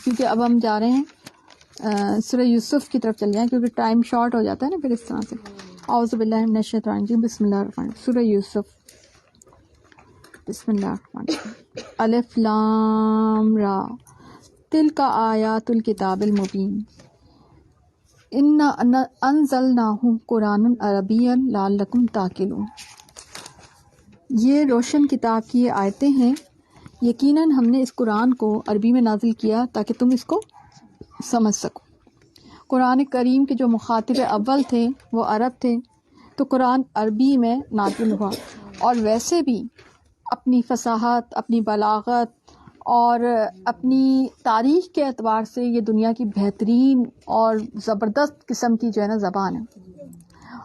کیونکہ اب ہم جا رہے ہیں سورہ یوسف کی طرف چل جائیں کیونکہ ٹائم شارٹ ہو جاتا ہے نا پھر اس طرح سے. اعوذ باللہ من الشیطان الرجیم بسم اللہ الرحمن الرحیم. سورہ یوسف بسم اللہ الرحمن الرحیم. الف لام را تلک آیات الکتاب المبین انا انزلناہ قرآن عربیا لعلکم تعقلون. یہ روشن کتاب کی یہ آیتیں ہیں، یقیناً ہم نے اس قرآن کو عربی میں نازل کیا تاکہ تم اس کو سمجھ سکو. قرآن کریم کے جو مخاطب اول تھے وہ عرب تھے، تو قرآن عربی میں نازل ہوا، اور ویسے بھی اپنی فصاحت، اپنی بلاغت اور اپنی تاریخ کے اعتبار سے یہ دنیا کی بہترین اور زبردست قسم کی جو ہے نا زبان ہے،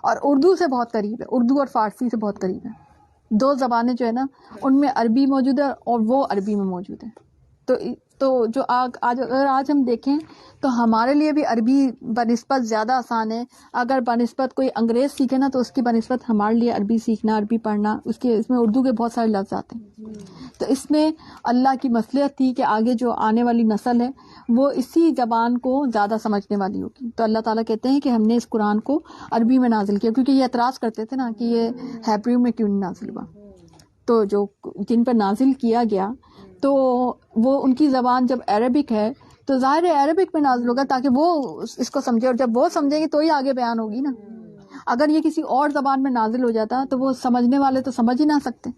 اور اردو سے بہت قریب ہے، اردو اور فارسی سے بہت قریب ہے. دو زبانیں جو ہے نا ان میں عربی موجود ہے اور وہ عربی میں موجود ہے. تو جو آج ہم دیکھیں تو ہمارے لیے بھی عربی بنسبت زیادہ آسان ہے. اگر بنسبت کوئی انگریز سیکھے نا تو اس کی بنسبت ہمارے لیے عربی سیکھنا، عربی پڑھنا، اس میں اردو کے بہت سارے لفظ آتے ہیں. تو اس میں اللہ کی مصلحت تھی کہ آگے جو آنے والی نسل ہے وہ اسی زبان کو زیادہ سمجھنے والی ہوگی. تو اللہ تعالیٰ کہتے ہیں کہ ہم نے اس قرآن کو عربی میں نازل کیا، کیونکہ یہ اعتراض کرتے تھے نا کہ یہ ہیبریو میں کیوں نہیں نازل ہوا. تو جو جن پر نازل کیا گیا تو وہ ان کی زبان جب عربک ہے تو ظاہر ہے عربک میں نازل ہوگا تاکہ وہ اس کو سمجھے، اور جب وہ سمجھیں گے تو ہی آگے بیان ہوگی نا. اگر یہ کسی اور زبان میں نازل ہو جاتا تو وہ سمجھنے والے تو سمجھ ہی نہ سکتے.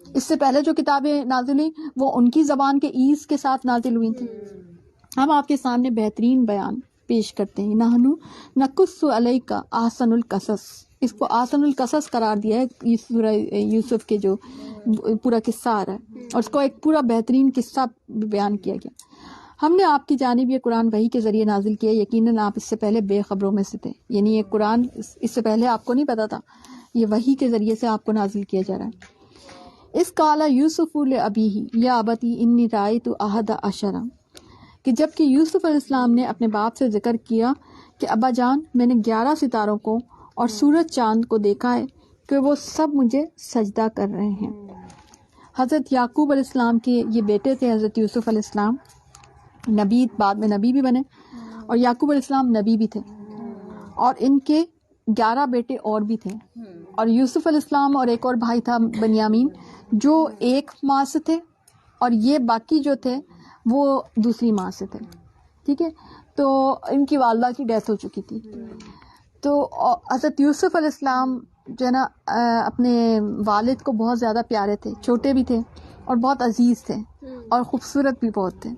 اس سے پہلے جو کتابیں نازل ہوئی وہ ان کی زبان کے ایز کے ساتھ نازل ہوئی تھیں. ہم آپ کے سامنے بہترین بیان پیش کرتے ہیں. نحنو نقص علیک احسن القصص، اس کو احسن القصص قرار دیا ہے سورہ یوسف کے جو پورا قصہ آ رہا ہے، اور اس کو ایک پورا بہترین قصہ بیان کیا گیا. ہم نے آپ کی جانب یہ قرآن وحی کے ذریعے نازل کیا، یقیناً آپ اس سے پہلے بے خبروں میں سے تھے. یعنی یہ قرآن اس سے پہلے آپ کو نہیں پتا تھا، یہ وحی کے ذریعے سے آپ کو نازل کیا جا رہا ہے. اس قال یوسف لابیہ یا ابتی انی رأیت احد عشر، کہ جب کہ یوسف علیہ السلام نے اپنے باپ سے ذکر کیا کہ ابا جان میں نے 11 ستاروں کو اور سورج چاند کو دیکھا ہے کہ وہ سب مجھے سجدہ کر رہے ہیں. حضرت یعقوب علیہ السلام کے یہ بیٹے تھے، حضرت یوسف علیہ السلام نبی، بعد میں نبی بھی بنے، اور یعقوب علیہ السلام نبی بھی تھے، اور ان کے 11 بیٹے اور بھی تھے. اور یوسف علیہ السلام اور ایک اور بھائی تھا بنیامین، جو ایک ماں سے تھے، اور یہ باقی جو تھے وہ دوسری ماں سے تھے. ٹھیک ہے، تو ان کی والدہ کی ڈیتھ ہو چکی تھی. تو حضرت یوسف علیہ السلام جو ہے نا اپنے والد کو بہت زیادہ پیارے تھے، چھوٹے بھی تھے اور بہت عزیز تھے اور خوبصورت بھی بہت تھے.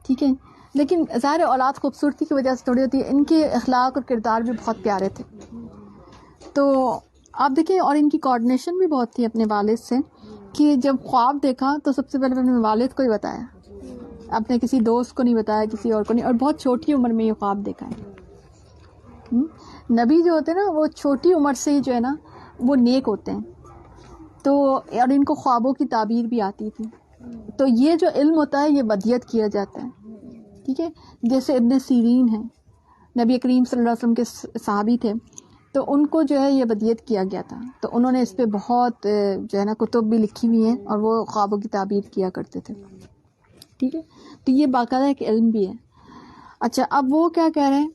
ٹھیک ہے، لیکن ظاہر اولاد خوبصورتی کی وجہ سے تھوڑی ہوتی ہے، ان کے اخلاق اور کردار بھی بہت پیارے تھے. تو آپ دیکھیں، اور ان کی کوآرڈینیشن بھی بہت تھی اپنے والد سے، کہ جب خواب دیکھا تو سب سے پہلے اپنے والد کو ہی بتایا، اپنے کسی دوست کو نہیں بتایا، کسی اور کو نہیں، اور بہت چھوٹی عمر میں یہ خواب دیکھا ہے. نبی جو ہوتے ہیں نا وہ چھوٹی عمر سے ہی جو ہے نا وہ نیک ہوتے ہیں، تو اور ان کو خوابوں کی تعبیر بھی آتی تھی. تو یہ جو علم ہوتا ہے یہ ودیت کیا جاتا ہے. ٹھیک ہے، جیسے ابن سیرین ہیں، نبی کریم صلی اللہ علیہ وسلم کے صحابی تھے، تو ان کو جو ہے یہ ودیت کیا گیا تھا. تو انہوں نے اس پہ بہت جو ہے نا کتب بھی لکھی ہوئی ہیں، اور وہ خوابوں کی تعبیر کیا کرتے تھے. ٹھیک ہے، تو یہ باقاعدہ ایک علم بھی ہے. اچھا، اب وہ کیا کہہ رہے ہیں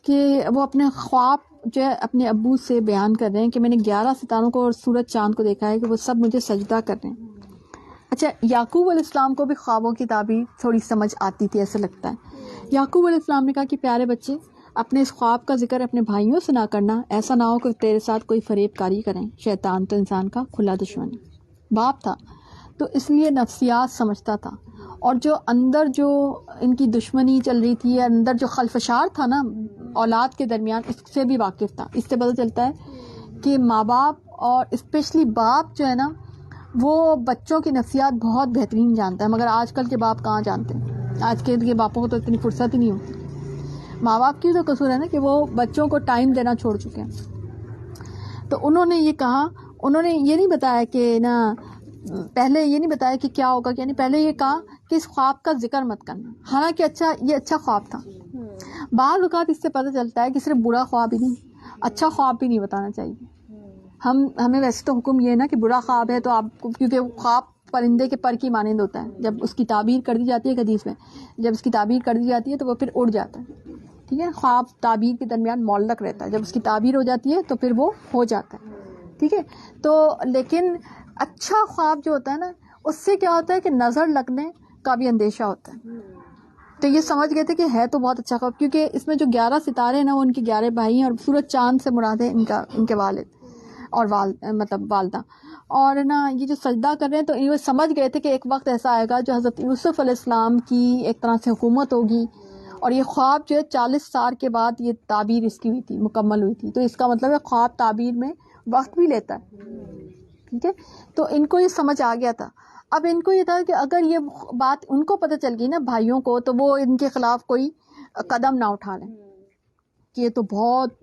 کہ وہ اپنے خواب جو ہے اپنے ابو سے بیان کر رہے ہیں کہ میں نے 11 ستاروں کو اور سورج چاند کو دیکھا ہے کہ وہ سب مجھے سجدہ کر رہے ہیں. اچھا، یعقوب علیہ السلام کو بھی خوابوں کی تعبیر تھوڑی سمجھ آتی تھی ایسا لگتا ہے. یعقوب علیہ السلام نے کہا کہ پیارے بچے، اپنے اس خواب کا ذکر اپنے بھائیوں سے نہ کرنا، ایسا نہ ہو کہ تیرے ساتھ کوئی فریب کاری کریں. شیطان تو انسان کا کھلا دشمن ہے. باپ تھا تو اس لیے نفسیات سمجھتا تھا، اور جو اندر جو ان کی دشمنی چل رہی تھی، اندر جو خلفشار تھا نا اولاد کے درمیان، اس سے بھی واقف تھا. اس سے پتہ چلتا ہے کہ ماں باپ اور اسپیشلی باپ جو ہے نا وہ بچوں کی نفسیات بہت بہترین جانتا ہے، مگر آج کل کے باپ کہاں جانتے ہیں. آج کے باپوں کو تو اتنی فرصت ہی نہیں ہوتی. ماں باپ کی تو قصور ہے نا کہ وہ بچوں کو ٹائم دینا چھوڑ چکے ہیں. تو انہوں نے یہ کہا، انہوں نے یہ نہیں بتایا کہ نا، پہلے یہ نہیں بتایا کہ کیا ہوگا، یعنی پہلے یہ کہا کہ اس خواب کا ذکر مت کرنا. حالانکہ یہ اچھا خواب تھا. بعض اوقات اس سے پتہ چلتا ہے کہ صرف برا خواب ہی نہیں، اچھا خواب بھی نہیں بتانا چاہیے. ہمیں ویسے تو حکم یہ ہے نا کہ برا خواب ہے تو آپ کو، کیونکہ خواب پرندے کے پر کی مانند ہوتا ہے. جب اس کی تعبیر کر دی جاتی ہے حدیث میں، جب اس کی تعبیر کر دی جاتی ہے تو وہ پھر اڑ جاتا ہے. ٹھیک ہے، خواب تعبیر کے درمیان معلق رہتا ہے، جب اس کی تعبیر ہو جاتی ہے تو پھر وہ ہو جاتا ہے. ٹھیک ہے، تو لیکن اچھا خواب جو ہوتا ہے نا، اس سے کیا ہوتا ہے کہ نظر لگنے کا بھی اندیشہ ہوتا ہے. تو یہ سمجھ گئے تھے کہ ہے تو بہت اچھا خواب، کیونکہ اس میں جو 11 ستارے ہیں نا وہ ان کے 11 بھائی ہیں، اور سورج چاند سے مراد ہے ان کے والد اور مطلب والدہ. اور نا یہ جو سجدہ کر رہے ہیں تو یہ سمجھ گئے تھے کہ ایک وقت ایسا آئے گا جو حضرت یوسف علیہ السلام کی ایک طرح سے حکومت ہوگی. اور یہ خواب جو ہے 40 سال کے بعد یہ تعبیر اس کی ہوئی تھی، مکمل ہوئی تھی. تو اس کا مطلب ہے خواب تعبیر میں وقت بھی لیتا ہے. ٹھیک ہے، تو ان کو یہ سمجھ آ گیا تھا. اب ان کو یہ تھا کہ اگر یہ بات ان کو پتہ چل گئی نا بھائیوں کو، تو وہ ان کے خلاف کوئی قدم نہ اٹھا لیں کہ یہ تو بہت،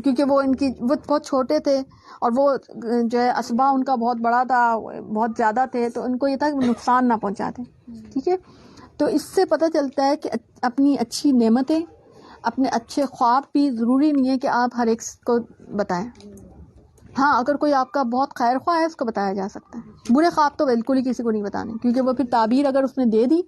کیونکہ وہ بہت چھوٹے تھے اور وہ جو ہے اسبا ان کا بہت بڑا تھا، بہت زیادہ تھے، تو ان کو یہ تھا کہ نقصان نہ پہنچا دیں. ٹھیک ہے، تو اس سے پتہ چلتا ہے کہ اپنی اچھی نعمتیں، اپنے اچھے خواب بھی ضروری نہیں ہے کہ آپ ہر ایک کو بتائیں. ہاں، اگر کوئی آپ کا بہت خیر خواہ ہے اس کو بتایا جا سکتا ہے. برے خواب تو بالکل ہی کسی کو نہیں بتانے، کیونکہ وہ پھر تعبیر اگر اس نے دے دی،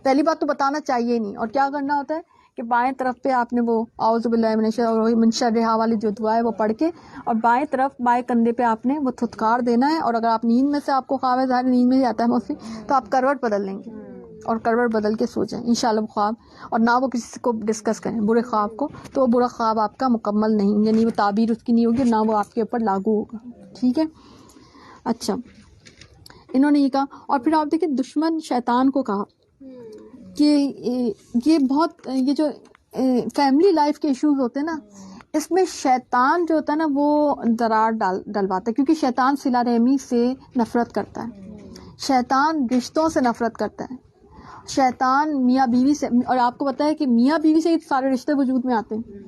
پہلی بات تو بتانا چاہیے نہیں. اور کیا کرنا ہوتا ہے کہ بائیں طرف پہ آپ نے وہ اعوذ باللہ من شر والی جو دعا ہے وہ پڑھ کے، اور بائیں طرف بائیں کندھے پہ آپ نے وہ تھتکار دینا ہے. اور اگر آپ نیند میں سے آپ کو خواب ہے، ظاہر نیند میں ہی آتا ہے موسٹلی، تو آپ کروٹ بدل لیں گے اور کروٹ بدل کے سو جائیں انشاءاللہ وہ خواب. اور نہ وہ کسی کو ڈسکس کریں برے خواب کو، تو وہ برا خواب آپ کا مکمل نہیں، یعنی وہ تعبیر اس کی نہیں ہوگی، نہ وہ آپ کے اوپر لاگو ہوگا. ٹھیک ہے، اچھا انہوں نے یہ کہا. اور پھر آپ دیکھیں دشمن شیطان کو کہا کہ یہ بہت، یہ جو فیملی لائف کے ایشوز ہوتے ہیں نا، اس میں شیطان جو ہوتا ہے نا وہ درار ڈلواتا ہے، کیونکہ شیطان صلہ رحمی سے نفرت کرتا ہے، شیطان رشتوں سے نفرت کرتا ہے، شیطان میاں بیوی سے. اور آپ کو پتہ ہے کہ میاں بیوی سے ہی سارے رشتے وجود میں آتے ہیں.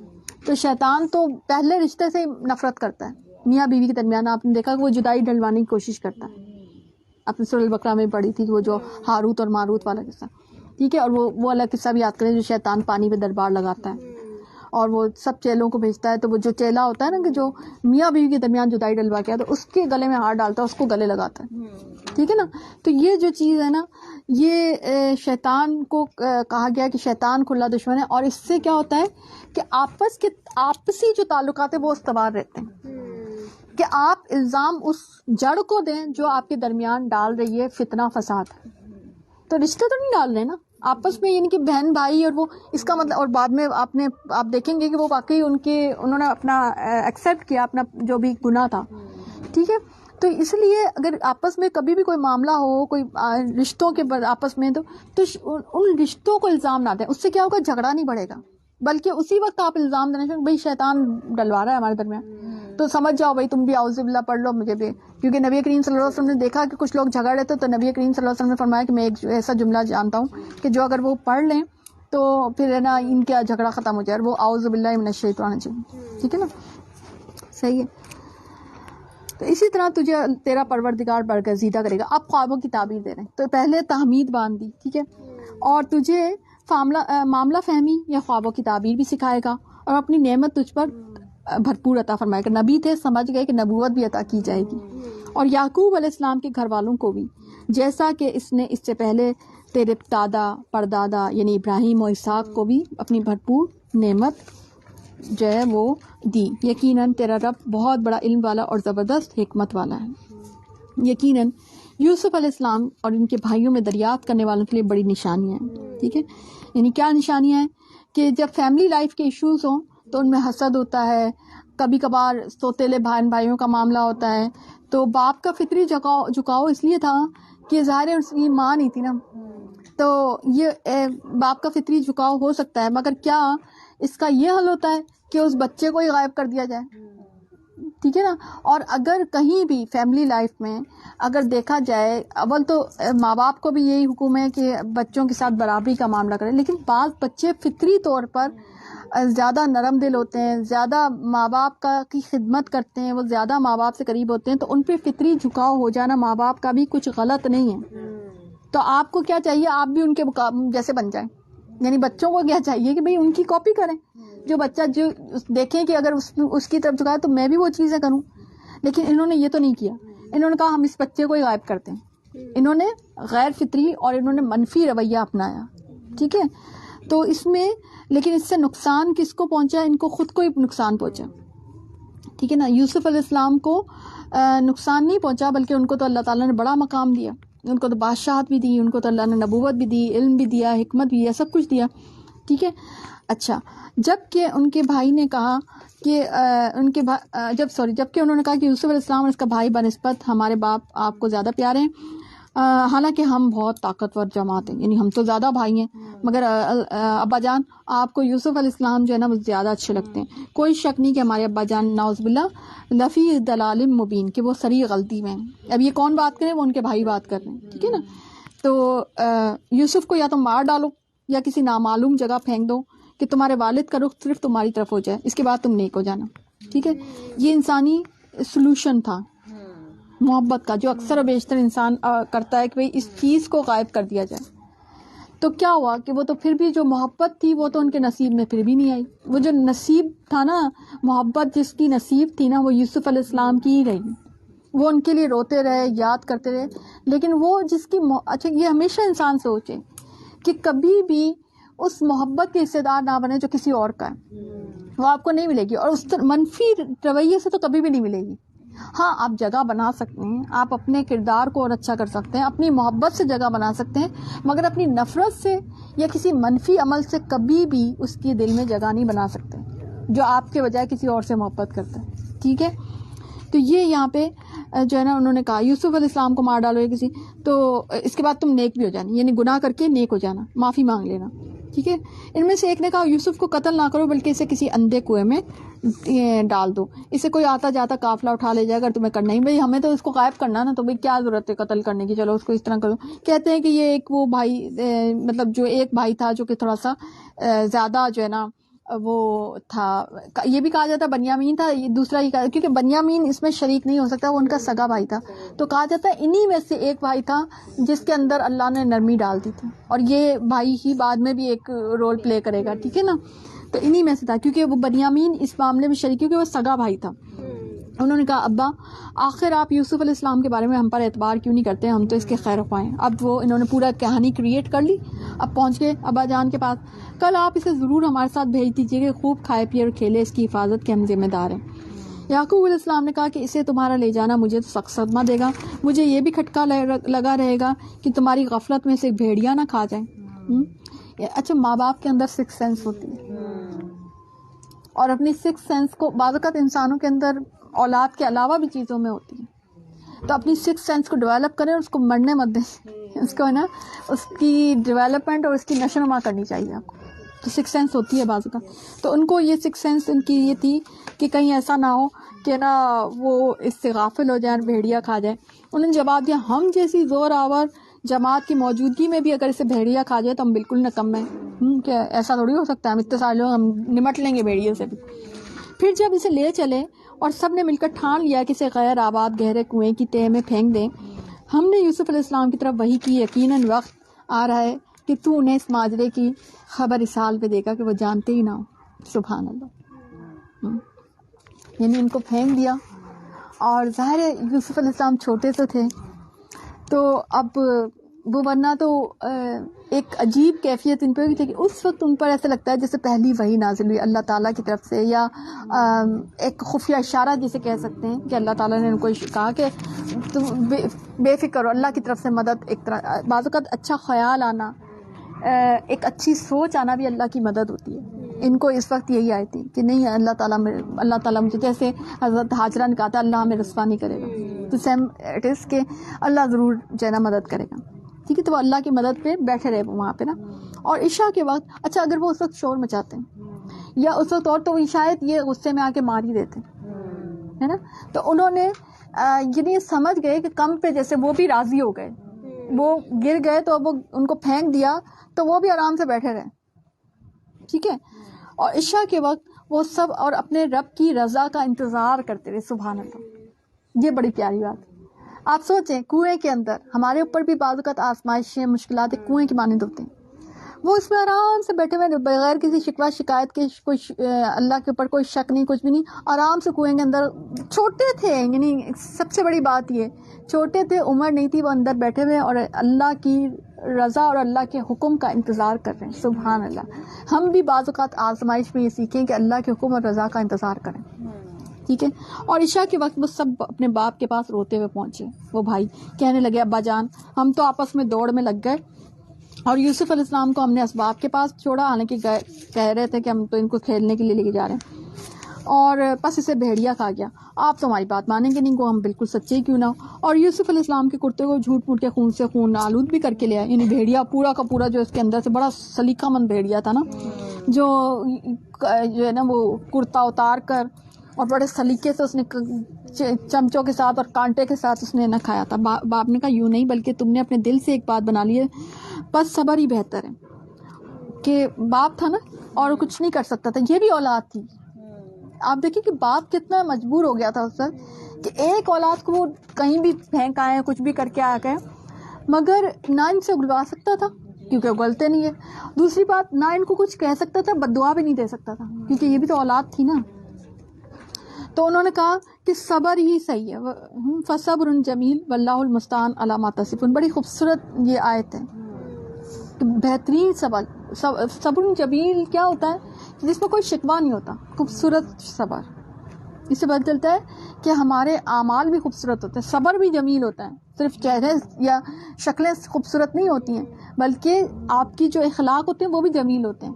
تو شیطان تو پہلے رشتے سے نفرت کرتا ہے، میاں بیوی کے درمیان آپ نے دیکھا کہ وہ جدائی ڈلوانے کی کوشش کرتا ہے. اپنے سورہ البقرہ میں پڑھی تھی کہ وہ جو ہاروت اور ماروت والا قصہ. ٹھیک ہے، اور وہ والا قصہ بھی یاد کریں جو شیطان پانی پہ دربار لگاتا ہے اور وہ سب چیلوں کو بھیجتا ہے. تو وہ جو چیلا ہوتا ہے نا کہ جو میاں بیوی کے درمیان جدائی ڈلوا کے، تو اس کے گلے میں ہاتھ ڈالتا ہے، اس کو گلے لگاتا ہے. ٹھیک ہے نا، تو یہ جو چیز ہے نا، یہ شیطان کو کہا گیا کہ شیطان کھلا دشمن ہے. اور اس سے کیا ہوتا ہے کہ آپسی جو تعلقات ہیں وہ استوار رہتے ہیں، کہ آپ الزام اس جڑ کو دیں جو آپ کے درمیان ڈال رہی ہے فتنہ فساد. تو رشتے تو نہیں ڈال رہے نا آپس میں، یعنی کہ بہن بھائی، اور وہ اس کا مطلب، اور بعد میں آپ دیکھیں گے کہ وہ واقعی انہوں نے اپنا ایکسیپٹ کیا اپنا جو بھی گناہ تھا. ٹھیک ہے، تو اس لیے اگر آپس میں کبھی بھی کوئی معاملہ ہو، کوئی رشتوں کے آپس میں، تو ان رشتوں کو الزام نہ دیں. اس سے کیا ہوگا، جھگڑا نہیں بڑھے گا، بلکہ اسی وقت آپ الزام دینا چاہیے بھائی شیطان ڈلوا رہا ہے ہمارے درمیان، تو سمجھ جاؤ بھائی تم بھی اعوذ باللہ پڑھ لو مجھے بھی. کیونکہ نبی کریم صلی اللہ علیہ وسلم نے دیکھا کہ کچھ لوگ جھگڑ رہے تھے، تو نبی کریم صلی اللہ علیہ وسلم نے فرمایا کہ میں ایک ایسا جملہ جانتا ہوں کہ جو اگر وہ پڑھ لیں تو پھر ہے نا ان کا جھگڑا ختم ہو جائے، اور وہ اعوذ باللہ من الشیطان الرجیم. ٹھیک ہے نا، صحیح ہے. تو اسی طرح تیرا پروردگار برگزیدہ کرے گا. آپ خوابوں کی تعبیر دے رہے ہیں، تو پہلے تحمید باندھ دی. ٹھیک ہے، اور تجھے معاملہ فہمی یا خوابوں کی تعبیر بھی سکھائے گا، اور اپنی نعمت تجھ پر بھرپور عطا فرمائے گا. نبی تھے، سمجھ گئے کہ نبوت بھی عطا کی جائے گی. اور یعقوب علیہ السلام کے گھر والوں کو بھی، جیسا کہ اس نے اس سے پہلے تیرے دادا پردادا یعنی ابراہیم اور اسحاق کو بھی اپنی بھرپور نعمت جو ہے وہ دی. یقیناً تیرا رب بہت بڑا علم والا اور زبردست حکمت والا ہے. یقیناً یوسف علیہ السلام اور ان کے بھائیوں میں دریافت کرنے والوں کے لیے بڑی نشانیاں ہیں. ٹھیک ہے، یعنی کیا نشانیاں ہیں کہ جب فیملی لائف کے ایشوز ہوں تو ان میں حسد ہوتا ہے، کبھی کبھار سوتیلے بھائیوں کا معاملہ ہوتا ہے. تو باپ کا فطری جھکاؤ اس لیے تھا کہ ظاہر اس کی ماں نہیں تھی نا، تو یہ باپ کا فطری جھکاؤ ہو سکتا ہے، مگر کیا اس کا یہ حل ہوتا ہے کہ اس بچے کو ہی غائب کر دیا جائے. ٹھیک ہے نا. اور اگر کہیں بھی فیملی لائف میں اگر دیکھا جائے، اول تو ماں باپ کو بھی یہی حکم ہے کہ بچوں کے ساتھ برابری کا معاملہ کریں، لیکن بعض بچے فطری طور پر زیادہ نرم دل ہوتے ہیں، زیادہ ماں باپ کی خدمت کرتے ہیں، وہ زیادہ ماں باپ سے قریب ہوتے ہیں، تو ان پہ فطری جھکاؤ ہو جانا ماں باپ کا بھی کچھ غلط نہیں ہے. تو آپ کو کیا چاہیے، آپ بھی ان کے جیسے بن جائیں. یعنی بچوں کو کیا چاہیے کہ بھئی ان کی کاپی کریں، جو بچہ جو دیکھیں کہ اگر اس کی طرف جھکائے تو میں بھی وہ چیزیں کروں. لیکن انہوں نے یہ تو نہیں کیا، انہوں نے کہا ہم اس بچے کو ہی غائب کرتے ہیں. انہوں نے غیر فطری اور انہوں نے منفی رویہ اپنایا. ٹھیک ہے, تو اس میں لیکن اس سے نقصان کس کو پہنچا؟ ان کو خود کو ہی نقصان پہنچا. ٹھیک ہے نا, یوسف علیہ السلام کو نقصان نہیں پہنچا, بلکہ ان کو تو اللہ تعالیٰ نے بڑا مقام دیا, ان کو تو بادشاہت بھی دی, ان کو تو اللہ نے نبوت بھی دی, علم بھی دیا, حکمت بھی دیا, سب کچھ دیا. ٹھیک ہے. اچھا, جب کہ ان کے بھائی نے کہا کہ جب کہ انہوں نے کہا کہ یوسف علیہ السلام اور اس کا بھائی بنسبت ہمارے باپ آپ کو زیادہ پیارے ہیں, حالانکہ ہم بہت طاقتور جماعت ہیں, یعنی ہم تو زیادہ بھائی ہیں, مگر ابا جان آپ کو یوسف علیہ السلام جو ہے نا وہ زیادہ اچھے لگتے ہیں. کوئی شک نہیں کہ ہمارے ابا جان نعوذ باللہ لفی دلال مبین, کہ وہ سری غلطی میں ہیں. اب یہ کون بات کرے؟ وہ ان کے بھائی بات کر رہے ہیں. ٹھیک ہے نا. تو یوسف کو یا تو مار ڈالو یا کسی نامعلوم جگہ پھینک دو کہ تمہارے والد کا رخ صرف تمہاری طرف ہو جائے, اس کے بعد تم نیک ہو جانا. ٹھیک ہے, یہ انسانی سلوشن تھا محبت کا, جو اکثر و بیشتر انسان کرتا ہے کہ بھئی اس چیز کو غائب کر دیا جائے. تو کیا ہوا کہ وہ تو پھر بھی جو محبت تھی وہ تو ان کے نصیب میں پھر بھی نہیں آئی. وہ جو نصیب تھا نا, محبت جس کی نصیب تھی نا, وہ یوسف علیہ السلام کی ہی رہی. وہ ان کے لیے روتے رہے, یاد کرتے رہے, لیکن وہ جس کی اچھا, یہ ہمیشہ انسان سوچے کہ کبھی بھی اس محبت کے حصے دار نہ بنے جو کسی اور کا ہے, وہ آپ کو نہیں ملے گی, اور اس منفی رویے سے تو کبھی بھی نہیں ملے گی. ہاں, آپ جگہ بنا سکتے ہیں, آپ اپنے کردار کو اور اچھا کر سکتے ہیں, اپنی محبت سے جگہ بنا سکتے ہیں, مگر اپنی نفرت سے یا کسی منفی عمل سے کبھی بھی اس کے دل میں جگہ نہیں بنا سکتے جو آپ کے بجائے کسی اور سے محبت کرتا ہے. ٹھیک ہے. تو یہ یہاں پہ جو ہے نا انہوں نے کہا یوسف علیہ السلام کو مار ڈالو یا کسی, تو اس کے بعد تم نیک بھی ہو جانا, یعنی گناہ کر کے نیک ہو جانا, معافی مانگ لینا. ٹھیک ہے. ان میں سے ایک نے کہا یوسف کو قتل نہ کرو بلکہ اسے کسی اندھے کنویں میں ڈال دو, اسے کوئی آتا جاتا قافلہ اٹھا لے جائے, اگر تمہیں کرنا ہی, بھائی ہمیں تو اس کو غائب کرنا نا, تو بھئی کیا ضرورت ہے قتل کرنے کی, چلو اس کو اس طرح کرو. کہتے ہیں کہ یہ ایک وہ بھائی مطلب جو ایک بھائی تھا جو کہ تھوڑا سا زیادہ جو ہے نا وہ تھا, یہ بھی کہا جاتا ہے بنیامین تھا, یہ دوسرا ہی کہا, کیونکہ بنیامین اس میں شریک نہیں ہو سکتا, وہ ان کا سگا بھائی تھا. تو کہا جاتا ہے انہی میں سے ایک بھائی تھا جس کے اندر اللہ نے نرمی ڈال دی تھی, اور یہ بھائی ہی بعد میں بھی ایک رول پلے کرے گا. ٹھیک ہے نا. تو انہی میں سے تھا, کیونکہ وہ بنیامین اس معاملے میں شریک, کیونکہ وہ سگا بھائی تھا. انہوں نے کہا ابا آخر آپ یوسف علیہ السلام کے بارے میں ہم پر اعتبار کیوں نہیں کرتے, ہم تو اس کے خیر خواہ ہیں. اب وہ انہوں نے پورا کہانی کریٹ کر لی, اب پہنچ گئے ابا جان کے پاس. کل آپ اسے ضرور ہمارے ساتھ بھیج دیجیے کہ خوب کھائے پیے اور کھیلے, اس کی حفاظت کے ہم ذمہ دار ہیں. یعقوب علیہ السلام نے کہا کہ اسے تمہارا لے جانا مجھے تو سخت صدمہ دے گا, مجھے یہ بھی کھٹکا لگا رہے گا کہ تمہاری غفلت میں سے بھیڑیاں نہ کھا جائیں. اچھا, ماں باپ کے اندر سکس سینس ہوتی ہے, اور اپنی سکس سینس کو بعض اوقات انسانوں کے اندر اولاد کے علاوہ بھی چیزوں میں ہوتی ہے, تو اپنی سکس سینس کو ڈیولپ کریں اور اس کو مرنے مت دیں, اس کو ہے نا اس کی ڈیولپمنٹ اور اس کی نشو نما کرنی چاہیے آپ کو. تو سکس سینس ہوتی ہے بعض اوقات, تو ان کو یہ سکس سینس ان کی یہ تھی کہ کہیں ایسا نہ ہو کہ نا وہ اس سے غافل ہو جائیں اور بھیڑیا کھا جائے. انہوں نے جواب دیا ہم جیسی زور آور جماعت کی موجودگی میں بھی اگر اسے بھیڑیا کھا جائے تو ہم بالکل نکم ہیں, کہ ایسا تھوڑی ہو سکتا ہے, ہم اتنے سارے لوگ ہم نمٹ لیں گے بھیڑیے سے بھی. پھر جب اسے لے چلے اور سب نے مل کر ٹھان لیا کہ اسے غیر آباد گہرے کنویں کی تہ میں پھینک دیں, ہم نے یوسف علیہ السلام کی طرف وحی کی یقیناً وقت آ رہا ہے کہ تو انہیں اس ماجرے کی خبر اس حال پہ دے گا کہ وہ جانتے ہی نہ ہو. سبحان اللہ. یعنی ان کو پھینک دیا, اور ظاہر ہے یوسف علیہ السلام چھوٹے سے تھے, تو اب وہ ورنہ تو ایک عجیب کیفیت ان پہ بھی تھی کہ اس وقت ان پر ایسا لگتا ہے جیسے پہلی وحی نازل ہوئی اللہ تعالیٰ کی طرف سے, یا ایک خفیہ اشارہ جسے کہہ سکتے ہیں کہ اللہ تعالیٰ نے ان کو کہا کہ تم بے فکر ہو, اللہ کی طرف سے مدد. ایک طرح بعض اوقات اچھا خیال آنا, ایک اچھی سوچ آنا بھی اللہ کی مدد ہوتی ہے. ان کو اس وقت یہی آئی تھی کہ نہیں اللہ تعالیٰ مجھے, جیسے حضرت حاجرہ نے کہا تھا اللہ ہمیں رسوا نہیں کرے گا, تو سیم اٹ از کہ اللہ ضرور جو ہے نا مدد کرے گا. ٹھیک ہے. تو وہ اللہ کی مدد پہ بیٹھے رہے وہاں پہ نا. اور عشاء کے وقت, اچھا اگر وہ اس وقت شور مچاتے ہیں یا اس وقت اور, تو شاید یہ غصے میں آ کے مار ہی دیتے, ہے نا. تو انہوں نے یہ سمجھ گئے کہ کم پہ جیسے وہ بھی راضی ہو گئے, وہ گر گئے تو اب وہ ان کو پھینک دیا تو وہ بھی آرام سے بیٹھے رہے. ٹھیک ہے. اور عشاء کے وقت وہ سب اور اپنے رب کی رضا کا انتظار کرتے رہے. سبحان اللہ. یہ بڑی پیاری بات ہے. آپ سوچیں کنویں کے اندر, ہمارے اوپر بھی بعض اوقات آزمائشیں مشکلات کنویں کی مانند ہوتے ہیں, وہ اس میں آرام سے بیٹھے ہوئے بغیر کسی شکوہ شکایت کے، کوئی اللہ کے اوپر کوئی شک نہیں، کچھ بھی نہیں، آرام سے کنویں کے اندر. چھوٹے تھے، یعنی سب سے بڑی بات یہ چھوٹے تھے، عمر نہیں تھی، وہ اندر بیٹھے ہوئے اور اللہ کی رضا اور اللہ کے حکم کا انتظار کر رہے ہیں. سبحان اللہ. ہم بھی بعض اوقات آزمائش میں یہ سیکھیں کہ اللہ کے حکم اور رضا کا انتظار کریں. ٹھیک ہے. اور عشاء کے وقت وہ سب اپنے باپ کے پاس روتے ہوئے پہنچے. وہ بھائی کہنے لگے ابا جان ہم تو آپس میں دوڑ میں لگ گئے اور یوسف علیہ السلام کو ہم نے اسباب کے پاس چھوڑا، حالانکہ کہہ رہے تھے کہ ہم تو ان کو کھیلنے کے لیے لے کے جا رہے ہیں، اور بس اسے بھیڑیا کھا گیا. آپ تو ہماری بات مانیں گے نہیں، کو ہم بالکل سچے کیوں نہ ہو. اور یوسف علیہ السلام کے کرتے کو جھوٹ موٹ کے خون سے خون آلود بھی کر کے لے آئے. یعنی بھیڑیا پورا کا پورا جو اس کے اندر سے بڑا سلیقہ مند بھیڑیا تھا نا، جو ہے نا وہ کرتا اتار کر اور بڑے سلیقے سے اس نے چمچوں کے ساتھ اور کانٹے کے ساتھ اس نے نہ کھایا تھا. باپ نے کہا یوں نہیں، بلکہ تم نے اپنے دل سے ایک بات بنا لی ہے، بس صبر ہی بہتر ہے. کہ باپ تھا نا اور کچھ نہیں کر سکتا تھا، یہ بھی اولاد تھی. آپ دیکھیں کہ باپ کتنا مجبور ہو گیا تھا اس وقت کہ ایک اولاد کو وہ کہیں بھی پھینک آئے، کچھ بھی کر کے آ گئے، مگر نہ ان سے اگلوا سکتا تھا کیونکہ اگلتے نہیں ہے. دوسری بات نہ ان کو کچھ کہہ سکتا تھا، بد دعا بھی نہیں دے سکتا تھا کیونکہ یہ بھی تو اولاد تھی نا. تو انہوں نے کہا کہ صبر ہی صحیح ہے. فصبر جمیل واللہ المستعان علی ما تصفون. بڑی خوبصورت یہ آیت ہے، بہترین صبر جمیل کیا ہوتا ہے جس میں کوئی شکوہ نہیں ہوتا. خوبصورت صبر اس سے پتہ چلتا ہے کہ ہمارے اعمال بھی خوبصورت ہوتے ہیں. صبر بھی جمیل ہوتا ہے، صرف چہرے یا شکلیں خوبصورت نہیں ہوتی ہیں بلکہ آپ کی جو اخلاق ہوتے ہیں وہ بھی جمیل ہوتے ہیں،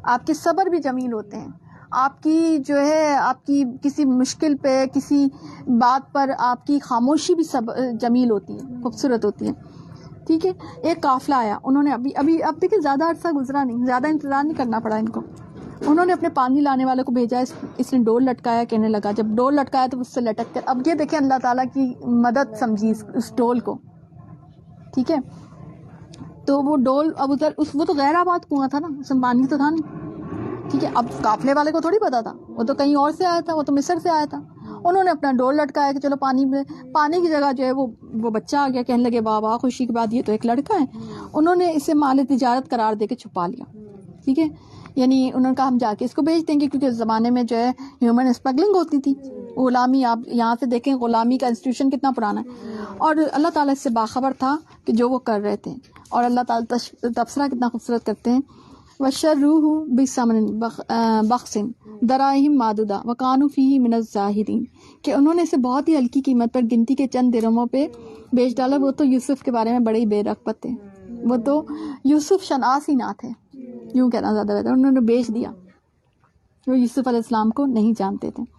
آپ کے صبر بھی جمیل ہوتے ہیں، آپ کی جو ہے آپ کی کسی مشکل پہ کسی بات پر آپ کی خاموشی بھی جمیل ہوتی ہے، خوبصورت ہوتی ہے. ٹھیک ہے. ایک قافلہ آیا، انہوں نے ابھی اب دیکھیں زیادہ عرصہ گزرا نہیں، زیادہ انتظار نہیں کرنا پڑا ان کو. انہوں نے اپنے پانی لانے والے کو بھیجا، اس نے ڈول لٹکایا. کہنے لگا جب ڈول لٹکایا تو اس سے لٹک کر، اب یہ دیکھیں اللہ تعالیٰ کی مدد سمجھی اس ڈول کو. ٹھیک ہے. تو وہ ڈول اب ادھر وہ تو غیر آباد کنواں تھا نا، اس میں پانی تو تھا نہیں. ٹھیک ہے. اب قافلے والے کو تھوڑی پتا تھا، وہ تو کہیں اور سے آیا تھا، وہ تو مصر سے آیا تھا. انہوں نے اپنا ڈول لٹکایا کہ چلو پانی کی جگہ جو ہے وہ بچہ آ گیا. کہنے لگے واہ واہ خوشی کی بات، یہ تو ایک لڑکا ہے. انہوں نے اسے مال تجارت قرار دے کے چھپا لیا. ٹھیک ہے. یعنی انہوں نے کہا ہم جا کے اس کو بیچ دیں گے، کیونکہ اس زمانے میں جو ہے ہیومن اسمگلنگ ہوتی تھی، غلامی. آپ یہاں سے دیکھیں غلامی کا انسٹیٹیوشن کتنا پرانا ہے. اور اللہ تعالیٰ اس سے باخبر تھا کہ جو وہ کر رہے تھے. اور اللہ تعالیٰ تبصرہ کتنا خوبصورت کرتے ہیں، وَشَرُّوهُ بِثَمَنٍ بَخْسٍ دَرَاهِمْ مَعْدُودَةٍ وَكَانُوا فِيهِ مِنَ الزَّاهِدِينَ. کہ انہوں نے اسے بہت ہی ہلکی قیمت پر گنتی کے چند درہموں پہ بیچ ڈالا. وہ تو یوسف کے بارے میں بڑے ہی بے رغبت تھے، وہ تو یوسف شناس ہی نہ تھے، یوں کہنا زیادہ بہتر. انہوں نے بیچ دیا، وہ یوسف علیہ السلام کو نہیں جانتے تھے.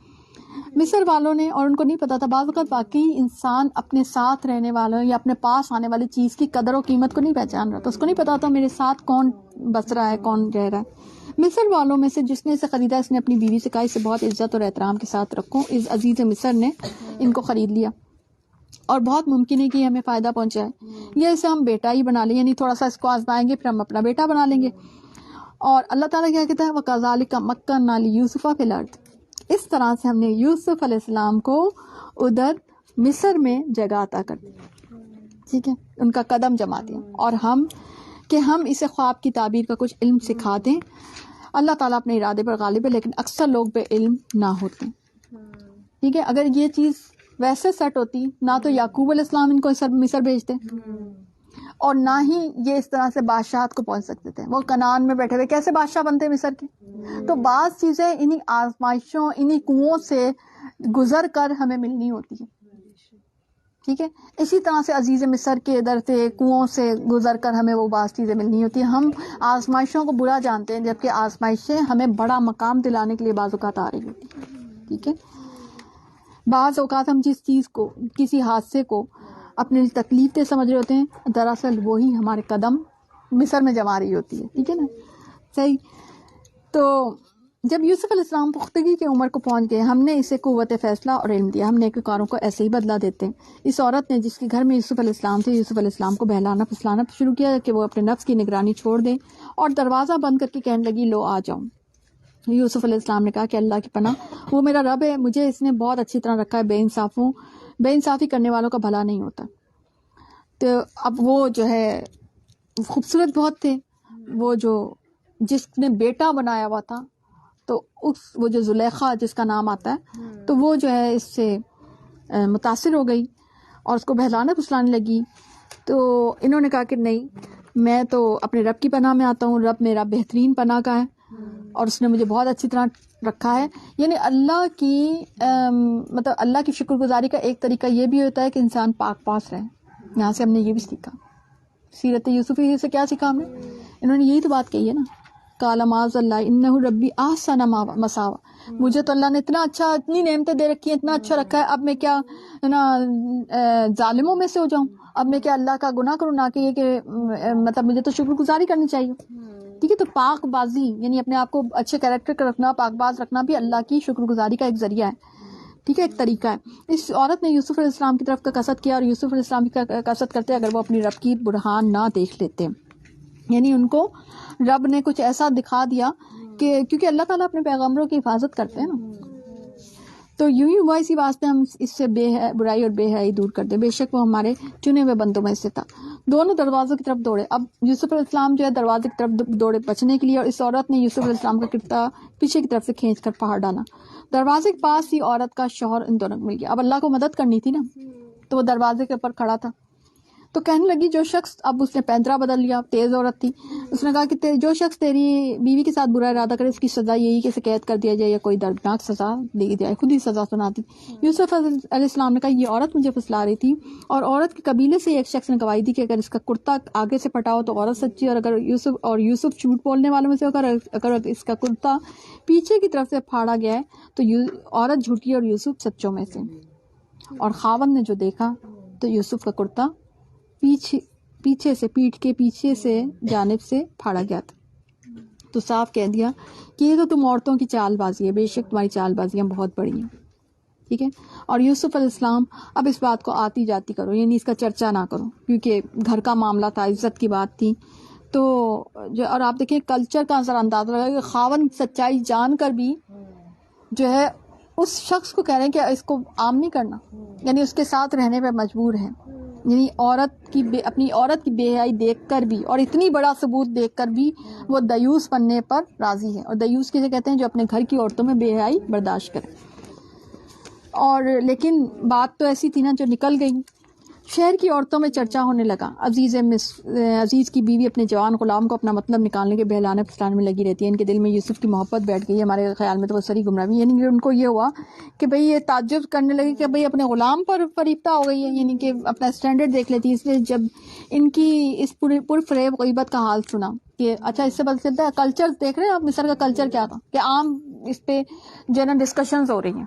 مصر والوں نے، اور ان کو نہیں پتا تھا بعض اوقات واقعی انسان اپنے ساتھ رہنے والوں یا اپنے پاس آنے والی چیز کی قدر و قیمت کو نہیں پہچان رہا تھا. اس کو نہیں پتا تھا میرے ساتھ کون بس رہا ہے، کون رہ رہا ہے. مصر والوں میں سے جس نے اسے خریدا، اس نے اپنی بیوی سے کہا اسے بہت عزت اور احترام کے ساتھ رکھو. اس عزیز مصر نے ان کو خرید لیا اور بہت ممکن ہے کہ ہمیں فائدہ پہنچائے، یا اسے ہم بیٹا ہی بنا لیں، یعنی تھوڑا سا اس کو آزمائیں گے پھر ہم اپنا بیٹا بنا لیں گے. اور اللہ تعالیٰ کیا کہتا ہے وَكَذَلِكَ مَكَّنَّا لِيُوسُفَ فِي الْأَرْضِ. اس طرح سے ہم نے یوسف علیہ السلام کو ادھر مصر میں جگہ عطا کر دی. ٹھیک ہے. ان کا قدم جما دیا. اور ہم اسے خواب کی تعبیر کا کچھ علم سکھا دیں. اللہ تعالیٰ اپنے ارادے پر غالب ہے، لیکن اکثر لوگ بے علم نہ ہوتے. ٹھیک ہے. اگر یہ چیز ویسے سیٹ ہوتی، نہ تو یعقوب علیہ السلام ان کو مصر بھیجتے اور نہ ہی یہ اس طرح سے بادشاہت کو پہنچ سکتے تھے. وہ کنعان میں بیٹھے ہوئے کیسے بادشاہ بنتے مصر کے؟ تو بعض چیزیں انہی آزمائشوں، انہی کنووں سے گزر کر ہمیں ملنی ہوتی ہے. ٹھیک ہے. اسی طرح سے عزیز مصر کے ادھر سے کنووں سے گزر کر ہمیں وہ بعض چیزیں ملنی ہوتی ہیں. ہم آزمائشوں کو برا جانتے ہیں، جبکہ آزمائشیں ہمیں بڑا مقام دلانے کے لیے بعض اوقات آ رہی ہوتی ہیں. ٹھیک ہے. بعض اوقات ہم جس چیز کو، کسی حادثے کو اپنے لیے تکلیف دہ سمجھ رہے ہوتے ہیں، دراصل وہی ہمارے قدم مصر میں جما رہی ہوتی ہے. ٹھیک ہے نا. صحیح. تو جب یوسف علیہ السلام پختگی کی عمر کو پہنچ گئے، ہم نے اسے قوت فیصلہ اور علم دیا. ہم نیکوکاروں کو ایسے ہی بدلہ دیتے ہیں. اس عورت نے جس کے گھر میں یوسف علیہ السلام تھے، یوسف علیہ السلام کو بہلانا پھسلانا شروع کیا کہ وہ اپنے نفس کی نگرانی چھوڑ دیں، اور دروازہ بند کر کے کہنے لگی لو آ جاؤں. یوسف علیہ السلام نے کہا کہ اللہ کی پناہ، وہ میرا رب ہے، مجھے اس نے بہت اچھی طرح رکھا ہے. بے انصافی کرنے والوں کا بھلا نہیں ہوتا. تو اب وہ جو ہے خوبصورت بہت تھے، وہ جو جس نے بیٹا بنایا ہوا تھا، تو وہ جو زلیخا جس کا نام آتا ہے، تو وہ جو ہے اس سے متاثر ہو گئی اور اس کو بہلانے پھسلانے لگی. تو انہوں نے کہا کہ نہیں، میں تو اپنے رب کی پناہ میں آتا ہوں، رب میرا بہترین پناہ کا ہے اور اس نے مجھے بہت اچھی طرح رکھا ہے. یعنی اللہ کی مطلب اللہ کی شکر گزاری کا ایک طریقہ یہ بھی ہوتا ہے کہ انسان پاک پاس رہے. یہاں سے ہم نے یہ بھی سیکھا، سیرت یوسفی سے کیا سیکھا ہم نے؟ انہوں نے یہی تو بات کہی ہے نا، قال معاذ اللہ انہ ربی احسن مثواہ. مجھے تو اللہ نے اتنا اچھا، اتنی نعمتیں دے رکھی ہیں، اتنا اچھا رکھا ہے، اب میں کیا نا ظالموں میں سے ہو جاؤں؟ اب میں کیا اللہ کا گناہ کروں؟ نہ کہ یہ کہ مطلب مجھے تو شکر گزاری کرنی چاہیے. ٹھیک ہے، تو پاک بازی یعنی اپنے آپ کو اچھے کیریکٹر کا رکھنا، پاک باز رکھنا بھی اللہ کی شکر گزاری کا ایک ذریعہ ہے. ٹھیک ہے، ایک طریقہ ہے. اس عورت نے یوسف علیہ السلام کی طرف کا قصد کیا، اور یوسف علیہ السلام کی قصد کرتے اگر وہ اپنی رب کی برہان نہ دیکھ لیتے. یعنی ان کو رب نے کچھ ایسا دکھا دیا کہ کیونکہ اللہ تعالیٰ اپنے پیغمبروں کی حفاظت کرتے ہیں نا، تو یوں ہی ہوا اسی واسطے ہم اس سے برائی اور بے حیائی دور کر دیں. بے شک وہ ہمارے چنے ہوئے بندوں میں سے تھا. دونوں دروازوں کی طرف دوڑے. اب یوسف علیہ السلام جو ہے دروازے کی طرف دوڑے بچنے کے لیے، اور اس عورت نے یوسف علیہ السلام کا کرتا پیچھے کی طرف سے کھینچ کر پہاڑ ڈالا. دروازے کے پاس ہی عورت کا شوہر ان دونوں کو مل گیا. اب اللہ کو مدد کرنی تھی نا، تو وہ دروازے کے اوپر کھڑا تھا. تو کہنے لگی جو شخص، اب اس نے پینترا بدل لیا، تیز عورت تھی، اس نے کہا کہ جو شخص تیری بیوی کے ساتھ برا ارادہ کرے اس کی سزا یہی کہ اسے قید کر دیا جائے یا کوئی دردناک سزا دی جائے. خود ہی سزا سناتی. یوسف علیہ السلام نے کہا یہ عورت مجھے پھسلا رہی تھی، اور عورت کے قبیلے سے ایک شخص نے گواہی دی کہ اگر اس کا کرتا آگے سے پھٹا ہو تو عورت سچی، اور اگر یوسف جھوٹ بولنے والوں میں سے ہوگا، اگر اس کا کرتا پیچھے کی طرف سے پھاڑا گیا ہے تو عورت جھوٹی اور یوسف سچوں میں سے. اور خاوند نے جو دیکھا تو یوسف کا کرتا پیچھے سے، پیٹھ کے پیچھے سے جانب سے پھاڑا گیا تھا. تو صاف کہہ دیا کہ یہ تو تم عورتوں کی چال بازی ہے، بے شک تمہاری چال بازیاں بہت بڑی ہیں. ٹھیک ہے. اور یوسف علیہ السلام اب اس بات کو آتی جاتی کرو، یعنی اس کا چرچا نہ کرو، کیونکہ گھر کا معاملہ تھا، عزت کی بات تھی. تو جو اور آپ دیکھیں کلچر کا اثر انداز لگا کہ خاوند سچائی جان کر بھی جو ہے اس شخص کو کہہ رہے ہیں کہ اس کو عام نہیں کرنا، یعنی اس کے ساتھ رہنے پہ مجبور ہے. یعنی اپنی عورت کی بے حیائی دیکھ کر بھی، اور اتنی بڑا ثبوت دیکھ کر بھی وہ دیوس بننے پر راضی ہے. اور دیوس کسے کہتے ہیں؟ جو اپنے گھر کی عورتوں میں بے حیائی برداشت کرے. اور لیکن بات تو ایسی تھی نا جو نکل گئی. شہر کی عورتوں میں چرچا ہونے لگا. عزیز کی بیوی اپنے جوان غلام کو اپنا مطلب نکالنے کے بہلانے پھسلانے میں لگی رہتی ہے. ان کے دل میں یوسف کی محبت بیٹھ گئی. ہمارے خیال میں تو وہ سری گمراہ بھی، یعنی ان کو یہ ہوا کہ بھئی یہ تعجب کرنے لگے کہ بھئی اپنے غلام پر فریفتہ ہو گئی ہے، یعنی کہ اپنا اسٹینڈرڈ دیکھ لیتی. اس لیے جب ان کی اس پرفریب غیبت کا حال سنا کہ اچھا اس سے پتہ چلتا ہے کلچر دیکھ رہے ہیں آپ، مصر کا کلچر کیا تھا کہ عام اس پہ جو نا ڈسکشنز ہو رہی ہیں،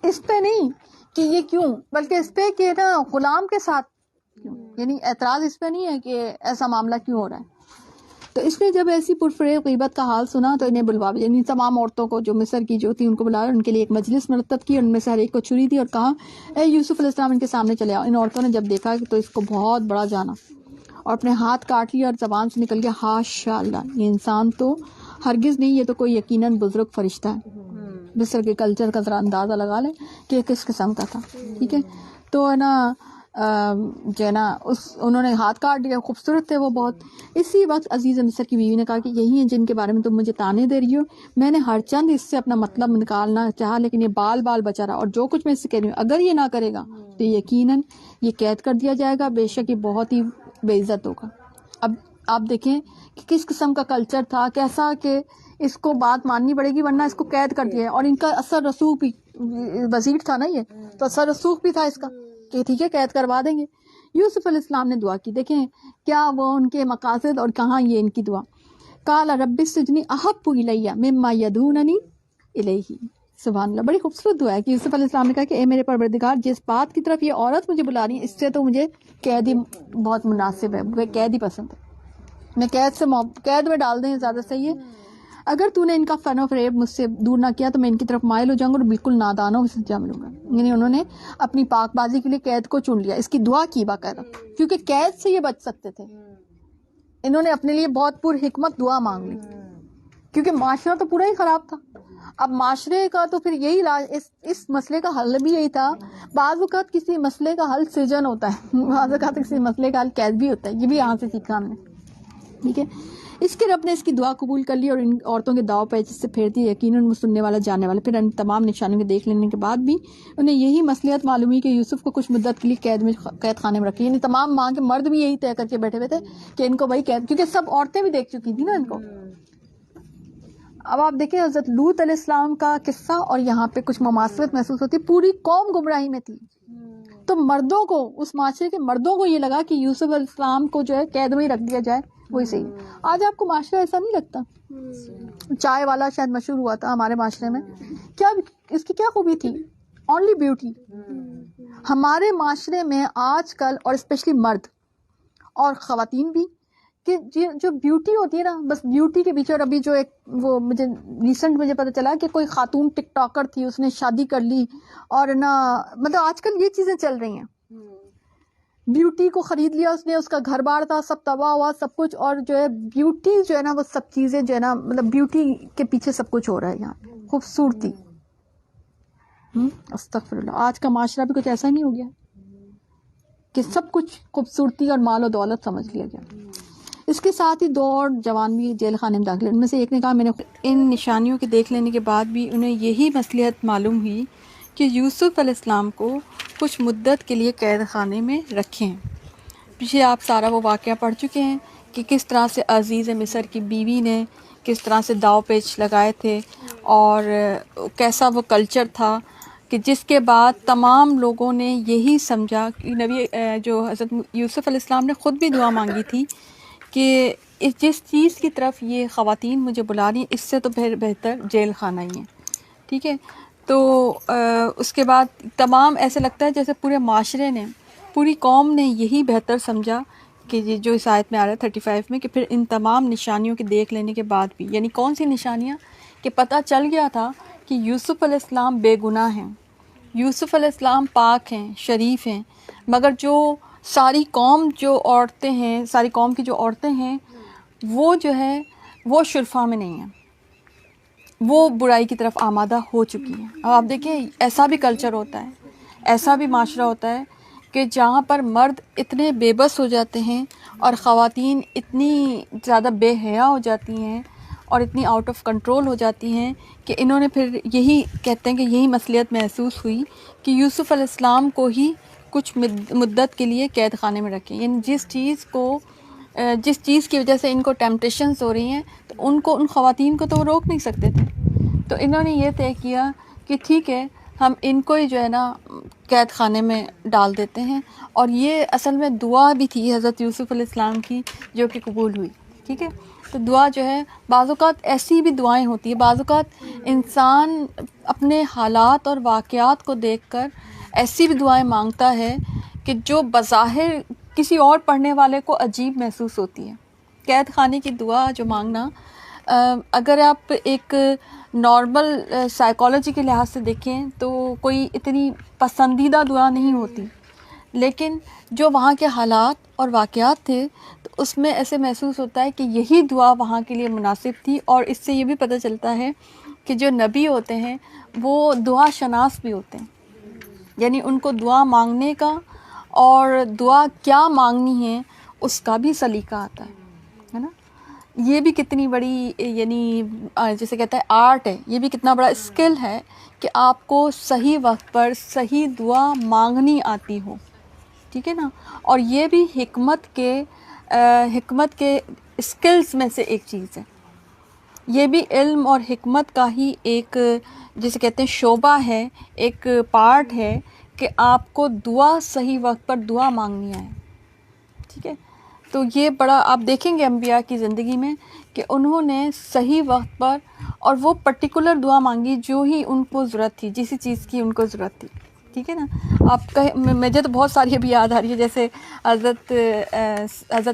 اس پہ نہیں کہ یہ کیوں، بلکہ اس پہ کہ نا غلام کے ساتھ کیوں، یعنی اعتراض اس پہ نہیں ہے کہ ایسا معاملہ کیوں ہو رہا ہے. تو اس نے جب ایسی پرفریب غیبت کا حال سنا تو انہیں بلوا، یعنی تمام عورتوں کو جو مصر کی جو تھی ان کو بلایا، ان کے لیے ایک مجلس مرتب کی. ان میں سے ہر ایک کو چھری دی اور کہا اے یوسف علیہ السلام ان کے سامنے چلے آؤ. ان عورتوں نے جب دیکھا تو اس کو بہت بڑا جانا اور اپنے ہاتھ کاٹ لیا اور زبان سے نکل گیا ہاشا اللہ، یہ انسان تو ہرگز نہیں، یہ تو کوئی یقیناً بزرگ فرشتہ ہے. مصر کے کلچر کا ذرا اندازہ لگا لیں کہ کس قسم کا تھا. ٹھیک ہے. تو ہے نا جو ہے نا انہوں نے ہاتھ کاٹ دیا. خوبصورت تھے وہ بہت. اسی وقت عزیز مصر کی بیوی نے کہا کہ یہی ہیں جن کے بارے میں تم مجھے تانے دے رہی ہو. میں نے ہر چند اس سے اپنا مطلب نکالنا چاہا لیکن یہ بال بچا رہا، اور جو کچھ میں اس سے کہہ رہی ہوں اگر یہ نہ کرے گا تو یقیناً یہ قید کر دیا جائے گا. بے شک یہ بہت ہی بے عزت ہوگا. اب آپ دیکھیں کہ کس قسم کا کلچر تھا، کیسا کہ اس کو بات ماننی پڑے گی ورنہ اس کو قید کر دیا ہے. اور ان کا اثر رسوخ بھی، وزیر تھا نا یہ، تو اثر رسوخ بھی تھا اس کا کہ ٹھیک ہے قید کروا دیں گے. یوسف علیہ السلام نے دعا کی. دیکھیں کیا وہ ان کے مقاصد اور کہاں یہ ان کی دعا. قال رب السجن احب الی مما یدعوننی الیہ. سبحان اللہ، بڑی خوبصورت دعا ہے کہ یوسف علیہ السلام نے کہا کہ اے میرے پروردگار، جس بات کی طرف یہ عورت مجھے بلا رہی ہے اس سے تو مجھے قید ہی بہت مناسب ہے، مجھے قید ہی پسند ہے. میں قید میں ڈال دیں زیادہ صحیح ہے. اگر تو نے ان کا فن و فریب مجھ سے دور نہ کیا تو میں ان کی طرف مائل ہو جاؤں گا اور بالکل نادانوں سے سجا ملوں گا. یعنی انہوں نے اپنی پاک بازی کے لیے قید کو چن لیا، اس کی دعا کی باقاعدہ، کیونکہ قید سے یہ بچ سکتے تھے. انہوں نے اپنے لیے بہت پر حکمت دعا مانگ لی کیونکہ معاشرہ تو پورا ہی خراب تھا. اب معاشرے کا تو پھر یہی اس مسئلے کا حل بھی یہی تھا. بعض اوقات کسی مسئلے کا حل سجن ہوتا ہے، بعض اوقات کسی مسئلے کا حل قید بھی ہوتا ہے. یہ بھی یہاں سے سیکھا ہم نے. ٹھیک ہے. اس کے رب نے اس کی دعا قبول کر لی اور ان عورتوں کے داؤ پہ جس سے پھیرتی یقیناً وہ سننے والا جاننے والا. پھر ان تمام نشانیوں کے دیکھ لینے کے بعد بھی انہیں یہی مصلحت معلوم ہوئی کہ یوسف کو کچھ مدت کے لیے قید خانے میں رکھے. یعنی تمام ماں کے مرد بھی یہی طے کر کے بیٹھے ہوئے تھے کہ ان کو وہی قید, کیونکہ سب عورتیں بھی دیکھ چکی تھی نا ان کو. اب آپ دیکھیں حضرت لوط علیہ السلام کا قصہ اور یہاں پہ کچھ مماثلت محسوس ہوتی. پوری قوم گمراہی میں تھی, تو مردوں کو, اس معاشرے کے مردوں کو یہ لگا کہ یوسف علیہ السلام کو جو ہے قید میں ہی رکھ دیا جائے, وہی صحیح. آج آپ کو معاشرہ ایسا نہیں لگتا؟ چائے والا شاید مشہور ہوا تھا ہمارے معاشرے میں, کیا اس کی کیا خوبی تھی؟ Only beauty. ہمارے معاشرے میں آج کل اور اسپیشلی مرد اور خواتین بھی کہ جو بیوٹی ہوتی ہے نا, بس بیوٹی کے پیچھے. اور ابھی جو ایک وہ مجھے پتا چلا کہ کوئی خاتون ٹک ٹاکر تھی, اس نے شادی کر لی اور نا, مطلب آج کل یہ چیزیں چل رہی ہیں. بیوٹی کو خرید لیا اس نے, اس کا گھر بار تھا, سب تباہ ہوا سب کچھ. اور جو ہے بیوٹی جو ہے نا, وہ سب چیزیں جو ہے نا, مطلب بیوٹی کے پیچھے سب کچھ ہو رہا ہے. یہاں خوبصورتی, استغفر اللہ. آج کا معاشرہ بھی کچھ ایسا نہیں ہو گیا کہ سب کچھ خوبصورتی اور مال و دولت سمجھ لیا گیا. اس کے ساتھ ہی 2 اور جوان بھی جیل خانے میں داخل. ان میں سے ایک نے کہا, میں نے ان نشانیوں کے دیکھ لینے کے بعد بھی انہیں یہی مصلحت معلوم ہوئی کہ یوسف علیہ السلام کو کچھ مدت کے لیے قید خانے میں رکھیں. پیچھے آپ سارا وہ واقعہ پڑھ چکے ہیں کہ کس طرح سے عزیز مصر کی بیوی نے کس طرح سے داؤ پیچ لگائے تھے, اور کیسا وہ کلچر تھا کہ جس کے بعد تمام لوگوں نے یہی سمجھا کہ نبی جو حضرت یوسف علیہ السلام نے خود بھی دعا مانگی تھی کہ جس چیز کی طرف یہ خواتین مجھے بلا رہی ہیں, اس سے تو بہتر جیل خانہ ہی ہے. ٹھیک ہے, تو اس کے بعد تمام ایسے لگتا ہے جیسے پورے معاشرے نے, پوری قوم نے یہی بہتر سمجھا کہ یہ جو اس آیت میں آ رہا ہے 35 میں, کہ پھر ان تمام نشانیوں کے دیکھ لینے کے بعد بھی. یعنی کون سی نشانیاں؟ کہ پتہ چل گیا تھا کہ یوسف علیہ السلام بے گناہ ہیں, یوسف علیہ السلام پاک ہیں, شریف ہیں, مگر جو ساری قوم جو عورتیں ہیں, ساری قوم کی جو عورتیں ہیں, وہ جو ہے وہ شرفا میں نہیں ہیں, وہ برائی کی طرف آمادہ ہو چکی ہیں. اب آپ دیکھیں ایسا بھی کلچر ہوتا ہے, ایسا بھی معاشرہ ہوتا ہے کہ جہاں پر مرد اتنے بے بس ہو جاتے ہیں اور خواتین اتنی زیادہ بے حیا ہو جاتی ہیں اور اتنی آؤٹ آف کنٹرول ہو جاتی ہیں کہ انہوں نے پھر یہی کہتے ہیں کہ یہی مصلحت محسوس ہوئی کہ یوسف علیہ السلام کو ہی کچھ مدت کے لیے قید خانے میں رکھیں. یعنی جس چیز کی وجہ سے ان کو ٹیمپٹیشنز ہو رہی ہیں, تو ان خواتین کو تو وہ روک نہیں سکتے تھے. تو انہوں نے یہ طے کیا کہ ٹھیک ہے, ہم ان کو ہی جو ہے نا قید خانے میں ڈال دیتے ہیں. اور یہ اصل میں دعا بھی تھی حضرت یوسف علیہ السلام کی جو کہ قبول ہوئی. ٹھیک ہے, تو دعا جو ہے بعض اوقات ایسی بھی دعائیں ہوتی ہیں, بعض اوقات انسان اپنے حالات اور واقعات کو دیکھ کر ایسی بھی دعائیں مانگتا ہے کہ جو بظاہر کسی اور پڑھنے والے کو عجیب محسوس ہوتی ہے. قید خانے کی دعا جو مانگنا, اگر آپ ایک نارمل سائیکالوجی کے لحاظ سے دیکھیں تو کوئی اتنی پسندیدہ دعا نہیں ہوتی, لیکن جو وہاں کے حالات اور واقعات تھے تو اس میں ایسے محسوس ہوتا ہے کہ یہی دعا وہاں کے لیے مناسب تھی. اور اس سے یہ بھی پتہ چلتا ہے کہ جو نبی ہوتے ہیں وہ دعا شناس بھی ہوتے ہیں, یعنی ان کو دعا مانگنے کا اور دعا کیا مانگنی ہے اس کا بھی سلیقہ آتا ہے نا. یہ بھی کتنی بڑی, یعنی جیسے کہتا ہے آرٹ ہے, یہ بھی کتنا بڑا اسکل ہے کہ آپ کو صحیح وقت پر صحیح دعا مانگنی آتی ہو. ٹھیک ہے نا, اور یہ بھی حکمت کے اسکلز میں سے ایک چیز ہے. یہ بھی علم اور حکمت کا ہی ایک جسے کہتے ہیں شعبہ ہے, ایک پارٹ ہے کہ آپ کو دعا صحیح وقت پر دعا مانگنی آئے. ٹھیک ہے, تو یہ بڑا آپ دیکھیں گے انبیاء کی زندگی میں کہ انہوں نے صحیح وقت پر اور وہ پرٹیکولر دعا مانگی جو ہی ان کو ضرورت تھی, جسی چیز کی ان کو ضرورت تھی. ٹھیک ہے نا, آپ مجھے تو بہت ساری ابھی یاد آ رہی ہے, جیسے حضرت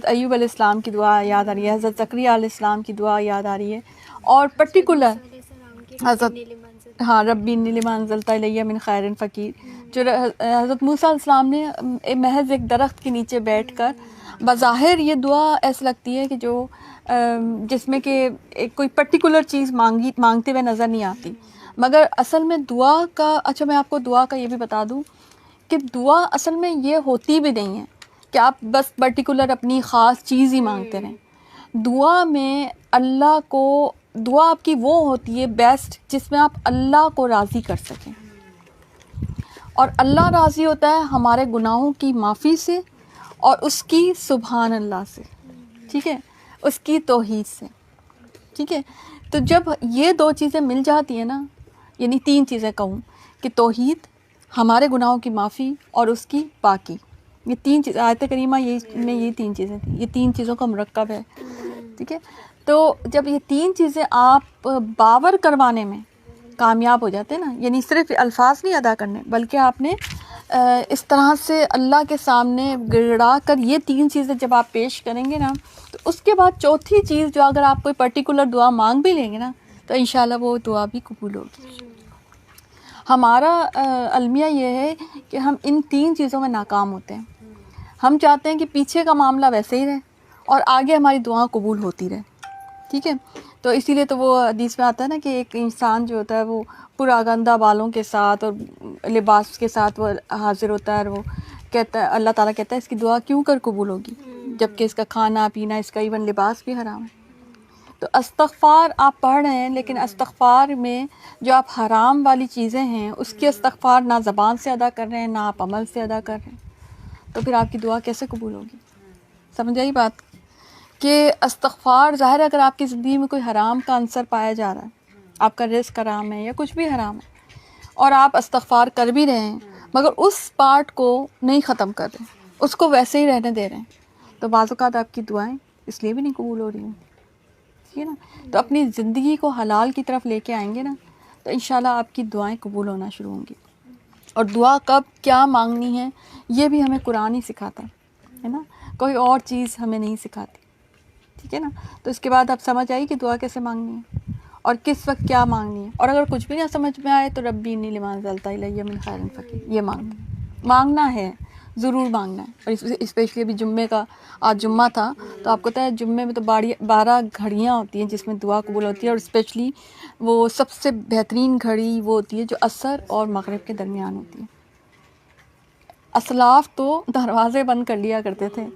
ایوب علیہ السلام کی دعا یاد آ رہی ہے, حضرت زکریا علیہ السلام کی دعا یاد آ رہی ہے, اور پرٹیکولر حضرت ربی انی لما انزلت الی من خیر فقیر, جو حضرت موسیٰ علیہ السلام نے محض ایک درخت کے نیچے بیٹھ کر, بظاہر یہ دعا ایسے لگتی ہے کہ جو جس میں کہ کوئی پرٹیکولر چیز مانگتے ہوئے نظر نہیں آتی, مگر اصل میں دعا کا, اچھا میں آپ کو دعا کا یہ بھی بتا دوں کہ دعا اصل میں یہ ہوتی بھی نہیں ہے کہ آپ بس پرٹیکولر اپنی خاص چیز ہی مانگتے رہیں. دعا میں اللہ کو، دعا آپ کی وہ ہوتی ہے بیسٹ جس میں آپ اللہ کو راضی کر سکیں، اور اللہ راضی ہوتا ہے ہمارے گناہوں کی معافی سے اور اس کی سبحان اللہ سے، ٹھیک ہے، اس کی توحید سے، ٹھیک ہے. تو جب یہ دو چیزیں مل جاتی ہیں نا، یعنی تین چیزیں کہوں کہ توحید، ہمارے گناہوں کی معافی اور اس کی پاکی، یہ تین چیز آیت کریمہ یہ تین چیزیں تھیں، یہ تین چیزوں کا مرکب ہے، ٹھیک ہے. تو جب یہ تین چیزیں آپ باور کروانے میں کامیاب ہو جاتے ہیں نا، یعنی صرف الفاظ نہیں ادا کرنے بلکہ آپ نے اس طرح سے اللہ کے سامنے گڑا کر یہ تین چیزیں جب آپ پیش کریں گے نا، تو اس کے بعد چوتھی چیز جو اگر آپ کوئی پرٹیکولر دعا مانگ بھی لیں گے نا تو انشاءاللہ وہ دعا بھی قبول ہوگی. ہمارا المیہ یہ ہے کہ ہم ان تین چیزوں میں ناکام ہوتے ہیں. ہم چاہتے ہیں کہ پیچھے کا معاملہ ویسے ہی رہے اور آگے ہماری دعا قبول ہوتی رہے، ٹھیک ہے. تو اسی لیے تو وہ حدیث میں آتا ہے نا کہ ایک انسان جو ہوتا ہے وہ پورا گندہ بالوں کے ساتھ اور لباس کے ساتھ وہ حاضر ہوتا ہے، اور وہ کہتا ہے، اللہ تعالیٰ کہتا ہے اس کی دعا کیوں کر قبول ہوگی جبکہ اس کا کھانا پینا، اس کا ایون لباس بھی حرام ہے. تو استغفار آپ پڑھ رہے ہیں، لیکن استغفار میں جو آپ حرام والی چیزیں ہیں اس کی استغفار نہ زبان سے ادا کر رہے ہیں، نہ آپ عمل سے ادا کر رہے ہیں، تو پھر آپ کی دعا کیسے قبول ہوگی؟ سمجھ آئی بات کہ استغفار ظاہر ہے اگر آپ کی زندگی میں کوئی حرام کا عنصر پایا جا رہا ہے، آپ کا رزق حرام ہے یا کچھ بھی حرام ہے، اور آپ استغفار کر بھی رہے ہیں مگر اس پارٹ کو نہیں ختم کر رہے، اس کو ویسے ہی رہنے دے رہے ہیں، تو بعض اوقات آپ کی دعائیں اس لیے بھی نہیں قبول ہو رہی ہیں، ٹھیک ہے نا. تو اپنی زندگی کو حلال کی طرف لے کے آئیں گے نا تو انشاءاللہ آپ کی دعائیں قبول ہونا شروع ہوں گی. اور دعا کب کیا مانگنی ہے یہ بھی ہمیں قرآن ہی سکھاتا ہے نا، کوئی اور چیز ہمیں نہیں سکھاتی، ٹھیک ہے نا. تو اس کے بعد آپ سمجھ آئی کہ دعا کیسے مانگنی ہے اور کس وقت کیا مانگنی ہے. اور اگر کچھ بھی نہ سمجھ میں آئے تو ربی انی لما انزلت الی من خیر فقیر، یہ مانگنا ہے، ضرور مانگنا ہے. اور اسپیشلی ابھی جمعے کا، آج جمعہ تھا تو آپ کو پتہ ہے جمعے میں تو 12 گھڑیاں ہوتی ہیں جس میں دعا قبول ہوتی ہے، اور اسپیشلی وہ سب سے بہترین گھڑی وہ ہوتی ہے جو عصر اور مغرب کے درمیان ہوتی ہے. اسلاف تو دروازے بند کر لیا کرتے تھے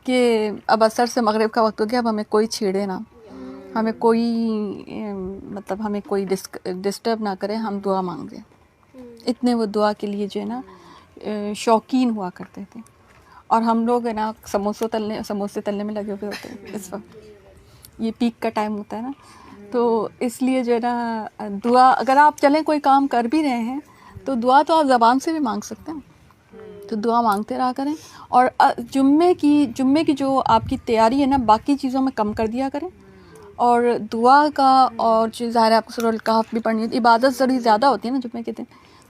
کہ اب عصر سے مغرب کا وقت ہو گیا، اب ہمیں کوئی چھیڑے نہ، ہمیں کوئی مطلب ہمیں کوئی ڈسٹرب نہ کرے، ہم دعا مانگ رہے ہیں. اتنے وہ دعا کے لیے جو ہے نا شوقین ہوا کرتے تھے. اور ہم لوگ ہے نا سموسے تلنے میں لگے ہوئے ہوتے ہیں اس وقت، یہ پیک کا ٹائم ہوتا ہے نا، تو اس لیے جو ہے نا دعا اگر آپ چلیں کوئی کام کر بھی رہے ہیں تو دعا تو آپ زبان سے بھی مانگ سکتے ہیں، تو دعا مانگتے رہا کریں. اور جمعے کی جو آپ کی تیاری ہے نا باقی چیزوں میں کم کر دیا کریں، اور دعا کا اور ظاہر آپ کو سورۃ الکہف بھی پڑھنی ہے، عبادت ضروری زیادہ ہوتی ہے نا جمعے کے دن،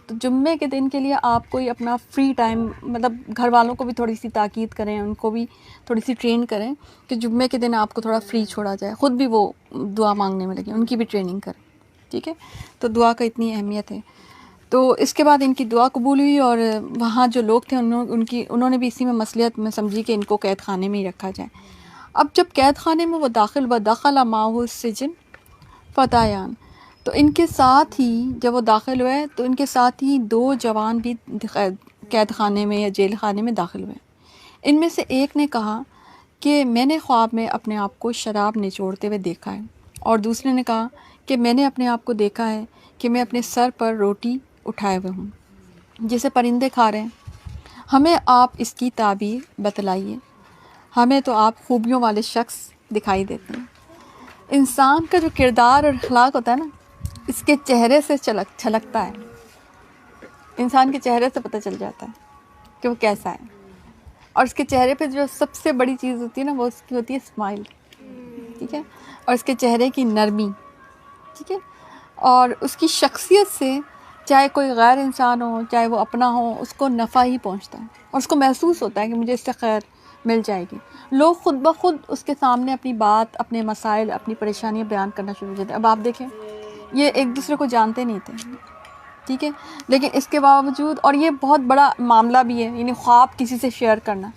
تو جمعے کے دن کے لیے آپ کوئی اپنا فری ٹائم، مطلب گھر والوں کو بھی تھوڑی سی تاکید کریں، ان کو بھی تھوڑی سی ٹرین کریں کہ جمعے کے دن آپ کو تھوڑا فری چھوڑا جائے، خود بھی وہ دعا مانگنے میں لگیں، ان کی بھی ٹریننگ کریں، ٹھیک ہے. تو دعا کا اتنی اہمیت ہے. تو اس کے بعد ان کی دعا قبول ہوئی، اور وہاں جو لوگ تھے انہوں نے بھی اسی میں مصلحت میں سمجھی کہ ان کو قید خانے میں ہی رکھا جائے. اب جب قید خانے میں وہ دخل معه السجن فتیان، تو ان کے ساتھ ہی جب وہ داخل ہوئے تو ان کے ساتھ ہی 2 جوان بھی قید خانے میں یا جیل خانے میں داخل ہوئے. ان میں سے ایک نے کہا کہ میں نے خواب میں اپنے آپ کو شراب نچوڑتے ہوئے دیکھا ہے، اور دوسرے نے کہا کہ میں نے اپنے آپ کو دیکھا ہے کہ میں اپنے سر پر روٹی اٹھائے ہوئے ہوں جسے پرندے کھا رہے ہیں. ہمیں آپ اس کی تعبیر بتلائیے، ہمیں تو آپ خوبیوں والے شخص دکھائی دیتے ہیں. انسان کا جو کردار اور اخلاق ہوتا ہے نا اس کے چہرے سے چھلکتا ہے، انسان کے چہرے سے پتہ چل جاتا ہے کہ وہ کیسا ہے. اور اس کے چہرے پہ جو سب سے بڑی چیز ہوتی ہے نا وہ اس کی ہوتی ہے اسمائل، ٹھیک ہے، اور اس کے چہرے کی نرمی، ٹھیک ہے. اور اس کی شخصیت سے چاہے کوئی غیر انسان ہو چاہے وہ اپنا ہو اس کو نفع ہی پہنچتا ہے، اور اس کو محسوس ہوتا ہے کہ مجھے اس سے خیر مل جائے گی. لوگ خود بخود اس کے سامنے اپنی بات، اپنے مسائل، اپنی پریشانیاں بیان کرنا شروع ہو جاتے ہیں. اب آپ دیکھیں یہ ایک دوسرے کو جانتے نہیں تھے، ٹھیک ہے، لیکن اس کے باوجود، اور یہ بہت بڑا معاملہ بھی ہے، یعنی خواب کسی سے شیئر کرنا،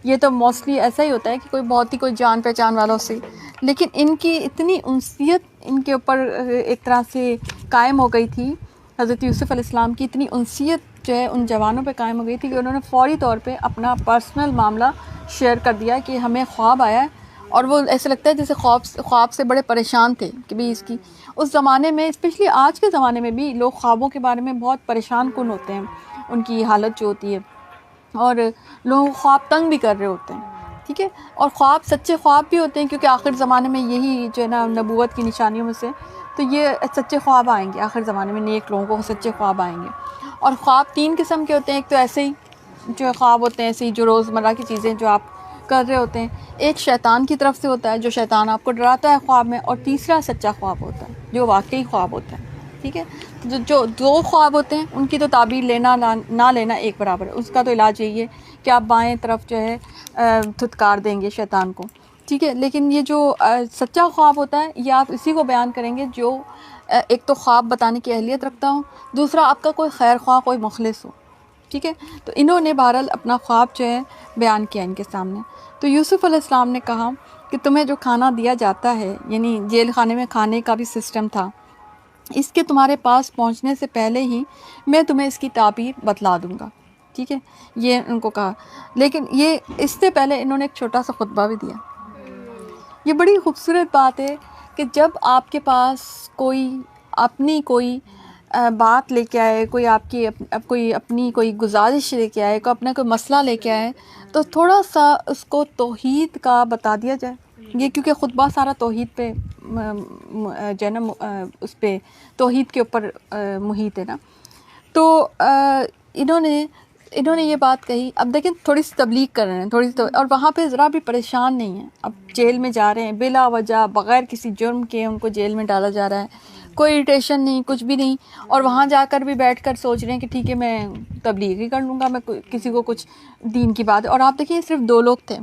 یہ تو موسٹلی ایسا ہی ہوتا ہے کہ کوئی بہت ہی کوئی جان پہچان والوں سے، لیکن ان کی اتنی انسیت ان کے اوپر ایک طرح سے قائم ہو گئی تھی، حضرت یوسف علیہ السلام کی اتنی انسیت جو ہے ان جوانوں پہ قائم ہو گئی تھی کہ انہوں نے فوری طور پہ اپنا پرسنل معاملہ شیئر کر دیا کہ ہمیں خواب آیا ہے اور وہ ایسے لگتا ہے جیسے خواب سے بڑے پریشان تھے کہ بھئی اس کی اس زمانے میں، اسپیشلی آج کے زمانے میں بھی لوگ خوابوں کے بارے میں بہت پریشان کن ہوتے ہیں، ان کی حالت جو ہوتی ہے، اور لوگ خواب تنگ بھی کر رہے ہوتے ہیں، ٹھیک ہے. اور خواب سچے خواب بھی ہوتے ہیں، کیونکہ آخر زمانے میں یہی جو ہے نا نبوت کی نشانیوں میں سے تو یہ سچے خواب آئیں گے آخر زمانے میں، نیک لوگوں کو سچے خواب آئیں گے. اور خواب 3 قسم کے ہوتے ہیں. ایک تو ایسے ہی جو خواب ہوتے ہیں، ایسے ہی جو روزمرہ کی چیزیں جو آپ کر رہے ہوتے ہیں. ایک شیطان کی طرف سے ہوتا ہے جو شیطان آپ کو ڈراتا ہے خواب میں. اور تیسرا سچا خواب ہوتا ہے جو واقعی خواب ہوتا ہے، ٹھیک ہے. جو 2 خواب ہوتے ہیں ان کی تو تعبیر لینا نہ لینا ایک برابر ہے. اس کا تو علاج یہی ہے کہ آپ بائیں طرف جو ہے دھتکار دیں گے شیطان کو، ٹھیک ہے. لیکن یہ جو سچا خواب ہوتا ہے یہ آپ اسی کو بیان کریں گے جو ایک تو خواب بتانے کی اہلیت رکھتا ہوں، دوسرا آپ کا کوئی خیر خواہ، کوئی مخلص ہو، ٹھیک ہے. تو انہوں نے بہرحال اپنا خواب جو ہے بیان کیا ان کے سامنے. تو یوسف علیہ السلام نے کہا کہ تمہیں جو کھانا دیا جاتا ہے، یعنی جیل خانے میں کھانے کا بھی سسٹم تھا، اس کے تمہارے پاس پہنچنے سے پہلے ہی میں تمہیں اس کی تعبیر بتلا دوں گا، ٹھیک ہے. یہ ان کو کہا. لیکن یہ اس سے پہلے انہوں نے ایک چھوٹا سا خطبہ بھی دیا. یہ بڑی خوبصورت بات ہے کہ جب آپ کے پاس کوئی اپنی کوئی بات لے کے آئے، کوئی آپ کی کوئی اپنی کوئی گزارش لے کے آئے، کوئی اپنا کوئی مسئلہ لے کے آئے، تو تھوڑا سا اس کو توحید کا بتا دیا جائے. یہ کیونکہ خطبہ سارا توحید پہ جو ہے نا اس پہ توحید کے اوپر محیط ہے نا. تو انہوں نے یہ بات کہی. اب دیکھیں تھوڑی سی تبلیغ کر رہے ہیں، اور وہاں پہ ذرا بھی پریشان نہیں ہیں. اب جیل میں جا رہے ہیں بلا وجہ، بغیر کسی جرم کے ان کو جیل میں ڈالا جا رہا ہے، کوئی اریٹیشن نہیں، کچھ بھی نہیں. اور وہاں جا کر بھی بیٹھ کر سوچ رہے ہیں کہ ٹھیک ہے میں تبلیغ ہی کر لوں گا، میں کسی کو کچھ دین کی بات. اور آپ دیکھیے صرف 2 لوگ تھے،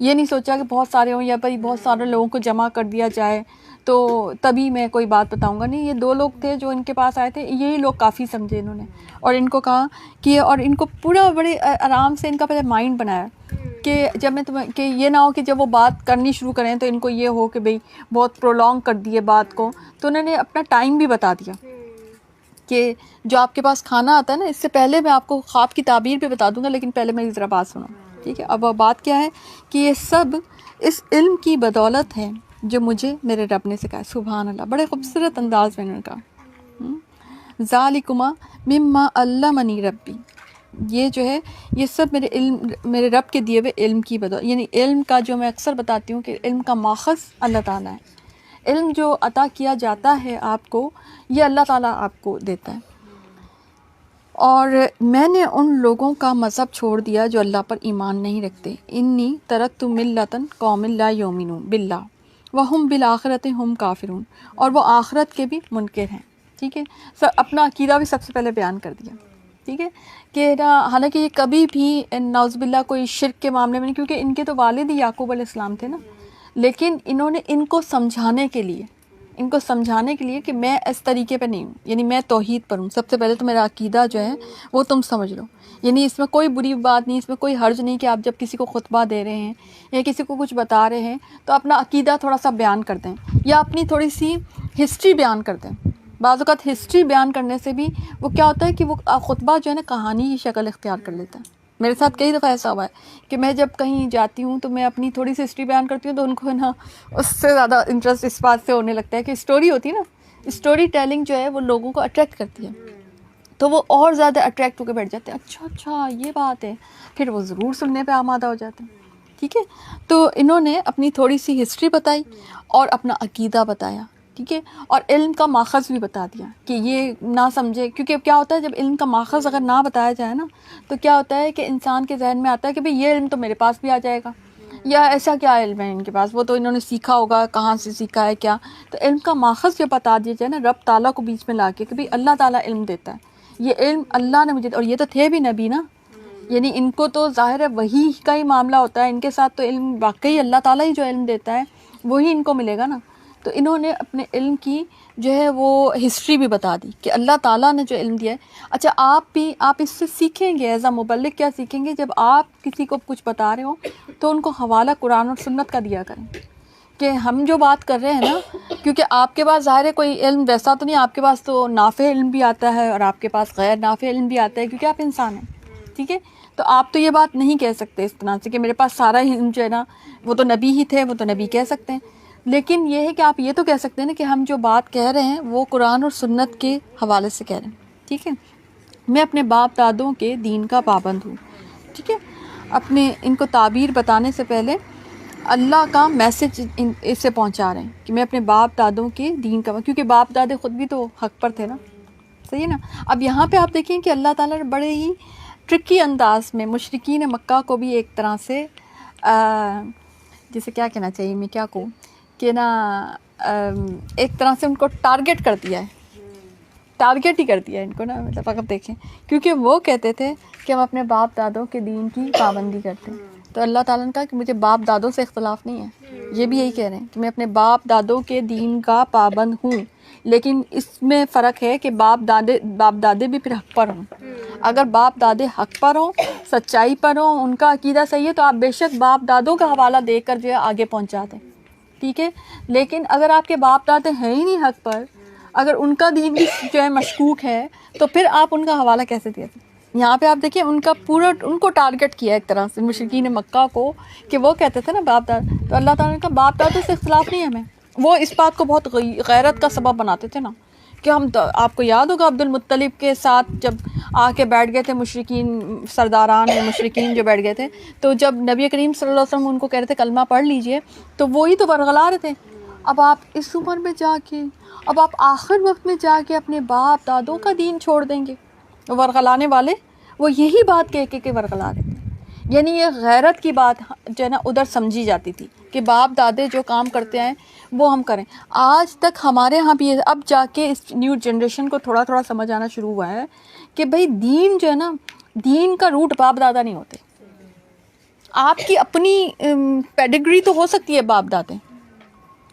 یہ نہیں سوچا کہ بہت سارے ہوں یا بھائی بہت سارے لوگوں کو جمع کر دیا جائے تو تبھی میں کوئی بات بتاؤں گا. نہیں، یہ 2 لوگ تھے جو ان کے پاس آئے تھے، یہی لوگ کافی سمجھے انہوں نے. اور ان کو کہا کہ اور ان کو پورا بڑے آرام سے ان کا پہلے مائنڈ بنایا کہ جب میں تمہیں کہ یہ نہ ہو کہ جب وہ بات کرنی شروع کریں تو ان کو یہ ہو کہ بھئی بہت پرولونگ کر دیے بات کو. تو انہوں نے اپنا ٹائم بھی بتا دیا کہ جو آپ کے پاس کھانا آتا ہے نا، اس سے پہلے میں آپ کو خواب کی تعبیر بھی بتا دوں گا، لیکن پہلے میری ذرا بات سنو، ٹھیک ہے. اب وہ بات کیا ہے کہ یہ سب اس علم کی بدولت ہے جو مجھے میرے رب نے سکھایا. سبحان اللہ، بڑے خوبصورت انداز میں انہوں نے کہا ذالکما مما علمنی ربی. یہ جو ہے یہ سب میرے رب کے دیے ہوئے علم کی بدولت. یعنی علم کا جو میں اکثر بتاتی ہوں کہ علم کا ماخذ اللہ تعالیٰ ہے. علم جو عطا کیا جاتا ہے آپ کو، یہ اللہ تعالیٰ آپ کو دیتا ہے. اور میں نے ان لوگوں کا مذہب چھوڑ دیا جو اللہ پر ایمان نہیں رکھتے. انی ترکت ملۃ قوم لا یؤمنون باللہ وہم بالآخرۃ ہم کافرون. اور وہ آخرت کے بھی منکر ہیں، ٹھیک ہے. اپنا عقیدہ بھی سب سے پہلے بیان کر دیا، ٹھیک ہے. کہ حالانکہ یہ کبھی بھی نعوذ باللہ کوئی شرک کے معاملے میں نہیں، کیونکہ ان کے تو والد ہی یعقوب علیہ السلام تھے نا. لیکن انہوں نے ان کو سمجھانے کے لیے کہ میں اس طریقے پہ نہیں ہوں، یعنی میں توحید پر ہوں. سب سے پہلے تو میرا عقیدہ جو ہے وہ تم سمجھ لو. یعنی اس میں کوئی بری بات نہیں، اس میں کوئی حرج نہیں کہ آپ جب کسی کو خطبہ دے رہے ہیں یا کسی کو کچھ بتا رہے ہیں تو اپنا عقیدہ تھوڑا سا بیان کر دیں یا اپنی تھوڑی سی ہسٹری بیان کر دیں. بعض اوقات ہسٹری بیان کرنے سے بھی وہ کیا ہوتا ہے کہ وہ خطبہ جو ہے نا کہانی کی شکل اختیار کر لیتا ہے. میرے ساتھ کئی دفعہ ایسا ہوا ہے کہ میں جب کہیں جاتی ہوں تو میں اپنی تھوڑی سی ہسٹری بیان کرتی ہوں تو ان کو نا اس سے زیادہ انٹرسٹ اس بات سے ہونے لگتا ہے کہ اسٹوری ہوتی ہے نا، اسٹوری ٹیلنگ جو ہے وہ لوگوں کو اٹریکٹ کرتی ہے، تو وہ اور زیادہ اٹریکٹ ہو کے بیٹھ جاتے ہیں. اچھا یہ بات ہے، پھر وہ ضرور سننے پہ آمادہ ہو جاتے ہیں، ٹھیک ہے. تو انہوں نے اپنی تھوڑی سی ہسٹری بتائی اور اپنا عقیدہ بتایا، ٹھیک ہے. اور علم کا ماخذ بھی بتا دیا کہ یہ نہ سمجھے، کیونکہ کیا ہوتا ہے جب علم کا ماخذ اگر نہ بتایا جائے نا تو کیا ہوتا ہے کہ انسان کے ذہن میں آتا ہے کہ بھئی یہ علم تو میرے پاس بھی آ جائے گا، یا ایسا کیا علم ہے ان کے پاس، وہ تو انہوں نے سیکھا ہوگا، کہاں سے سیکھا ہے کیا. تو علم کا ماخذ جو بتا دیا جائے نا رب تعالیٰ کو بیچ میں لا کے کہ بھئی اللہ تعالیٰ علم دیتا ہے، یہ علم اللہ نے مجھے، اور یہ تو تھے بھی نبی نا، یعنی ان کو تو ظاہر ہے وہی کا ہی معاملہ ہوتا ہے ان کے ساتھ. تو علم واقعی اللہ تعالیٰ ہی جو علم دیتا ہے وہی ان کو ملے گا نا. تو انہوں نے اپنے علم کی جو ہے وہ ہسٹری بھی بتا دی کہ اللہ تعالیٰ نے جو علم دیا ہے. اچھا آپ اس سے سیکھیں گے ایز اے مبلغ. کیا سیکھیں گے؟ جب آپ کسی کو کچھ بتا رہے ہو تو ان کو حوالہ قرآن اور سنت کا دیا کریں کہ ہم جو بات کر رہے ہیں نا، کیونکہ آپ کے پاس ظاہر ہے کوئی علم ویسا تو نہیں، آپ کے پاس تو نافع علم بھی آتا ہے اور آپ کے پاس غیر نافع علم بھی آتا ہے کیونکہ آپ انسان ہیں، ٹھیک ہے. تو آپ تو یہ بات نہیں کہہ سکتے اس طرح سے کہ میرے پاس سارا علم جو ہے نا وہ تو نبی ہی تھے، وہ تو نبی کہہ سکتے ہیں. لیکن یہ ہے کہ آپ یہ تو کہہ سکتے ہیں نا کہ ہم جو بات کہہ رہے ہیں وہ قرآن اور سنت کے حوالے سے کہہ رہے ہیں. ٹھیک ہے، میں اپنے باپ دادوں کے دین کا پابند ہوں. ٹھیک ہے، اپنے ان کو تعبیر بتانے سے پہلے اللہ کا میسج اس سے پہنچا رہے ہیں کہ میں اپنے باپ دادوں کے دین کا، کیونکہ باپ دادے خود بھی تو حق پر تھے نا. صحیح ہے نا. اب یہاں پہ آپ دیکھیں کہ اللہ تعالیٰ نے بڑے ہی ٹرکی انداز میں مشرکین مکہ کو بھی ایک طرح سے جسے کیا کہنا چاہیے، میں کیا کہوں کہ نا ایک طرح سے ان کو ٹارگٹ کر دیا ہے، ٹارگٹ ہی کر دیا ان کو نا. مطلب اگر دیکھیں کیونکہ وہ کہتے تھے کہ ہم اپنے باپ دادوں کے دین کی پابندی کرتے ہیں، تو اللہ تعالیٰ نے کہا کہ مجھے باپ دادوں سے اختلاف نہیں ہے. یہ بھی یہی کہہ رہے ہیں کہ میں اپنے باپ دادوں کے دین کا پابند ہوں، لیکن اس میں فرق ہے کہ باپ دادے بھی پھر حق پر ہوں. اگر باپ دادے حق پر ہوں، سچائی پر ہوں، ان کا عقیدہ صحیح ہے، تو آپ بے شک باپ دادوں کا حوالہ دے کر جو ہے آگے پہنچا دیں. ٹھیک ہے، لیکن اگر آپ کے باپ دادے ہیں ہی نہیں حق پر، اگر ان کا دین بھی جو ہے مشکوک ہے، تو پھر آپ ان کا حوالہ کیسے دیں؟ یہاں پہ آپ دیکھیں ان کا پورا ان کو ٹارگٹ کیا ایک طرح سے مشرکین مکہ کو، کہ وہ کہتے تھے نا باپ دادا، تو اللہ تعالیٰ نے کہا باپ دادوں سے اختلاف نہیں ہے ہمیں. وہ اس بات کو بہت غیرت کا سبب بناتے تھے نا، کہ ہم آپ کو یاد ہوگا عبد المطلب کے ساتھ جب آ کے بیٹھ گئے تھے مشرکین، سرداران مشرکین جو بیٹھ گئے تھے، تو جب نبی کریم صلی اللہ علیہ وسلم ان کو کہہ رہے تھے کلمہ پڑھ لیجئے، تو وہی تو ورغلا رہے تھے. اب آپ اس عمر میں جا کے، اب آپ آخر وقت میں جا کے اپنے باپ دادوں کا دین چھوڑ دیں گے. ورغلانے والے وہ یہی بات کہہ کے ورغلا رہے تھے. یعنی یہ غیرت کی بات جو ہے نا ادھر سمجھی جاتی تھی کہ باپ دادے جو کام کرتے ہیں وہ ہم کریں. آج تک ہمارے ہاں بھی اب جا کے اس نیو جنریشن کو تھوڑا تھوڑا سمجھ آنا شروع ہوا ہے کہ بھئی دین جو ہے نا، دین کا روٹ باپ دادا نہیں ہوتے. آپ کی اپنی پیڈگری تو ہو سکتی ہے باپ دادے،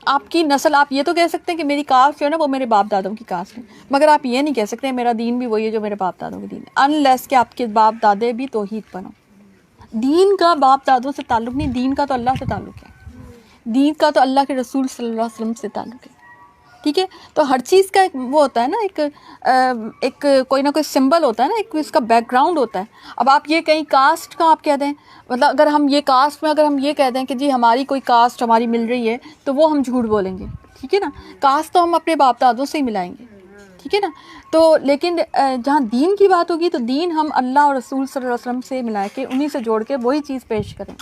آپ کی نسل، آپ یہ تو کہہ سکتے ہیں کہ میری کاسٹ جو ہے نا وہ میرے باپ دادوں کی کاسٹ ہے، مگر آپ یہ نہیں کہہ سکتے میرا دین بھی وہی ہے جو میرے باپ دادوں کے دین ہے، انلیس کہ آپ کے باپ دادے بھی توحید پر ہوں. دین کا باپ دادوں سے تعلق نہیں، دین کا تو اللہ سے تعلق ہے، دین کا تو اللہ کے رسول صلی اللہ علیہ وسلم سے تعلق ہے. ٹھیک ہے، تو ہر چیز کا ایک وہ ہوتا ہے نا، ایک کوئی نہ کوئی سمبل ہوتا ہے نا، ایک اس کا بیک گراؤنڈ ہوتا ہے. اب آپ یہ کہیں کاسٹ کا آپ کہہ دیں، مطلب اگر ہم یہ کاسٹ میں اگر ہم یہ کہہ دیں کہ جی ہماری کوئی کاسٹ ہماری مل رہی ہے، تو وہ ہم جھوٹ بولیں گے. ٹھیک ہے نا، کاسٹ تو ہم اپنے باپ دادوں سے ہی ملائیں گے. ٹھیک ہے نا. تو لیکن جہاں دین کی بات ہوگی تو دین ہم اللہ اور رسول صلی اللہ علیہ وسلم سے ملا کے انہی سے جوڑ کے وہی چیز پیش کریں.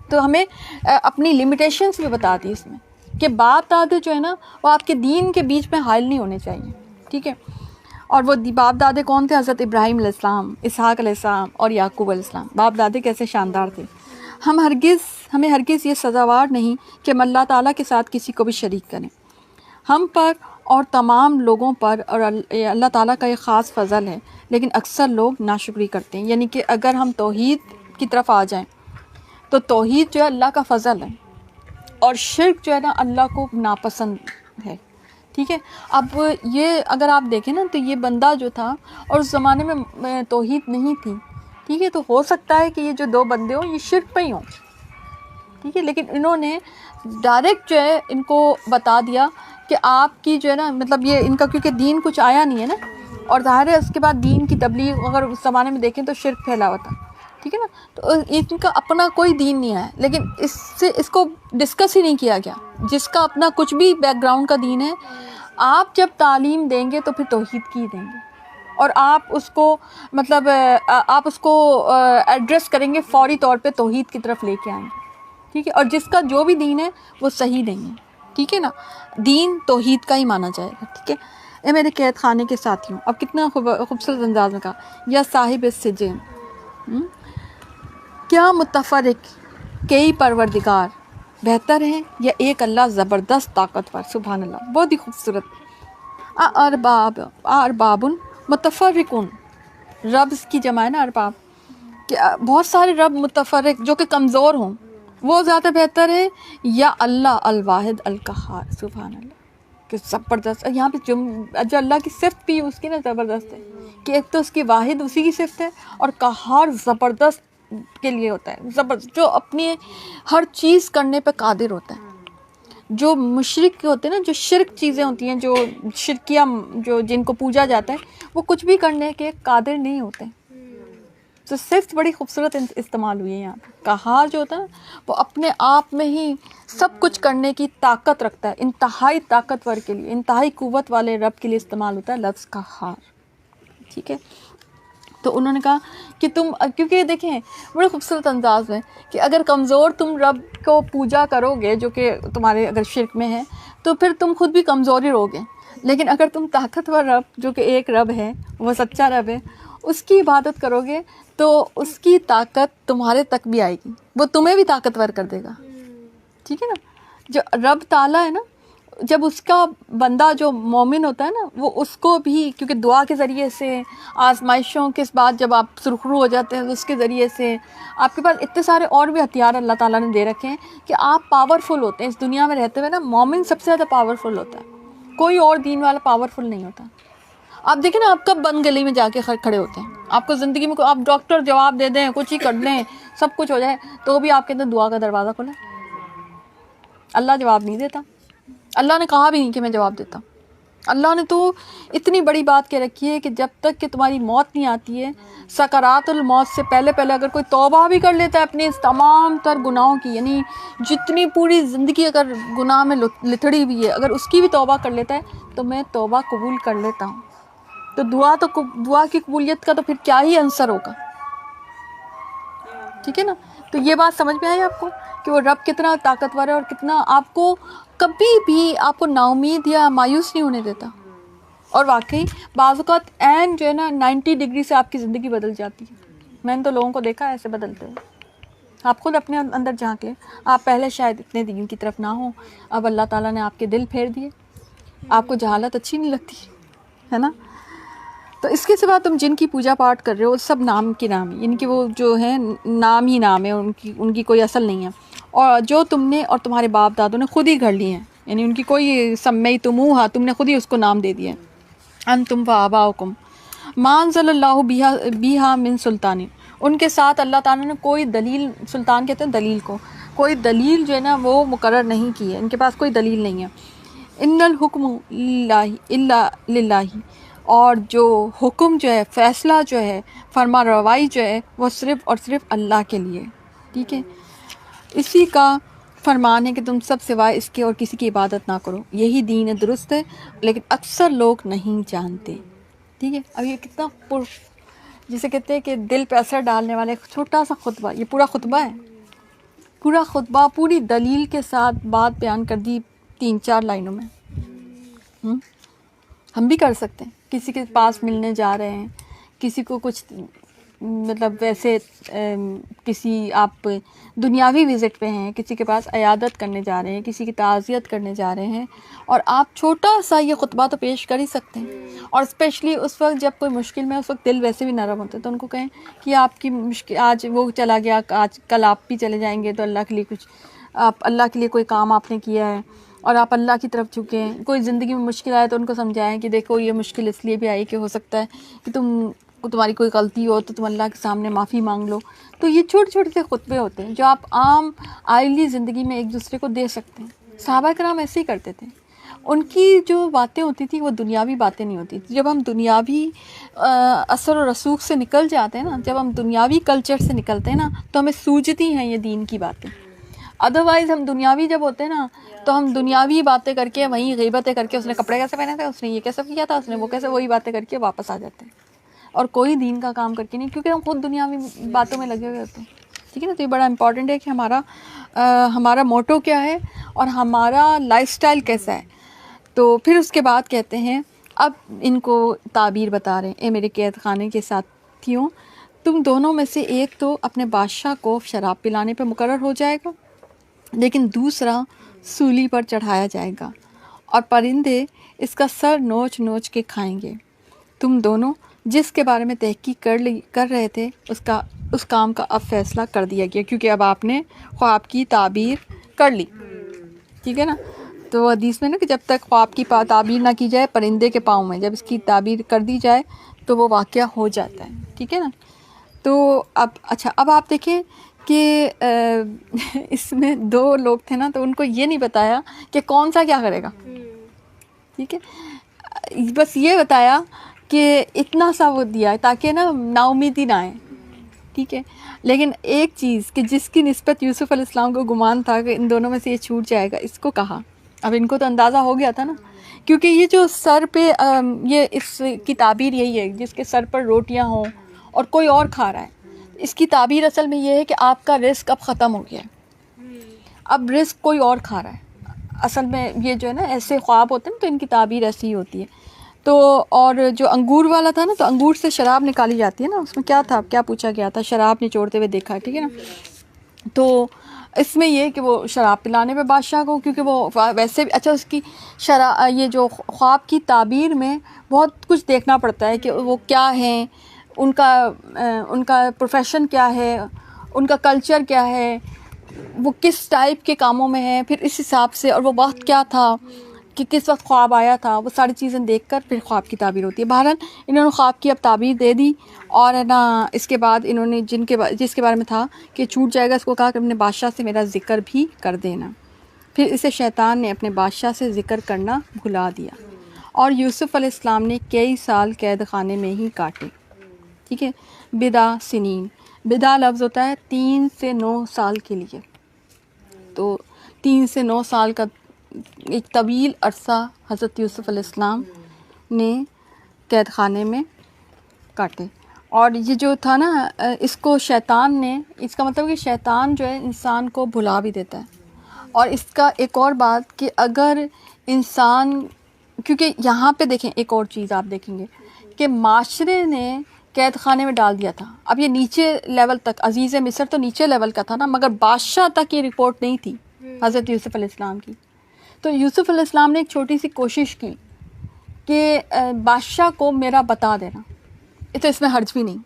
تو ہمیں اپنی لمیٹیشنس بھی بتا دی اس میں کہ باپ دادے جو ہے نا وہ آپ کے دین کے بیچ میں حائل نہیں ہونے چاہیے. ٹھیک ہے، اور وہ باپ دادے کون تھے؟ حضرت ابراہیم علیہ السلام، اسحاق علیہ السلام اور یعقوب علیہ السلام. باپ دادے کیسے شاندار تھے. ہمیں ہرگز یہ سزاوار نہیں کہ ہم اللہ تعالیٰ کے ساتھ کسی کو بھی شریک کریں. ہم پر اور تمام لوگوں پر اور اللہ تعالیٰ کا یہ خاص فضل ہے، لیکن اکثر لوگ ناشکری کرتے ہیں. یعنی کہ اگر ہم توحید کی طرف آ جائیں تو توحید جو ہے اللہ کا فضل ہے، اور شرک جو ہے نا اللہ کو ناپسند ہے. ٹھیک ہے، اب یہ اگر آپ دیکھیں نا تو یہ بندہ جو تھا اور اس زمانے میں توحید نہیں تھی. ٹھیک ہے، تو ہو سکتا ہے کہ یہ جو دو بندے ہوں یہ شرک پہ ہی ہوں. ٹھیک ہے، لیکن انہوں نے ڈائریکٹ جو ہے ان کو بتا دیا کہ آپ کی جو ہے نا، مطلب یہ ان کا کیونکہ دین کچھ آیا نہیں ہے نا، اور ظاہر ہے اس کے بعد دین کی تبلیغ اگر اس زمانے میں دیکھیں تو شرک پھیلا ہوا تھا. ٹھیک ہے نا، تو ان کا اپنا کوئی دین نہیں آیا، لیکن اس کو ڈسکس ہی نہیں کیا گیا. جس کا اپنا کچھ بھی بیک گراؤنڈ کا دین ہے، آپ جب تعلیم دیں گے تو پھر توحید کی دیں گے، اور آپ اس کو مطلب آپ اس کو ایڈریس کریں گے فوری طور پہ توحید کی طرف لے کے آئیں گے. ٹھیک ہے، اور جس کا جو بھی دین ہے وہ صحیح نہیں ہے. ٹھیک ہے نا، دین توحید کا ہی مانا جائے گا. ٹھیک ہے، اے میرے قید خانے کے ساتھیوں، اب کتنا خوبصورت انداز میں کہا، یا صاحب السجن، کیا متفرق کئی پروردگار بہتر ہیں یا ایک اللہ زبردست طاقتور. سبحان اللہ، بہت ہی خوبصورت. ارباب متفرقون، رب کی جمع ہے نا ارباب، کہ بہت سارے رب متفرق جو کہ کمزور ہوں، وہ زیادہ بہتر ہے یا اللہ الواحد القہار. سبحان اللہ، کہ زبردست. یہاں پہ جو اللہ کی صفت بھی اس کی نا زبردست ہے، کہ ایک تو اس کی واحد اسی کی صفت ہے، اور قہار زبردست کے لیے ہوتا ہے، زبردست جو اپنی ہر چیز کرنے پہ قادر ہوتا ہے. جو مشرک ہوتے ہیں نا، جو شرک چیزیں ہوتی ہیں، جو شرکیہ جو جن کو پوجا جاتا ہے، وہ کچھ بھی کرنے کے قادر نہیں ہوتے. تو صفت بڑی خوبصورت استعمال ہوئی ہے یہاں پہ. قہار جو ہوتا ہے وہ اپنے آپ میں ہی سب کچھ کرنے کی طاقت رکھتا ہے. انتہائی طاقتور کے لیے، انتہائی قوت والے رب کے لیے استعمال ہوتا ہے لفظ قہار. ٹھیک ہے. تو انہوں نے کہا کہ تم، کیونکہ دیکھیں بڑے خوبصورت انداز میں کہ اگر کمزور تم رب کو پوجا کرو گے جو کہ تمہارے اگر شرک میں ہے تو پھر تم خود بھی کمزور ہی رہو گے. لیکن اگر تم طاقتور رب جو کہ ایک رب ہے، وہ سچا رب ہے، اس کی عبادت کرو گے تو اس کی طاقت تمہارے تک بھی آئے گی، وہ تمہیں بھی طاقتور کر دے گا. ٹھیک ہے نا. جو رب تعالیٰ ہے نا، جب اس کا بندہ جو مومن ہوتا ہے نا، وہ اس کو بھی، کیونکہ دعا کے ذریعے سے، آزمائشوں کے بعد جب آپ سرخرو ہو جاتے ہیں تو اس کے ذریعے سے آپ کے پاس اتنے سارے اور بھی ہتھیار اللہ تعالیٰ نے دے رکھے ہیں کہ آپ پاورفل ہوتے ہیں. اس دنیا میں رہتے ہوئے نا مومن سب سے زیادہ پاورفل ہوتا ہے، کوئی اور دین والا پاورفل نہیں ہوتا. آپ دیکھیں نا، آپ کب بند گلی میں جا کے کھڑے ہوتے ہیں، آپ کو زندگی میں آپ ڈاکٹر جواب دے دیں، کچھ ہی کر دیں، سب کچھ ہو جائے تو بھی آپ کے اندر دعا کا دروازہ کھلا. اللہ جواب نہیں دیتا. اللہ نے کہا بھی نہیں کہ میں جواب دیتا. اللہ نے تو اتنی بڑی بات کہہ رکھی ہے کہ جب تک کہ تمہاری موت نہیں آتی ہے، سکرات الموت سے پہلے اگر کوئی توبہ بھی کر لیتا ہے اپنے اس تمام تر گناہوں کی، یعنی جتنی پوری زندگی اگر گناہ میں لتھڑی ہوئی ہے، اگر اس کی بھی توبہ کر لیتا ہے تو میں توبہ قبول کر لیتا ہوں. تو دعا کی قبولیت کا تو پھر کیا ہی عنصر ہوگا. ٹھیک ہے نا. تو یہ بات سمجھ میں آئی آپ کو کہ وہ رب کتنا طاقتور ہے اور کتنا آپ کو کبھی بھی آپ کو نا امید یا مایوس نہیں ہونے دیتا. اور واقعی بعض اوقات عین جو ہے نا 90 ڈگری سے آپ کی زندگی بدل جاتی ہے. میں نے تو لوگوں کو دیکھا ایسے بدلتے ہوئے. آپ خود اپنے اندر جھانک لیں. آپ پہلے شاید اتنے دین کی طرف نہ ہوں، اب اللہ تعالیٰ نے آپ کے دل پھیر دیے، آپ کو جہالت اچھی نہیں لگتی ہے نا. تو اس کے سوا تم جن کی پوجا پاٹ کر رہے ہو سب نام کے نام ہی، یعنی کہ وہ جو ہے نام ہی نام ہے، ان کی کوئی اصل نہیں ہے. اور جو تم نے اور تمہارے باپ دادوں نے خود ہی گھڑ لی ہیں، یعنی ان کی کوئی سمیتموہا، تم نے خود ہی اس کو نام دے دیا ہے. انتم و آباؤکم ما انزل اللہ بیہا من سلطان، ان کے ساتھ اللہ تعالیٰ نے کوئی دلیل، سلطان کہتے ہیں دلیل کو، کوئی دلیل جو ہے نا وہ مقرر نہیں کی ہے، ان کے پاس کوئی دلیل نہیں ہے. ان الحکم الا للہ، اور جو حکم جو ہے، فیصلہ جو ہے، فرما روائی جو ہے، وہ صرف اور صرف اللہ کے لیے. ٹھیک ہے. اسی کا فرمان ہے کہ تم سب سوائے اس کے اور کسی کی عبادت نہ کرو، یہی دین درست ہے، لیکن اکثر لوگ نہیں جانتے. ٹھیک ہے. اب یہ کتنا جسے کہتے ہیں کہ دل پہ اثر ڈالنے والے چھوٹا سا خطبہ، یہ پورا خطبہ ہے، پورا خطبہ پوری دلیل کے ساتھ بات بیان کر دی 3-4 لائنوں میں. ہم بھی کر سکتے ہیں. کسی کے پاس ملنے جا رہے ہیں، کسی کو کچھ مطلب ویسے کسی آپ دنیاوی وزٹ پہ ہیں، کسی کے پاس عیادت کرنے جا رہے ہیں، کسی کی تعزیت کرنے جا رہے ہیں، اور آپ چھوٹا سا یہ خطبہ تو پیش کر ہی سکتے ہیں. اور اسپیشلی اس وقت جب کوئی مشکل میں، اس وقت دل ویسے بھی نرم ہوتا ہے، تو ان کو کہیں کہ آپ کی مشکل، آج وہ چلا گیا، آج کل آپ بھی چلے جائیں گے، تو اللہ کے لیے کچھ، آپ اللہ کے لیے کوئی کام آپ نے کیا ہے اور آپ اللہ کی طرف جھکیں. کوئی زندگی میں مشکل آئے تو ان کو سمجھائیں کہ دیکھو یہ مشکل اس لیے بھی آئی کہ ہو سکتا ہے کہ تمہاری کوئی غلطی ہو تو تم اللہ کے سامنے معافی مانگ لو. تو یہ چھوٹے چھوٹے سے خطبے ہوتے ہیں جو آپ عام آئلی زندگی میں ایک دوسرے کو دے سکتے ہیں. صحابہ کرام ایسے ہی کرتے تھے. ان کی جو باتیں ہوتی تھیں وہ دنیاوی باتیں نہیں ہوتی تھیں. جب ہم دنیاوی اثر و رسوخ سے نکل جاتے ہیں نا، جب ہم دنیاوی کلچر سے نکلتے ہیں نا، تو ہمیں سوجتی ہیں یہ دین کی باتیں. ادروائز ہم دنیاوی جب ہوتے ہیں نا تو ہم دنیاوی باتیں کر کے، وہیں غیبتیں کر کے، اس نے کپڑے کیسے پہنے تھے، اس نے یہ کیسے کیا تھا، اس نے وہ کیسے، وہی باتیں کر کے واپس آ جاتے ہیں، اور کوئی دین کا کام کر کے نہیں، کیونکہ ہم خود دنیاوی باتوں میں لگے ہوئے ہوتے ہیں. ٹھیک ہے نا. تو یہ بڑا امپورٹنٹ ہے کہ ہمارا موٹو کیا ہے اور ہمارا لائف سٹائل کیسا ہے. تو پھر اس کے بعد کہتے ہیں، اب ان کو تعبیر بتا رہے ہیں، اے میرے قید خانے کے ساتھیوں، تم دونوں میں سے ایک تو اپنے بادشاہ کو شراب پلانے پہ مقرر ہو جائے گا، لیکن دوسرا سولی پر چڑھایا جائے گا اور پرندے اس کا سر نوچ نوچ کے کھائیں گے. تم دونوں جس کے بارے میں تحقیق کر رہے تھے اس کام کا اب فیصلہ کر دیا گیا، کیونکہ اب آپ نے خواب کی تعبیر کر لی. ٹھیک ہے نا. تو حدیث میں نا کہ جب تک خواب کی تعبیر نہ کی جائے پرندے کے پاؤں میں، جب اس کی تعبیر کر دی جائے تو وہ واقعہ ہو جاتا ہے. ٹھیک ہے نا. تو اب آپ دیکھیں کہ اس میں 2 لوگ تھے نا، تو ان کو یہ نہیں بتایا کہ کون سا کیا کرے گا. ٹھیک ہے. بس یہ بتایا کہ اتنا سا وہ دیا ہے تاکہ نا امیدی نہ آئے. ٹھیک ہے. لیکن ایک چیز کہ جس کی نسبت یوسف علیہ السلام کو گمان تھا کہ ان دونوں میں سے یہ چھوٹ جائے گا، اس کو کہا. اب ان کو تو اندازہ ہو گیا تھا نا، کیونکہ یہ جو سر پہ یہ اس کی تعبیر یہی ہے، جس کے سر پر روٹیاں ہوں اور کوئی اور کھا رہا ہے. اس کی تعبیر اصل میں یہ ہے کہ آپ کا رزق اب ختم ہو گیا ہے، اب رزق کوئی اور کھا رہا ہے. اصل میں یہ جو ہے نا ایسے خواب ہوتے ہیں نا، تو ان کی تعبیر ایسی ہی ہوتی ہے. تو اور جو انگور والا تھا نا، تو انگور سے شراب نکالی جاتی ہے نا، اس میں کیا تھا، کیا پوچھا گیا تھا، شراب نچوڑتے ہوئے دیکھا، ٹھیک ہے نا. تو اس میں یہ کہ وہ شراب پلانے پہ بادشاہ کو، کیونکہ وہ ویسے بھی اچھا اس کی یہ جو خواب کی تعبیر میں بہت کچھ دیکھنا پڑتا ہے کہ وہ کیا ہیں، ان کا پروفیشن کیا ہے، ان کا کلچر کیا ہے، وہ کس ٹائپ کے کاموں میں ہے، پھر اس حساب سے، اور وہ وقت کیا تھا کہ کس وقت خواب آیا تھا، وہ ساری چیزیں دیکھ کر پھر خواب کی تعبیر ہوتی ہے. بہرحال انہوں نے خواب کی اب تعبیر دے دی، اور ہے نا اس کے بعد انہوں نے جس کے بارے میں تھا کہ چھوٹ جائے گا، اس کو کہا کہ اپنے بادشاہ سے میرا ذکر بھی کر دینا. پھر اسے شیطان نے اپنے بادشاہ سے ذکر کرنا بھلا دیا، اور یوسف علیہ السلام نے کئی سال قید خانے میں ہی کاٹے. ٹھیک ہے. بدا سنین، بدا لفظ ہوتا ہے 3 سے 9 سال کے لیے. تو 3 سے 9 سال کا ایک طویل عرصہ حضرت یوسف علیہ السلام نے قید خانے میں کاٹے. اور یہ جو تھا نا، اس کو شیطان نے، اس کا مطلب کہ شیطان جو ہے انسان کو بھلا بھی دیتا ہے. اور اس کا ایک اور بات کہ اگر انسان، کیونکہ یہاں پہ دیکھیں ایک اور چیز آپ دیکھیں گے کہ معاشرے نے قید خانے میں ڈال دیا تھا. اب یہ نیچے لیول تک، عزیز مصر تو نیچے لیول کا تھا نا، مگر بادشاہ تک یہ رپورٹ نہیں تھی حضرت یوسف علیہ السلام کی. تو یوسف علیہ السلام نے ایک چھوٹی سی کوشش کی کہ بادشاہ کو میرا بتا دینا، تو اس میں حرج بھی نہیں.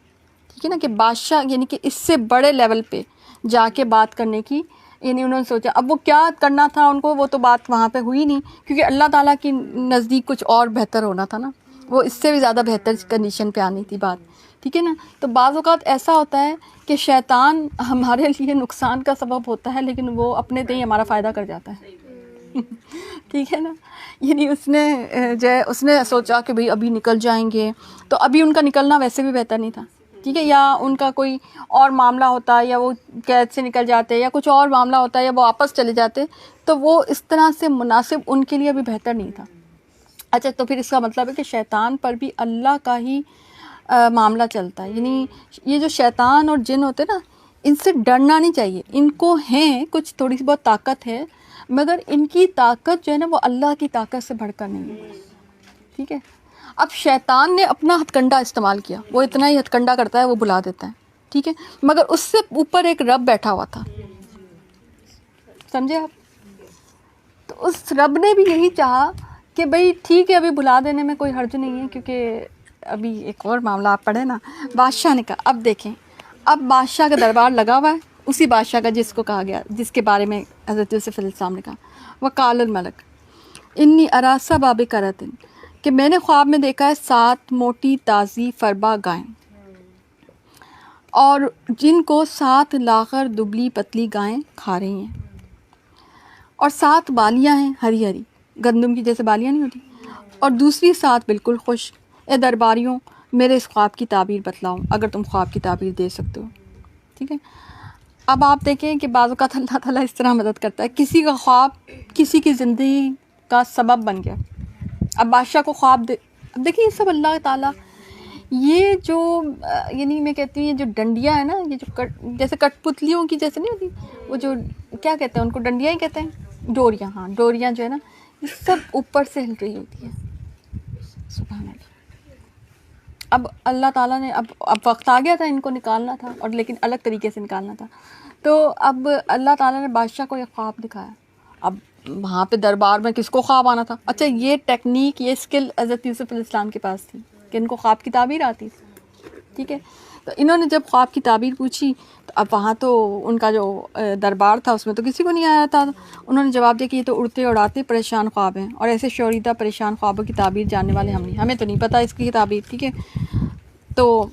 ٹھیک ہے نا، کہ بادشاہ یعنی کہ اس سے بڑے لیول پہ جا کے بات کرنے کی، یعنی انہوں نے سوچا. اب وہ کیا کرنا تھا ان کو، وہ تو بات وہاں پہ ہوئی نہیں، کیونکہ اللہ تعالیٰ کی نزدیک کچھ اور بہتر ہونا تھا نا، وہ اس سے بھی زیادہ بہتر کنڈیشن پہ آنی تھی بات. ٹھیک ہے نا. تو بعض اوقات ایسا ہوتا ہے کہ شیطان ہمارے لیے نقصان کا سبب ہوتا ہے، لیکن وہ اپنے تئیں ہمارا فائدہ کر جاتا ہے. ٹھیک ہے نا. یعنی اس نے سوچا کہ بھئی ابھی نکل جائیں گے، تو ابھی ان کا نکلنا ویسے بھی بہتر نہیں تھا. ٹھیک ہے. یا ان کا کوئی اور معاملہ ہوتا، یا وہ قید سے نکل جاتے، یا کچھ اور معاملہ ہوتا، یا وہ واپس چلے جاتے، تو وہ اس طرح سے مناسب ان کے لیے بھی بہتر نہیں تھا. اچھا، تو پھر اس کا مطلب ہے کہ شیطان پر بھی اللہ کا ہی معاملہ چلتا ہے. یعنی یہ جو شیطان اور جن ہوتے نا، ان سے ڈرنا نہیں چاہیے. ان کو ہیں کچھ تھوڑی سی بہت طاقت ہے، مگر ان کی طاقت جو ہے نا وہ اللہ کی طاقت سے بڑھ کر نہیں ہے. ٹھیک ہے. اب شیطان نے اپنا ہتھ کنڈا استعمال کیا، وہ اتنا ہی ہتھ کنڈا کرتا ہے، وہ بلا دیتا ہے. ٹھیک ہے. مگر اس سے اوپر ایک رب بیٹھا ہوا تھا، سمجھے آپ. تو اس رب نے بھی یہی چاہا کہ بھئی ٹھیک ہے، ابھی بلا دینے میں کوئی حرج نہیں ہے، کیونکہ ابھی ایک اور معاملہ آپ پڑھیں نا. بادشاہ نے کہا، اب دیکھیں، اب بادشاہ کا دربار لگا ہوا ہے، اسی بادشاہ کا جس کو کہا گیا، جس کے بارے میں حضرت یوسف علیہ السلام نے کہا، وقال الملک انی اری سبع بقرۃ، کہ میں نے خواب میں دیکھا ہے 7 موٹی تازی فربا گائیں، اور جن کو 7 لاغر دبلی پتلی گائیں کھا رہی ہیں، اور 7 بالیاں ہیں ہری ہری، گندم کی جیسے بالیاں نہیں ہوتی، اور دوسری 7 بالکل خشک. اے درباریوں، میرے اس خواب کی تعبیر بتلاؤ، اگر تم خواب کی تعبیر دے سکتے ہو. ٹھیک ہے. اب آپ دیکھیں کہ بعض اوقات اللہ تعالیٰ اس طرح مدد کرتا ہے، کسی کا خواب کسی کی زندگی کا سبب بن گیا. اب بادشاہ کو خواب اب دیکھیں یہ سب اللہ تعالیٰ، یہ جو یعنی میں کہتی ہوں یہ جو ڈنڈیاں ہیں نا، یہ جو جیسے کٹ پتلیوں کی جیسے نہیں ہوتی، وہ جو کیا کہتے ہیں ان کو، ڈنڈیاں ہی کہتے ہیں، ڈوریاں. ہاں، ڈوریاں جو ہے نا، یہ سب اوپر سے ہل رہی ہوتی ہیں. سبحان اللہ. اب اللہ تعالیٰ نے اب وقت آ گیا تھا ان کو نکالنا تھا، اور لیکن الگ طریقے سے نکالنا تھا. تو اب اللہ تعالیٰ نے بادشاہ کو ایک خواب دکھایا. اب وہاں پہ دربار میں کس کو خواب آنا تھا؟ اچھا، یہ ٹیکنیک، یہ اسکل حضرت یوسف علیہ السلام کے پاس تھی کہ ان کو خواب کی تعبیر آتی تھی. ٹھیک ہے. تو انہوں نے جب خواب کی تعبیر پوچھی، تو اب وہاں تو ان کا جو دربار تھا اس میں تو کسی کو نہیں آیا تھا. انہوں نے جواب دیا کہ یہ تو اڑتے اڑاتے پریشان خواب ہیں، اور ایسے شوریدہ پریشان خوابوں کی تعبیر جاننے والے ہمیں تو نہیں پتہ اس کی تعبیر. ٹھیک ہے. تو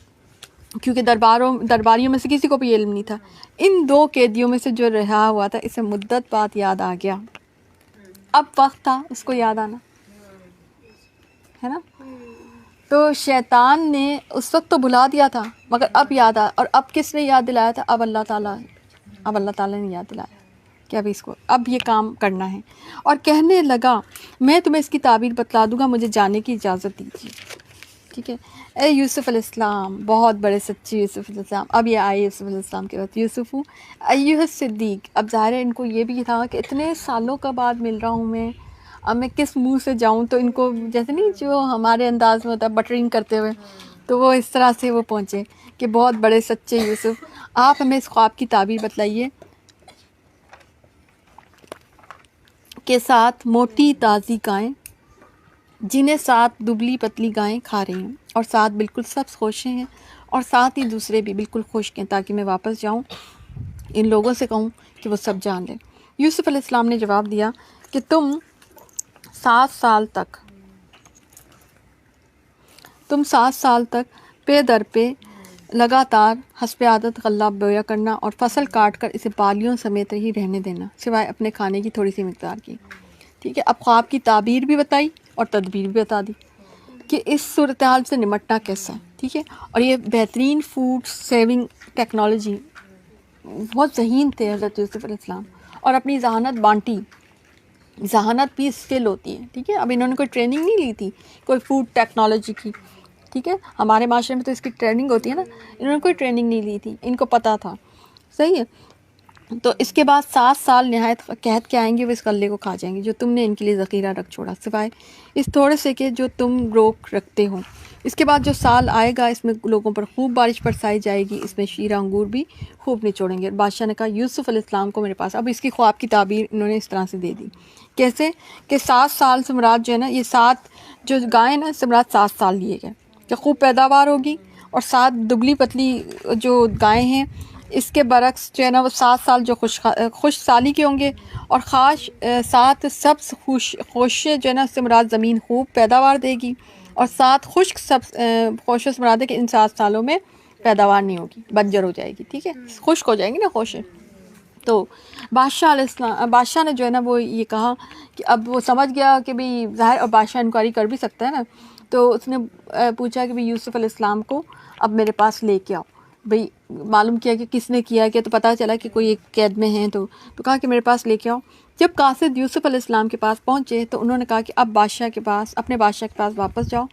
کیونکہ درباریوں میں سے کسی کو بھی علم نہیں تھا. ان 2 قیدیوں میں سے جو رہا ہوا تھا، اسے مدت بعد یاد آ گیا. اب وقت تھا اس کو یاد آنا، ہے نا. تو شیطان نے اس وقت تو بلا دیا تھا، مگر اب یاد آ، اور اب کس نے یاد دلایا تھا؟ اب اللہ تعالیٰ نے یاد دلایا کہ اب یہ کام کرنا ہے. اور کہنے لگا میں تمہیں اس کی تعبیر بتلا دوں گا، مجھے جانے کی اجازت دیجیے. ٹھیک ہے. اے یوسف علیہ السلام، بہت بڑے سچے یوسف علیہ السلام. اب یہ آئے یوسف علیہ السلام کے بعد، یوسف ایھا الصدیق. اب ظاہر ہے ان کو یہ بھی تھا کہ اتنے سالوں کا بعد مل رہا ہوں میں، اب میں کس منہ سے جاؤں. تو ان کو جیسے نہیں جو ہمارے انداز میں ہوتا ہے بٹرنگ کرتے ہوئے، تو وہ اس طرح سے وہ پہنچے کہ بہت بڑے سچے یوسف، آپ ہمیں اس خواب کی تعبیر بتلائیے کہ 7 موٹی تازی گائیں جنہیں 7 دبلی پتلی گائیں کھا رہی ہیں، اور 7 بالکل سبز خوشیں ہیں، اور 7 ہی دوسرے بھی بالکل خشک ہیں، تاکہ میں واپس جاؤں ان لوگوں سے کہوں کہ وہ سب جان لیں. یوسف علیہ السلام نے جواب دیا کہ تم 7 سال تک پے در پہ لگاتار حسب عادت غلہ بویا کرنا اور فصل کاٹ کر اسے بالیوں سمیت ہی رہنے دینا، سوائے اپنے کھانے کی تھوڑی سی مقدار کی. ٹھیک ہے. اب خواب کی تعبیر بھی بتائی اور تدبیر بھی بتا دی کہ اس صورتحال سے نمٹنا کیسا ہے. ٹھیک ہے. اور یہ بہترین فوڈ سیونگ ٹیکنالوجی، بہت ذہین تھے حضرت یوسف علیہ السلام، اور اپنی ذہانت بانٹی. ذہانت بھی اسکل ہوتی ہے. ٹھیک ہے. اب انہوں نے کوئی ٹریننگ نہیں لی تھی کوئی فوڈ ٹیکنالوجی کی. ٹھیک ہے. ہمارے معاشرے میں تو اس کی ٹریننگ ہوتی ہے نا، انہوں نے کوئی ٹریننگ نہیں لی تھی، ان کو پتہ تھا. صحیح ہے. تو اس کے بعد 7 سال نہایت قحط کے آئیں گے، وہ اس غلے کو کھا جائیں گے جو تم نے ان کے لیے ذخیرہ رکھ چھوڑا، سوائے اس تھوڑے سے کہ جو تم روک رکھتے ہو. اس کے بعد جو سال آئے گا اس میں لوگوں پر خوب بارش برسائی جائے گی، اس میں شیر انگور بھی خوب نچوڑیں گے. بادشاہ نے کہا یوسف علیہ السلام کو میرے پاس. اب اس کی خواب کی تعبیر انہوں نے اس طرح سے دے دی. کیسے کہ 7 سال سے مراد جو ہے نا، یہ 7 جو گائیں نا، اس سے مراد 7 سال لیے گئے کہ خوب پیداوار ہوگی، اور 7 دبلی پتلی جو گائیں ہیں اس کے برعکس جو ہے نا وہ 7 سال جو خوش سالی کے ہوں گے، اور 7 سبز خوشے جو ہے نا اس سے مراد زمین خوب پیداوار دے گی، اور 7 خشک سبز خوشوں سے مراد ہے کہ ان 7 سالوں میں پیداوار نہیں ہوگی، بنجر ہو جائے گی. ٹھیک ہے. خشک ہو جائیں گی نا خوشے. تو بادشاہ نے جو ہے نا وہ یہ کہا کہ اب وہ سمجھ گیا کہ بھئی ظاہر، اور بادشاہ انکوائری کر بھی سکتا ہے نا، تو اس نے پوچھا کہ بھئی یوسف علیہ السلام کو اب میرے پاس لے کے آؤ. بھئی معلوم کیا کہ کس نے کیا تو پتہ چلا کہ کوئی ایک قید میں ہیں، تو کہا کہ میرے پاس لے کے آؤ. جب قاصد یوسف علیہ السلام کے پاس پہنچے تو انہوں نے کہا کہ اب اپنے بادشاہ کے پاس واپس جاؤ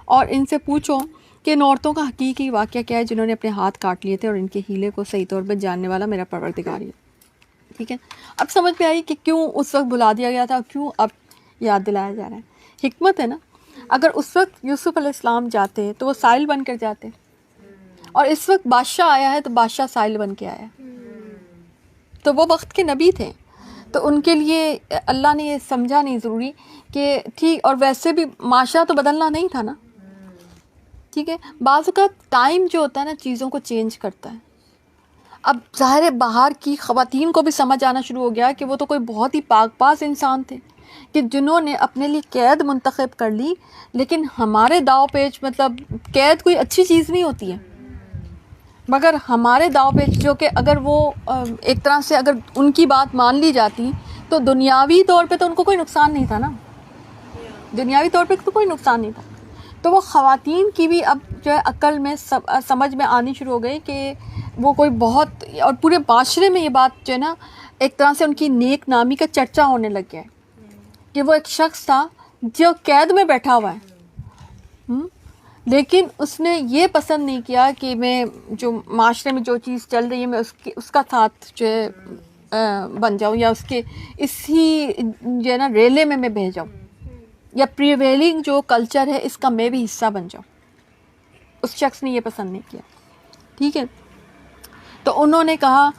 اور ان سے پوچھو کہ ان عورتوں کا حقیقی واقعہ کیا ہے جنہوں نے اپنے ہاتھ کاٹ لیے تھے، اور ان کے ہیلے کو صحیح طور پر جاننے والا میرا پروردگار ہے. ٹھیک ہے. اب سمجھ میں آئی کہ کیوں اس وقت بلا دیا گیا تھا اور کیوں اب یاد دلایا جا رہا ہے. حکمت ہے نا. اگر اس وقت یوسف علیہ السلام جاتے تو وہ سائل بن کر جاتے، اور اس وقت بادشاہ آیا ہے تو بادشاہ سائل بن کے آیا. تو وہ وقت کے نبی تھے، تو ان کے لیے اللہ نے یہ سمجھا نہیں ضروری کہ ٹھیک. اور ویسے بھی معاشرہ تو بدلنا نہیں تھا نا. ٹھیک ہے. بعض اوقات ٹائم جو ہوتا ہے نا چیزوں کو چینج کرتا ہے. اب ظاہر ہے باہر کی خواتین کو بھی سمجھ آنا شروع ہو گیا کہ وہ تو کوئی بہت ہی پاک باز انسان تھے کہ جنہوں نے اپنے لیے قید منتخب کر لی. لیکن ہمارے داؤ پیچ مطلب قید کوئی اچھی چیز نہیں ہوتی ہے، مگر ہمارے داؤ پیچ جو کہ اگر وہ ایک طرح سے اگر ان کی بات مان لی جاتی تو دنیاوی طور پہ تو ان کو کوئی نقصان نہیں تھا نا. دنیاوی طور پہ تو کوئی نقصان نہیں تھا. تو وہ خواتین کی بھی اب جو ہے عقل میں سمجھ میں آنی شروع ہو گئی کہ وہ کوئی بہت، اور پورے معاشرے میں یہ بات جو ہے نا ایک طرح سے ان کی نیک نامی کا چرچا ہونے لگ گیا ہے کہ وہ ایک شخص تھا جو قید میں بیٹھا ہوا ہے، لیکن اس نے یہ پسند نہیں کیا کہ میں جو معاشرے میں جو چیز چل رہی ہے میں اس کا ساتھ جو ہے بن جاؤں، یا اس کے اسی جو ہے نا ریلے میں بہہ جاؤں، یا پریویلنگ جو کلچر ہے اس کا میں بھی حصہ بن جاؤں. اس شخص نے یہ پسند نہیں کیا. ٹھیک ہے. تو انہوں نے کہا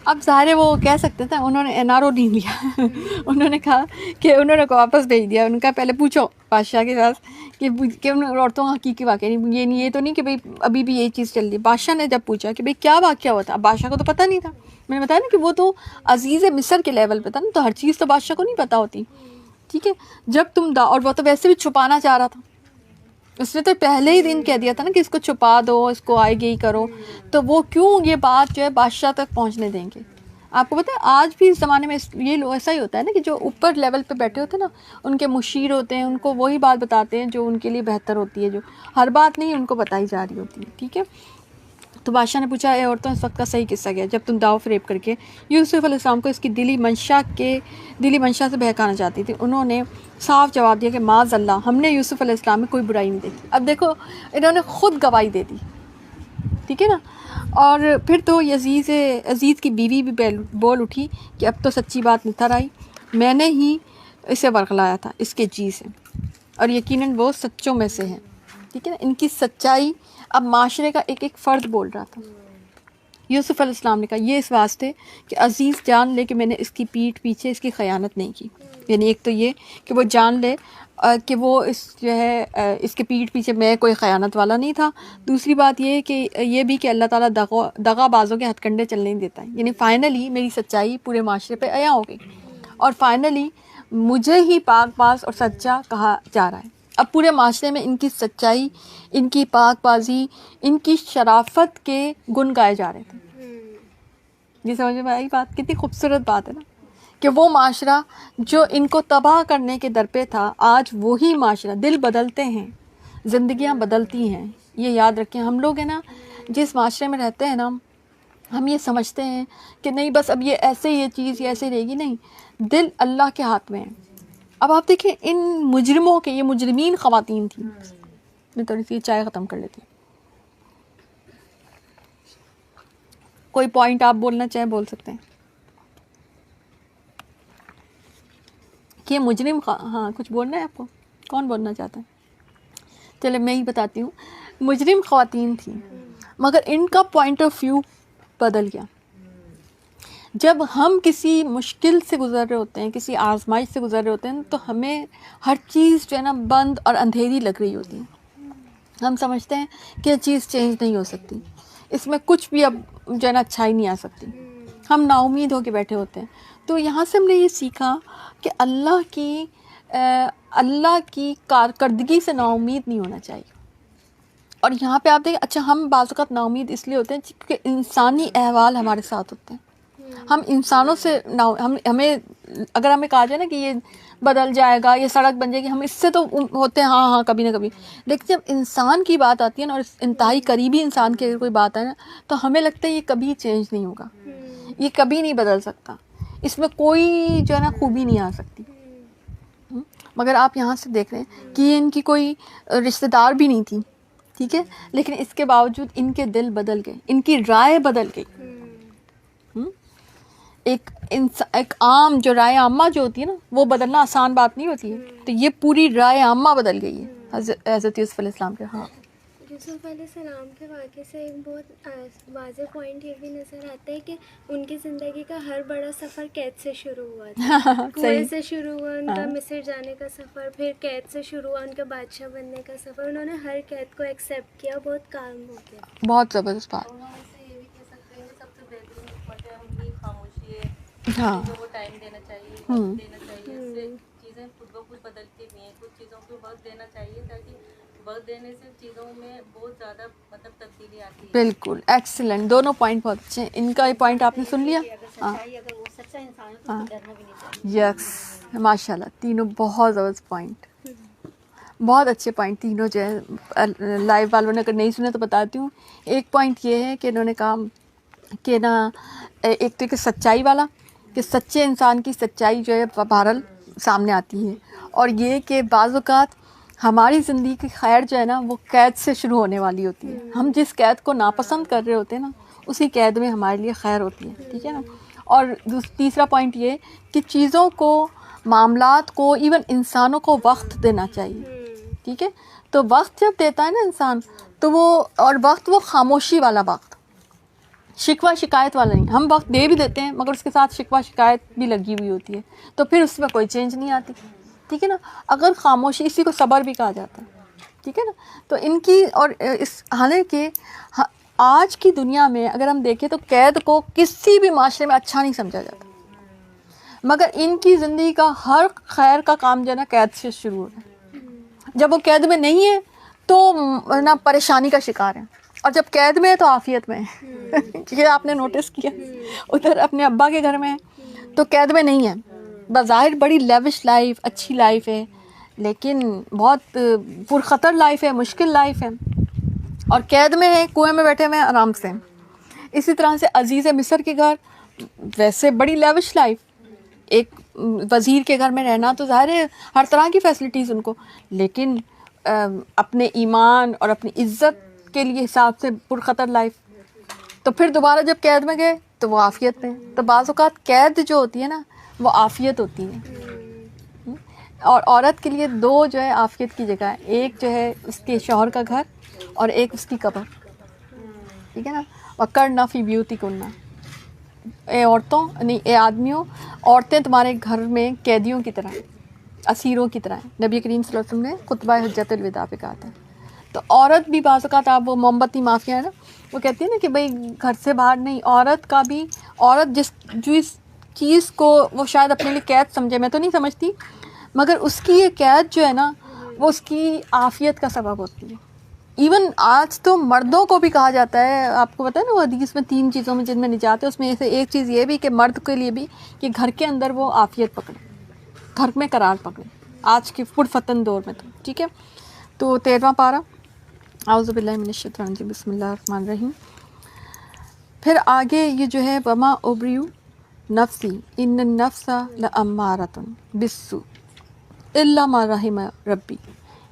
اب ظاہر ہے وہ کہہ سکتے تھے، انہوں نے NRO نہیں لیا انہوں نے کہا کہ انہوں نے واپس بھیج دیا. ان کا پہلے پوچھو بادشاہ کے پاس کہ ان عورتوں کا حقیقی واقعہ نہیں، یہ تو نہیں کہ بھئی ابھی بھی یہ چیز چل رہی ہے. بادشاہ نے جب پوچھا کہ بھئی کیا واقعہ ہوا تھا، اب بادشاہ کو تو پتہ نہیں تھا. میں نے بتایا نا کہ وہ تو عزیز مصر کے لیول پہ تھا نا، تو ہر چیز تو بادشاہ کو نہیں پتہ ہوتی. ٹھیک ہے. جب اور وہ تو ویسے بھی چھپانا چاہ رہا تھا، اس نے تو پہلے ہی دن کہہ دیا تھا نا کہ اس کو چھپا دو، اس کو آئے گئی کرو. تو وہ کیوں یہ بات جو ہے بادشاہ تک پہنچنے دیں گے؟ آپ کو پتہ ہے آج بھی اس زمانے میں یہ لوگ ایسا ہی ہوتا ہے نا کہ جو اوپر لیول پہ بیٹھے ہوتے ہیں نا ان کے مشیر ہوتے ہیں، ان کو وہی بات بتاتے ہیں جو ان کے لیے بہتر ہوتی ہے، جو ہر بات نہیں ان کو بتائی جا رہی ہوتی ہے. ٹھیک ہے. تو بادشاہ نے پوچھا اے عورتوں اس وقت کا صحیح قصہ کیا جب تم داؤ فریب کر کے یوسف علیہ السلام کو اس کی دلی منشا سے بہکانا چاہتی تھی. انہوں نے صاف جواب دیا کہ معاذ اللہ، ہم نے یوسف علیہ السلام میں کوئی برائی نہیں دیکھی. اب دیکھو انہوں نے خود گواہی دے دی. ٹھیک ہے نا. اور پھر تو عزیز کی بیوی بھی بول اٹھی کہ اب تو سچی بات نتر آئی، میں نے ہی اسے ورغلایا تھا اس کے جی سے، اور یقیناً وہ سچوں میں سے ہیں. ٹھیک ہے نا. ان کی سچائی اب معاشرے کا ایک ایک فرد بول رہا تھا. یوسف علیہ السلام نے کہا یہ اس واسطے کہ عزیز جان لے کہ میں نے اس کی پیٹھ پیچھے اس کی خیانت نہیں کی. یعنی ایک تو یہ کہ وہ جان لے کہ وہ اس کے پیٹھ پیچھے میں کوئی خیانت والا نہیں تھا. دوسری بات یہ بھی کہ اللہ تعالیٰ دغا بازوں کے ہتھ کنڈے چلنے نہیں دیتا ہے. یعنی فائنلی میری سچائی پورے معاشرے پہ عیاں ہو گئی اور فائنلی مجھے ہی پاک باز اور سچا کہا جا رہا ہے. اب پورے معاشرے میں ان کی سچائی، ان کی پاک بازی، ان کی شرافت کے گن گائے جا رہے تھے. یہ سمجھ میں آئی بات؟ کتنی خوبصورت بات ہے نا کہ وہ معاشرہ جو ان کو تباہ کرنے کے در پہ تھا، آج وہی معاشرہ. دل بدلتے ہیں، زندگیاں بدلتی ہیں. یہ یاد رکھیں. ہم لوگ ہیں نا جس معاشرے میں رہتے ہیں نا، ہم یہ سمجھتے ہیں کہ نہیں بس اب یہ ایسے یہ چیز یہ ایسے رہے گی. نہیں، دل اللہ کے ہاتھ میں ہے. اب آپ دیکھیں ان مجرموں کے، یہ مجرمین خواتین تھیں. میں تھوڑی سی چائے ختم کر لیتی ہوں. کوئی پوائنٹ آپ بولنا چاہیں بول سکتے ہیں کہ مجرم ہاں کچھ بولنا ہے آپ کو؟ کون بولنا چاہتا ہے؟ چلے میں ہی بتاتی ہوں. مجرم خواتین تھیں مگر ان کا پوائنٹ آف ویو بدل گیا. جب ہم کسی مشکل سے گزر رہے ہوتے ہیں، کسی آزمائش سے گزر رہے ہوتے ہیں، تو ہمیں ہر چیز جو ہے نا بند اور اندھیری لگ رہی ہوتی ہے. ہم سمجھتے ہیں کہ یہ چیز چینج نہیں ہو سکتی، اس میں کچھ بھی اب جو ہے نا اچھائی نہیں آ سکتی. ہم نا امید ہو کے بیٹھے ہوتے ہیں. تو یہاں سے ہم نے یہ سیکھا کہ اللہ کی کارکردگی سے نا امید نہیں ہونا چاہیے. اور یہاں پہ آپ دیکھیں، اچھا ہم بعض اوقات نا امید اس لیے ہوتے ہیں کیونکہ انسانی احوال ہمارے ساتھ ہوتے ہیں. ہم انسانوں سے ہمیں اگر ہمیں کہا جائے نا کہ یہ بدل جائے گا، یہ سڑک بن جائے گی، ہم اس سے تو ہوتے ہیں ہاں کبھی نہ کبھی. لیکن جب انسان کی بات آتی ہے نا، اور انتہائی قریبی انسان کی اگر کوئی بات ہے نا، تو ہمیں لگتا ہے یہ کبھی چینج نہیں ہوگا، یہ کبھی نہیں بدل سکتا، اس میں کوئی جو ہے نا خوبی نہیں آ سکتی. مگر آپ یہاں سے دیکھ رہے ہیں کہ ان کی کوئی رشتہ دار بھی نہیں تھی. ٹھیک ہے. لیکن اس کے باوجود ان کے دل بدل گئے، ان کی رائے بدل گئی. ایک عام جو رائے عامہ جو ہوتی ہے نا، وہ بدلنا آسان بات نہیں ہوتی ہے. تو یہ پوری رائے عامہ بدل گئی ہے حضرت یوسف علیہ السلام کے. ہاں یوسف علیہ السلام کے واقعے سے ایک بہت واضح پوائنٹ یہ بھی نظر آتا ہے کہ ان کی زندگی کا ہر بڑا سفر قید سے شروع ہوا تھا. کنویں سے شروع ہوا ان کا مصر جانے کا سفر، پھر قید سے شروع ہوا ان کا بادشاہ بننے کا سفر. انہوں نے ہر قید کو ایکسیپٹ کیا، بہت کام ہو گیا. بہت زبردست بات. یہ بھی کہہ سکتے ہیں کہ سب سے بہترین حکمت ہے ان کی خاموشی ہے. ہاں چیزوں کو ٹائم دینا چاہیے، وقت دینا چاہیے. اس سے چیزیں خود بخود بدلتی بھی ہیں. کچھ چیزوں کو وقت دینا چاہیے تاکہ وقت دینے سے چیزوں میں بہت زیادہ تبدیلی آتی ہے. بالکل ایکسیلنٹ. دونوں پوائنٹ بہت اچھے ہیں. ان کا یہ پوائنٹ آپ نے سن لیا. ہاں یس ماشاء اللہ، تینوں بہت زبردست پوائنٹ، بہت اچھے پوائنٹ تینوں جو ہے. لائیو والوں نے اگر نہیں سنے تو بتاتی ہوں. ایک پوائنٹ یہ ہے کہ انہوں نے کہا کہ نا ایک تو کہ سچائی والا، کہ سچے انسان کی سچائی جو ہے بہرحال سامنے آتی ہے. اور یہ کہ بعض اوقات ہماری زندگی کی خیر جو ہے نا وہ قید سے شروع ہونے والی ہوتی ہے. ہم جس قید کو ناپسند کر رہے ہوتے ہیں نا، اسی قید میں ہمارے لیے خیر ہوتی ہے. ٹھیک ہے نا. اور تیسرا پوائنٹ یہ کہ چیزوں کو، معاملات کو، ایون انسانوں کو وقت دینا چاہیے. ٹھیک ہے. تو وقت جب دیتا ہے نا انسان، تو اور وقت وہ خاموشی والا وقت، شکوہ شکایت والا نہیں. ہم وقت دے بھی دیتے ہیں مگر اس کے ساتھ شکوہ شکایت بھی لگی ہوئی ہوتی ہے، تو پھر اس میں کوئی چینج نہیں آتی. ٹھیک ہے نا. اگر خاموشی، اسی کو صبر بھی کہا جاتا ہے. ٹھیک ہے نا. تو ان کی اور حالانکہ آج کی دنیا میں اگر ہم دیکھیں تو قید کو کسی بھی معاشرے میں اچھا نہیں سمجھا جاتا، مگر ان کی زندگی کا ہر خیر کا کام جو ہے نا قید سے شروع ہو رہا ہے. جب وہ قید میں نہیں ہے تو نا پریشانی کا شکار ہیں. اور جب قید میں ہے تو عافیت میں ہے. یہ آپ نے نوٹس کیا؟ ادھر اپنے ابا کے گھر میں ہے تو قید میں نہیں ہے. بظاہر بڑی لیوش لائف، اچھی لائف ہے، لیکن بہت پرخطر لائف ہے، مشکل لائف ہے. اور قید میں ہے، کنویں میں بیٹھے ہوئے ہیں آرام سے. اسی طرح سے عزیز مصر کے گھر ویسے بڑی لیوش لائف. ایک وزیر کے گھر میں رہنا تو ظاہر ہے ہر طرح کی فیسلٹیز ان کو، لیکن اپنے ایمان اور اپنی عزت کے لیے حساب سے پرخطر لائف. تو پھر دوبارہ جب قید میں گئے تو وہ عافیت میں. تو بعض اوقات قید جو ہوتی ہے نا وہ عافیت ہوتی ہے. اور عورت کے لیے دو جو ہے عافیت کی جگہ ہے، ایک جو ہے اس کے شوہر کا گھر اور ایک اس کی قبر. ٹھیک ہے نا. وَقَرْنَ فِي بُيُوتِكُنَّ، اے عورتوں نہیں اے آدمیوں، عورتیں تمہارے گھر میں قیدیوں کی طرح، اسیروں کی طرح ہیں. نبی کریم صلی اللہ علیہ وسلم نے خطبہ حجۃ الوداع پہ کہا تھا. تو عورت بھی بعض اوقات، آپ وہ موم بتی مافیا ہے نا، وہ کہتی ہے نا کہ بھائی گھر سے باہر نہیں. عورت کا بھی، عورت جس چیز کو وہ شاید اپنے لیے قید سمجھے، میں تو نہیں سمجھتی، مگر اس کی یہ قید جو ہے نا وہ اس کی عافیت کا سبب ہوتی ہے. ایون آج تو مردوں کو بھی کہا جاتا ہے، آپ کو پتہ ہے نا وہ حدیث میں 3 چیزوں میں جن میں نجات ہے، اس میں سے ایک چیز یہ بھی کہ مرد کے لیے بھی کہ گھر کے اندر وہ عافیت پکڑے، گھر میں قرار پکڑے آج کے پرفتن دور میں. تو ٹھیک ہے. تو 13واں پارہ، اعوذ باللہ من الشیطان الرجیم، بسم اللہ الرحمن الرحیم. پھر آگے یہ جو ہے وما ابریو نفسی ان النفس لامارۃ بالسوء الا ما رحم ربی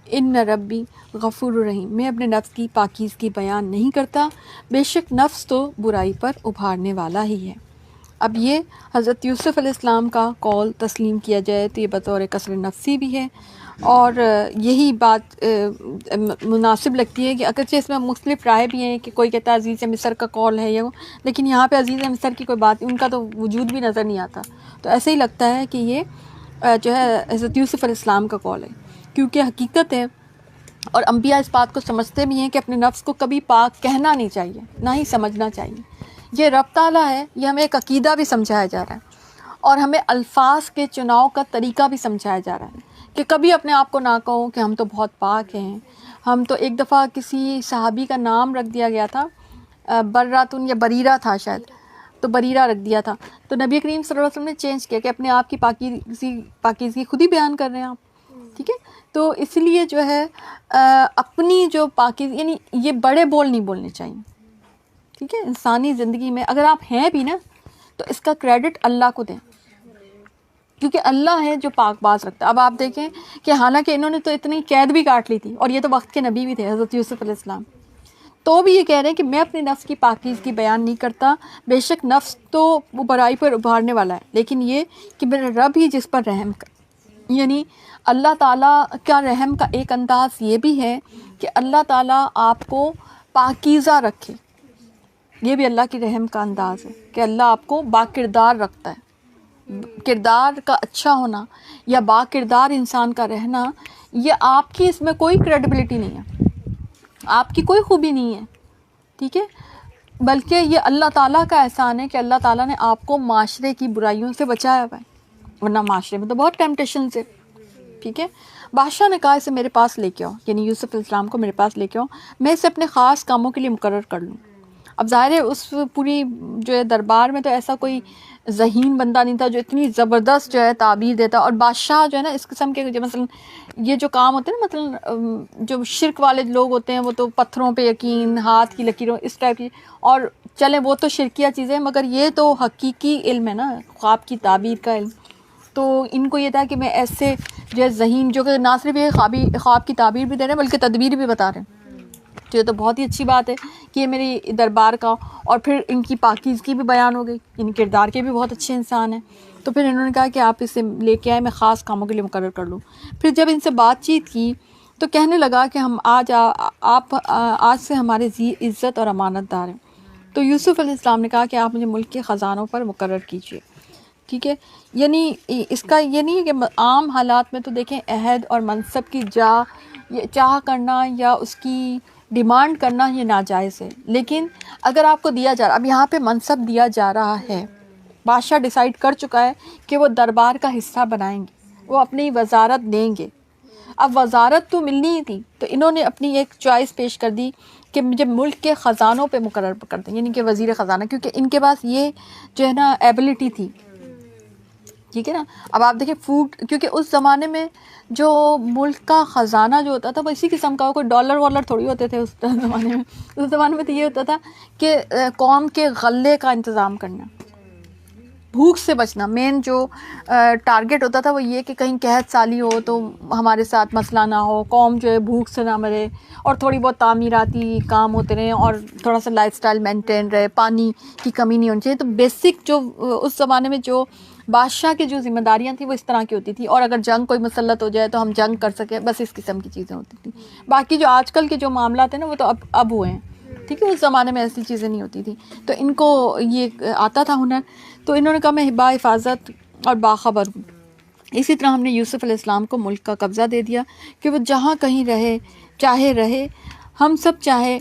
ان ربی غفور الرحیم. میں اپنے نفس کی پاکیزگی بیان نہیں کرتا، بے شک نفس تو برائی پر ابھارنے والا ہی ہے. اب یہ حضرت یوسف علیہ السلام کا قول تسلیم کیا جائے تو یہ بطور قصر نفسی بھی ہے، اور یہی بات مناسب لگتی ہے کہ اگرچہ اس میں مختلف رائے بھی ہیں کہ کوئی کہتا ہے عزیز مصر کا قول ہے یا وہ، لیکن یہاں پہ عزیز مصر کی کوئی بات، ان کا تو وجود بھی نظر نہیں آتا. تو ایسے ہی لگتا ہے کہ یہ جو ہے حضرت یوسف علیہ السلام کا قول ہے، کیونکہ حقیقت ہے اور انبیاء اس بات کو سمجھتے بھی ہیں کہ اپنے نفس کو کبھی پاک کہنا نہیں چاہیے، نہ ہی سمجھنا چاہیے. یہ رب تعالیٰ ہے، یہ ہمیں ایک عقیدہ بھی سمجھایا جا رہا ہے، اور ہمیں الفاظ کے چناؤ کا طریقہ بھی سمجھایا جا رہا ہے کہ کبھی اپنے آپ کو نہ کہو کہ ہم تو بہت پاک ہیں. ہم تو ایک دفعہ کسی صحابی کا نام رکھ دیا گیا تھا، براتن یا بریرہ تھا شاید، تو بریرہ رکھ دیا تھا. تو نبی کریم صلی اللہ علیہ وسلم نے چینج کیا کہ اپنے آپ کی پاکیزگی خود ہی بیان کر رہے ہیں آپ. ٹھیک ہے. تو اس لیے جو ہے اپنی جو پاکیزگی، یعنی یہ بڑے بول نہیں بولنے چاہیے. ٹھیک ہے. انسانی زندگی میں اگر آپ ہیں بھی نا تو اس کا کریڈٹ اللہ کو دیں، کیونکہ اللہ ہے جو پاک باز رکھتا ہے. اب آپ دیکھیں کہ حالانکہ انہوں نے تو اتنی قید بھی کاٹ لی تھی، اور یہ تو وقت کے نبی بھی تھے حضرت یوسف علیہ السلام، تو بھی یہ کہہ رہے ہیں کہ میں اپنے نفس کی پاکیزگی بیان نہیں کرتا، بے شک نفس تو وہ برائی پر ابھارنے والا ہے، لیکن یہ کہ میرا رب ہی جس پر رحم کر. یعنی اللہ تعالیٰ کا رحم کا ایک انداز یہ بھی ہے کہ اللہ تعالیٰ آپ کو پاکیزہ رکھے. یہ بھی اللہ کی رحم کا انداز ہے کہ اللہ آپ کو با کردار رکھتا ہے. کردار کا اچھا ہونا یا با کردار انسان کا رہنا، یہ آپ کی اس میں کوئی کریڈبلٹی نہیں ہے، آپ کی کوئی خوبی نہیں ہے. ٹھیک ہے. بلکہ یہ اللہ تعالیٰ کا احسان ہے کہ اللہ تعالیٰ نے آپ کو معاشرے کی برائیوں سے بچایا ہوا ہے، ورنہ معاشرے میں تو بہت ٹیمپٹیشن سے. ٹھیک ہے. بادشاہ نے کہا اسے میرے پاس لے کے آؤ، یعنی یوسف علیہ السلام کو میرے پاس لے کے آؤ، میں اسے اپنے خاص کاموں کے لیے مقرر کر لوں. اب ظاہر ہے اس پوری جو ہے دربار میں تو ایسا کوئی ذہین بندہ نہیں تھا جو اتنی زبردست جو ہے تعبیر دیتا. اور بادشاہ جو ہے نا اس قسم کے جو مثلا یہ جو کام ہوتے ہیں نا، مثلا جو شرک والے لوگ ہوتے ہیں وہ تو پتھروں پہ یقین، ہاتھ کی لکیروں، اس ٹائپ کی، اور چلیں وہ تو شرکیہ چیزیں، مگر یہ تو حقیقی علم ہے نا، خواب کی تعبیر کا علم. تو ان کو یہ تھا کہ میں ایسے جو ہے ذہین، جو کہ نہ صرف یہ خواب کی تعبیر بھی دے رہے ہیں بلکہ تدبیر بھی بتا رہے ہیں. تو یہ تو بہت ہی اچھی بات ہے کہ یہ میری دربار کا، اور پھر ان کی پاکیزگی بھی بیان ہو گئی، ان کردار کے بھی بہت اچھے انسان ہیں. تو پھر انہوں نے کہا کہ آپ اسے لے کے آئے، میں خاص کاموں کے لیے مقرر کر لوں. پھر جب ان سے بات چیت کی تو کہنے لگا کہ ہم آج سے ہمارے عزت اور امانت دار ہیں. تو یوسف علیہ السلام نے کہا کہ آپ مجھے ملک کے خزانوں پر مقرر کیجیے. ٹھیک ہے. یعنی اس کا یہ نہیں ہے کہ عام حالات میں تو دیکھیں عہد اور منصب کی چاہ کرنا یا اس کی ڈیمانڈ کرنا یہ ناجائز ہے، لیکن اگر آپ کو دیا جا رہا، اب یہاں پہ منصب دیا جا رہا ہے، بادشاہ ڈیسائیڈ کر چکا ہے کہ وہ دربار کا حصہ بنائیں گے، وہ اپنی وزارت دیں گے. اب وزارت تو ملنی ہی تھی، تو انہوں نے اپنی ایک چوائس پیش کر دی کہ جب ملک کے خزانوں پہ مقرر کر دیں، یعنی کہ وزیر خزانہ، کیونکہ ان کے پاس یہ جو ہے نا ایبلٹی تھی، ٹھیک ہے نا. اب آپ دیکھیں فوڈ، کیونکہ اس زمانے میں جو ملک کا خزانہ جو ہوتا تھا وہ اسی قسم کا، کوئی ڈالر والر تھوڑی ہوتے تھے اس زمانے میں. اس زمانے میں تو یہ ہوتا تھا کہ قوم کے غلے کا انتظام کرنا، بھوک سے بچنا. مین جو ٹارگٹ ہوتا تھا وہ یہ کہ کہیں قحط سالی ہو تو ہمارے ساتھ مسئلہ نہ ہو، قوم جو ہے بھوک سے نہ مرے، اور تھوڑی بہت تعمیراتی کام ہوتے رہیں، اور تھوڑا سا لائف سٹائل مینٹین رہے، پانی کی کمی نہیں ہونی چاہیے. تو بیسک جو اس زمانے میں جو بادشاہ کی جو ذمہ داریاں تھیں وہ اس طرح کی ہوتی تھی. اور اگر جنگ کوئی مسلط ہو جائے تو ہم جنگ کر سکیں، بس اس قسم کی چیزیں ہوتی تھیں. باقی جو آج کل کے جو معاملات ہیں نا وہ تو اب ہوئے ہیں، ٹھیک ہے. اس زمانے میں ایسی چیزیں نہیں ہوتی تھیں. تو ان کو یہ آتا تھا ہنر. تو انہوں نے کہا میں با حفاظت اور باخبر ہوں. اسی طرح ہم نے یوسف علیہ السلام کو ملک کا قبضہ دے دیا کہ وہ جہاں کہیں رہے، چاہے رہے. ہم سب چاہے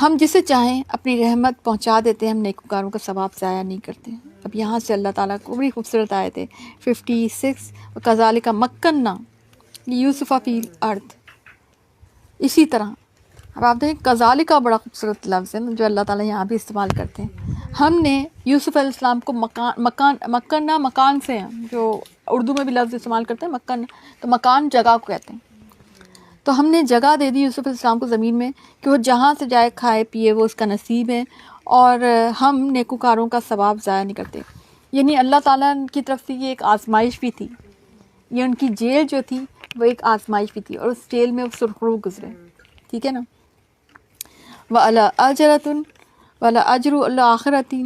ہم جسے چاہیں اپنی رحمت پہنچا دیتے ہیں، ہم نیکوکاروں کا ثواب ضائع نہیں کرتے. اب یہاں سے اللہ تعالیٰ کو بڑی خوبصورت آیت ہے 56، کذالک مکننا لیوسف فی الارض. اسی طرح اب آپ دیکھیں کذالک کا بڑا خوبصورت لفظ ہے جو اللہ تعالیٰ یہاں بھی استعمال کرتے ہیں. ہم نے یوسف علیہ السلام کو مکاننا مکان سے ہیں، جو اردو میں بھی لفظ استعمال کرتے ہیں مکان، تو مکان جگہ کو کہتے ہیں. تو ہم نے جگہ دے دی یوسف علیہ السلام کو زمین میں کہ وہ جہاں سے جائے کھائے پیے، وہ اس کا نصیب ہے. اور ہم نیکوکاروں کا ثواب ضائع نہیں کرتے. یعنی اللہ تعالیٰ کی طرف سے یہ ایک آزمائش بھی تھی. یہ ان کی جیل جو تھی وہ ایک آزمائش بھی تھی، اور اس جیل میں وہ سرخرو گزرے، ٹھیک ہے نا. وَلَا أَجْرُ الْآخِرَةِ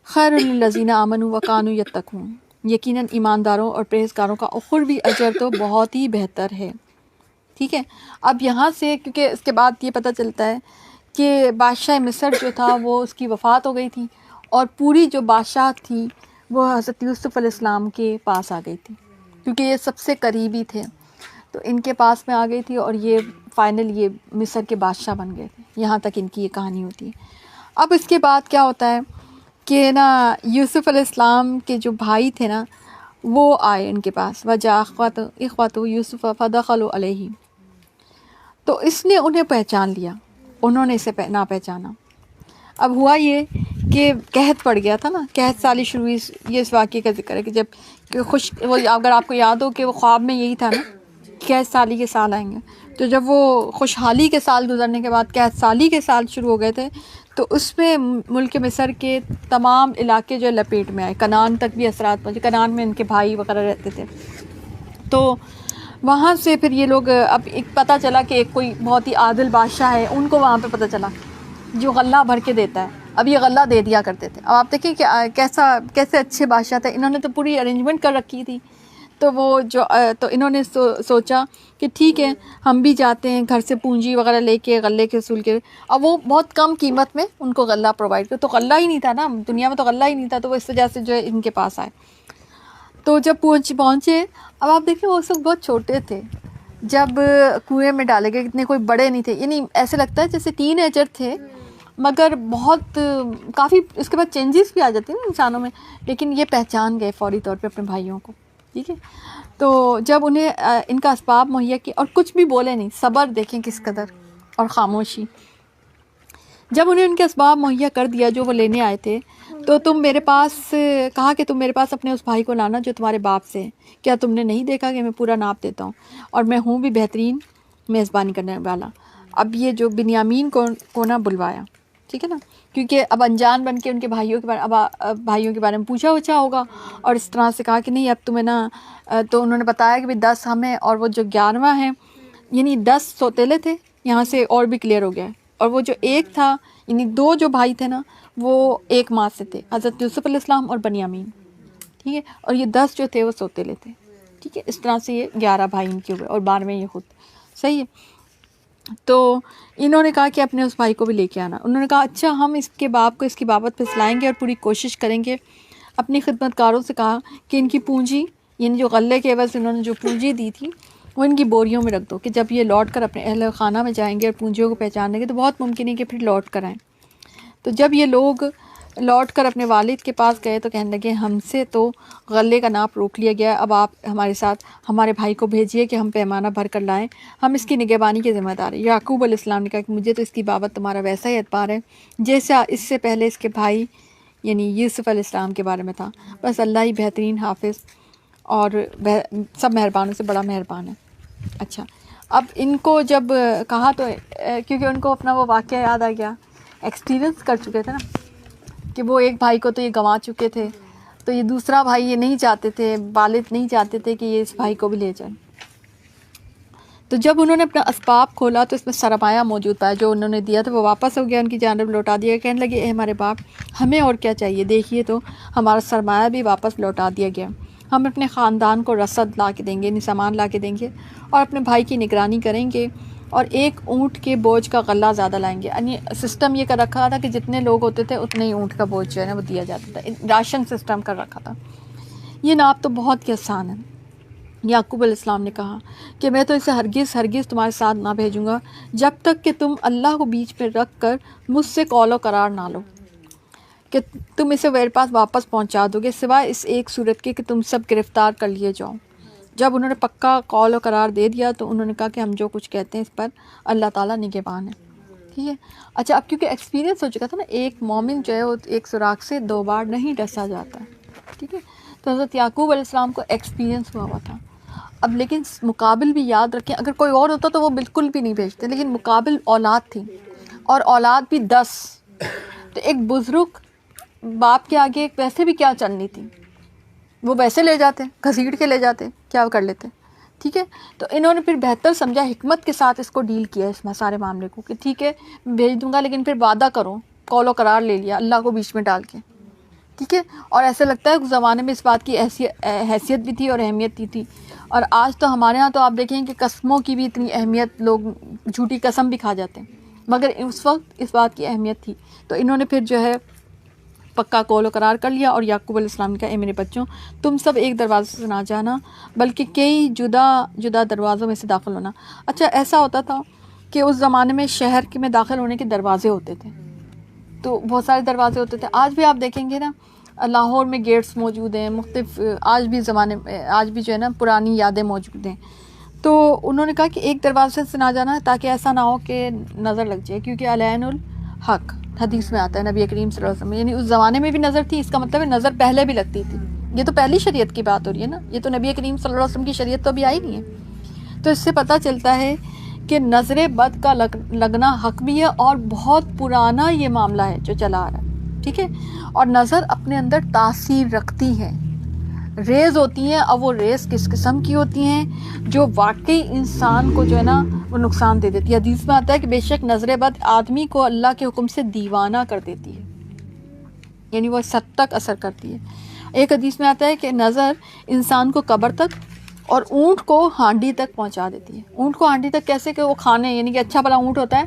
خَيْرٌ لِلَّذِينَ آمَنُوا وَكَانُوا يَتَّقُونَ. یقیناً ایمانداروں اور پرہیزگاروں کا اخروی اجر تو بہت ہی بہتر ہے، ٹھیک ہے. اب یہاں سے کیونکہ اس کے بعد یہ پتہ چلتا ہے کہ بادشاہ مصر جو تھا وہ اس کی وفات ہو گئی تھی، اور پوری جو بادشاہت تھی وہ حضرت یوسف علیہ السلام کے پاس آ گئی تھی، کیونکہ یہ سب سے قریبی تھے. تو ان کے پاس میں آ گئی تھی، اور یہ فائنل یہ مصر کے بادشاہ بن گئے تھے. یہاں تک ان کی یہ کہانی ہوتی ہے. اب اس کے بعد کیا ہوتا ہے کہ نا یوسف علیہ السلام کے جو بھائی تھے نا وہ آئے ان کے پاس. وجاء اخوۃ یوسف فدخلوا علیہ. تو اس نے انہیں پہچان لیا، انہوں نے اسے نہ پہچانا. اب ہوا یہ کہ قحط پڑ گیا تھا نا، قحط سالی شروع ہوئی. یہ اس واقعے کا ذکر ہے کہ جب وہ اگر آپ کو یاد ہو کہ وہ خواب میں یہی تھا نا، قحط سالی کے سال آئیں گے. تو جب وہ خوشحالی کے سال گزرنے کے بعد قحط سالی کے سال شروع ہو گئے تھے، تو اس میں ملک مصر کے تمام علاقے جو لپیٹ میں آئے. کنعان تک بھی اثرات پہنچے. کنعان میں ان کے بھائی وغیرہ رہتے تھے. تو وہاں سے پھر یہ لوگ اب ایک پتہ چلا کہ ایک کوئی بہت ہی عادل بادشاہ ہے. ان کو وہاں پہ پتہ چلا جو غلہ بھر کے دیتا ہے. اب یہ غلہ دے دیا کرتے تھے. اب آپ دیکھیں کہ کیسے اچھے بادشاہ تھے. انہوں نے تو پوری ارینجمنٹ کر رکھی تھی. تو وہ تو انہوں نے سوچا کہ ٹھیک ہے ہم بھی جاتے ہیں گھر سے پونجی وغیرہ لے کے غلے کے اصول کے. اب وہ بہت کم قیمت میں ان کو غلہ پرووائڈ کر. تو غلہ ہی نہیں تھا نا دنیا میں، تو غلہ ہی نہیں تھا. تو وہ اس وجہ سے جو ہے ان کے پاس آئے. تو جب پہنچے، اب آپ دیکھیں وہ اس وقت بہت چھوٹے تھے جب کنویں میں ڈالے گئے. اتنے کوئی بڑے نہیں تھے، یعنی ایسے لگتا ہے جیسے ٹین ایجر تھے، مگر بہت کافی اس کے بعد چینجز بھی آ جاتی ہیں نا انسانوں میں. لیکن یہ پہچان گئے فوری طور پہ اپنے بھائیوں کو، ٹھیک ہے. تو جب انہیں ان کا اسباب مہیا کیا، اور کچھ بھی بولے نہیں، صبر دیکھیں کس قدر، اور خاموشی. جب انہیں ان کے اسباب مہیا کر دیا جو وہ لینے آئے تھے، تو تم میرے پاس کہا کہ تم میرے پاس اپنے اس بھائی کو لانا جو تمہارے باپ سے ہے. کیا تم نے نہیں دیکھا کہ میں پورا ناپ دیتا ہوں، اور میں ہوں بھی بہترین میزبانی کرنے والا. اب یہ جو بنیامین کو نہ بلوایا، ٹھیک ہے نا، کیونکہ اب انجان بن کے ان کے بھائیوں کے بارے میں پوچھا وچھا ہوگا. اور اس طرح سے کہا کہ نہیں اب تمہیں نا، تو انہوں نے بتایا کہ 10 ہم ہیں اور وہ جو 11واں ہیں، یعنی 10 سوتیلے تھے. یہاں سے اور بھی کلیئر ہو گیا ہے. اور وہ جو ایک تھا، یعنی 2 جو بھائی تھے نا وہ ایک ماں سے تھے، حضرت یوسف علیہ السلام اور بنیامین، ٹھیک ہے. اور یہ 10 جو تھے وہ سوتیلے تھے، ٹھیک ہے. اس طرح سے یہ 11 بھائی ان کے ہوئے، اور 12ویں یہ خود، صحیح ہے. تو انہوں نے کہا کہ اپنے اس بھائی کو بھی لے کے آنا. انہوں نے کہا اچھا ہم اس کے باپ کو اس کی بابت پھسلائیں گے اور پوری کوشش کریں گے. اپنی خدمت کاروں سے کہا کہ ان کی پونجی، یعنی جو غلے کے عوض انہوں نے جو پونجی دی تھی وہ ان کی بوریوں میں رکھ دو، کہ جب یہ لوٹ کر اپنے اہل خانہ میں جائیں گے اور پونجیوں کو پہچان لیں گے تو بہت ممکن ہے کہ پھر لوٹ کر آئیں. تو جب یہ لوگ لوٹ کر اپنے والد کے پاس گئے تو کہنے لگے ہم سے تو غلے کا ناپ روک لیا گیا، اب آپ ہمارے ساتھ ہمارے بھائی کو بھیجیے کہ ہم پیمانہ بھر کر لائیں، ہم اس کی نگہبانی کے ذمہ دار ہیں۔ یعقوب علیہ السلام نے کہا کہ مجھے تو اس کی بابت تمہارا ویسا ہی اعتبار ہے جیسا اس سے پہلے اس کے بھائی یعنی یوسف علیہ السلام کے بارے میں تھا، بس اللہ ہی بہترین حافظ اور سب مہربانوں سے بڑا مہربان ہے۔ اچھا، اب ان کو جب کہا تو کیونکہ ان کو اپنا وہ واقعہ یاد آ گیا، ایکسپیرینس کر چکے تھے نا کہ وہ ایک بھائی کو تو یہ گنوا چکے تھے، تو یہ دوسرا بھائی یہ نہیں چاہتے تھے، والد نہیں چاہتے تھے کہ یہ اس بھائی کو بھی لے جائیں۔ تو جب انہوں نے اپنا اسباب کھولا تو اس میں سرمایہ موجود پایا، جو انہوں نے دیا تھا وہ واپس ہو گیا، ان کی جانب لوٹا دیا۔ کہنے لگے اے ہمارے باپ، ہمیں اور کیا چاہیے، دیکھیے تو ہمارا سرمایہ بھی واپس لوٹا دیا گیا، ہم اپنے خاندان کو رسد لا کے دیں گے، یعنی سامان لا کے دیں گے، اور اپنے بھائی کی نگرانی کریں گے، اور ایک اونٹ کے بوجھ کا غلہ زیادہ لائیں گے۔ یعنی سسٹم یہ کر رکھا تھا کہ جتنے لوگ ہوتے تھے اتنے ہی اونٹ کا بوجھ جو ہے نا وہ دیا جاتا تھا، راشن سسٹم کر رکھا تھا۔ یہ ناپ تو بہت ہی آسان ہے۔ یعقوب علیہ السلام نے کہا کہ میں تو اسے ہرگز تمہارے ساتھ نہ بھیجوں گا جب تک کہ تم اللہ کو بیچ میں رکھ کر مجھ سے قول و قرار نہ لو کہ تم اسے میرے پاس واپس پہنچا دو گے، سوائے اس ایک صورت کے کہ تم سب گرفتار کر لیے جاؤ۔ جب انہوں نے پکا قول و قرار دے دیا تو انہوں نے کہا کہ ہم جو کچھ کہتے ہیں اس پر اللہ تعالیٰ نگہبان ہے۔ ٹھیک ہے، اچھا اب کیونکہ ایکسپیرینس ہو چکا تھا نا، ایک مومن جو ہے وہ ایک سوراخ سے 2 بار نہیں ڈسا جاتا ہے۔ ٹھیک ہے، تو حضرت یعقوب علیہ السلام کو ایکسپیرینس ہوا تھا۔ اب لیکن مقابل بھی یاد رکھیں، اگر کوئی اور ہوتا تو وہ بالکل بھی نہیں بھیجتے، لیکن مقابل اولاد تھی، اور اولاد بھی 10، تو ایک بزرگ باپ کے آگے ویسے بھی کیا چلنی تھی، وہ ویسے لے جاتے، گھسیٹ کے لے جاتے، کیا کر لیتے۔ ٹھیک ہے، تو انہوں نے پھر بہتر سمجھا، حکمت کے ساتھ اس کو ڈیل کیا اس میں سارے معاملے کو کہ ٹھیک ہے بھیج دوں گا، لیکن پھر وعدہ کرو، قول و قرار لے لیا اللہ کو بیچ میں ڈال کے۔ ٹھیک ہے، اور ایسا لگتا ہے اس زمانے میں اس بات کی حیثیت بھی تھی اور اہمیت بھی تھی، اور آج تو ہمارے ہاں تو آپ دیکھیں کہ قسموں کی بھی اتنی اہمیت، لوگ جھوٹی قسم بھی کھا جاتے ہیں، مگر اس وقت اس بات کی اہمیت تھی۔ تو انہوں نے پھر جو ہے پکا قول و قرار کر لیا، اور یعقوب علیہ السلام نے کہا اے میرے بچوں، تم سب ایک دروازے سے نہ جانا بلکہ کئی جدا جدا دروازوں میں سے داخل ہونا۔ اچھا، ایسا ہوتا تھا کہ اس زمانے میں شہر میں داخل ہونے کے دروازے ہوتے تھے، تو بہت سارے دروازے ہوتے تھے۔ آج بھی آپ دیکھیں گے نا لاہور میں گیٹس موجود ہیں مختلف، آج بھی جو ہے نا پرانی یادیں موجود ہیں۔ تو انہوں نے کہا کہ ایک دروازے سے نہ جانا تاکہ ایسا نہ ہو کہ نظر لگ جائے، کیونکہ العین الحق حدیث میں آتا ہے، نبی کریم صلی اللہ علیہ وسلم، یعنی اس زمانے میں بھی نظر تھی، اس کا مطلب ہے نظر پہلے بھی لگتی تھی۔ یہ تو پہلی شریعت کی بات ہو رہی ہے نا، یہ تو نبی کریم صلی اللہ علیہ وسلم کی شریعت تو ابھی آئی نہیں ہے۔ تو اس سے پتہ چلتا ہے کہ نظر بد کا لگنا حق بھی ہے، اور بہت پرانا یہ معاملہ ہے جو چلا آ رہا ہے۔ ٹھیک ہے، اور نظر اپنے اندر تاثیر رکھتی ہے، ریز ہوتی ہیں، اب وہ ریز کس قسم کی ہوتی ہیں جو واقعی انسان کو جو ہے نا وہ نقصان دے دیتی ہے۔ حدیث میں آتا ہے کہ بے شک نظر بد آدمی کو اللہ کے حکم سے دیوانہ کر دیتی ہے، یعنی وہ سب تک اثر کرتی ہے۔ ایک حدیث میں آتا ہے کہ نظر انسان کو قبر تک اور اونٹ کو ہانڈی تک پہنچا دیتی ہے۔ اونٹ کو ہانڈی تک کیسے کہ وہ کھانے، یعنی کہ اچھا بھلا اونٹ ہوتا ہے،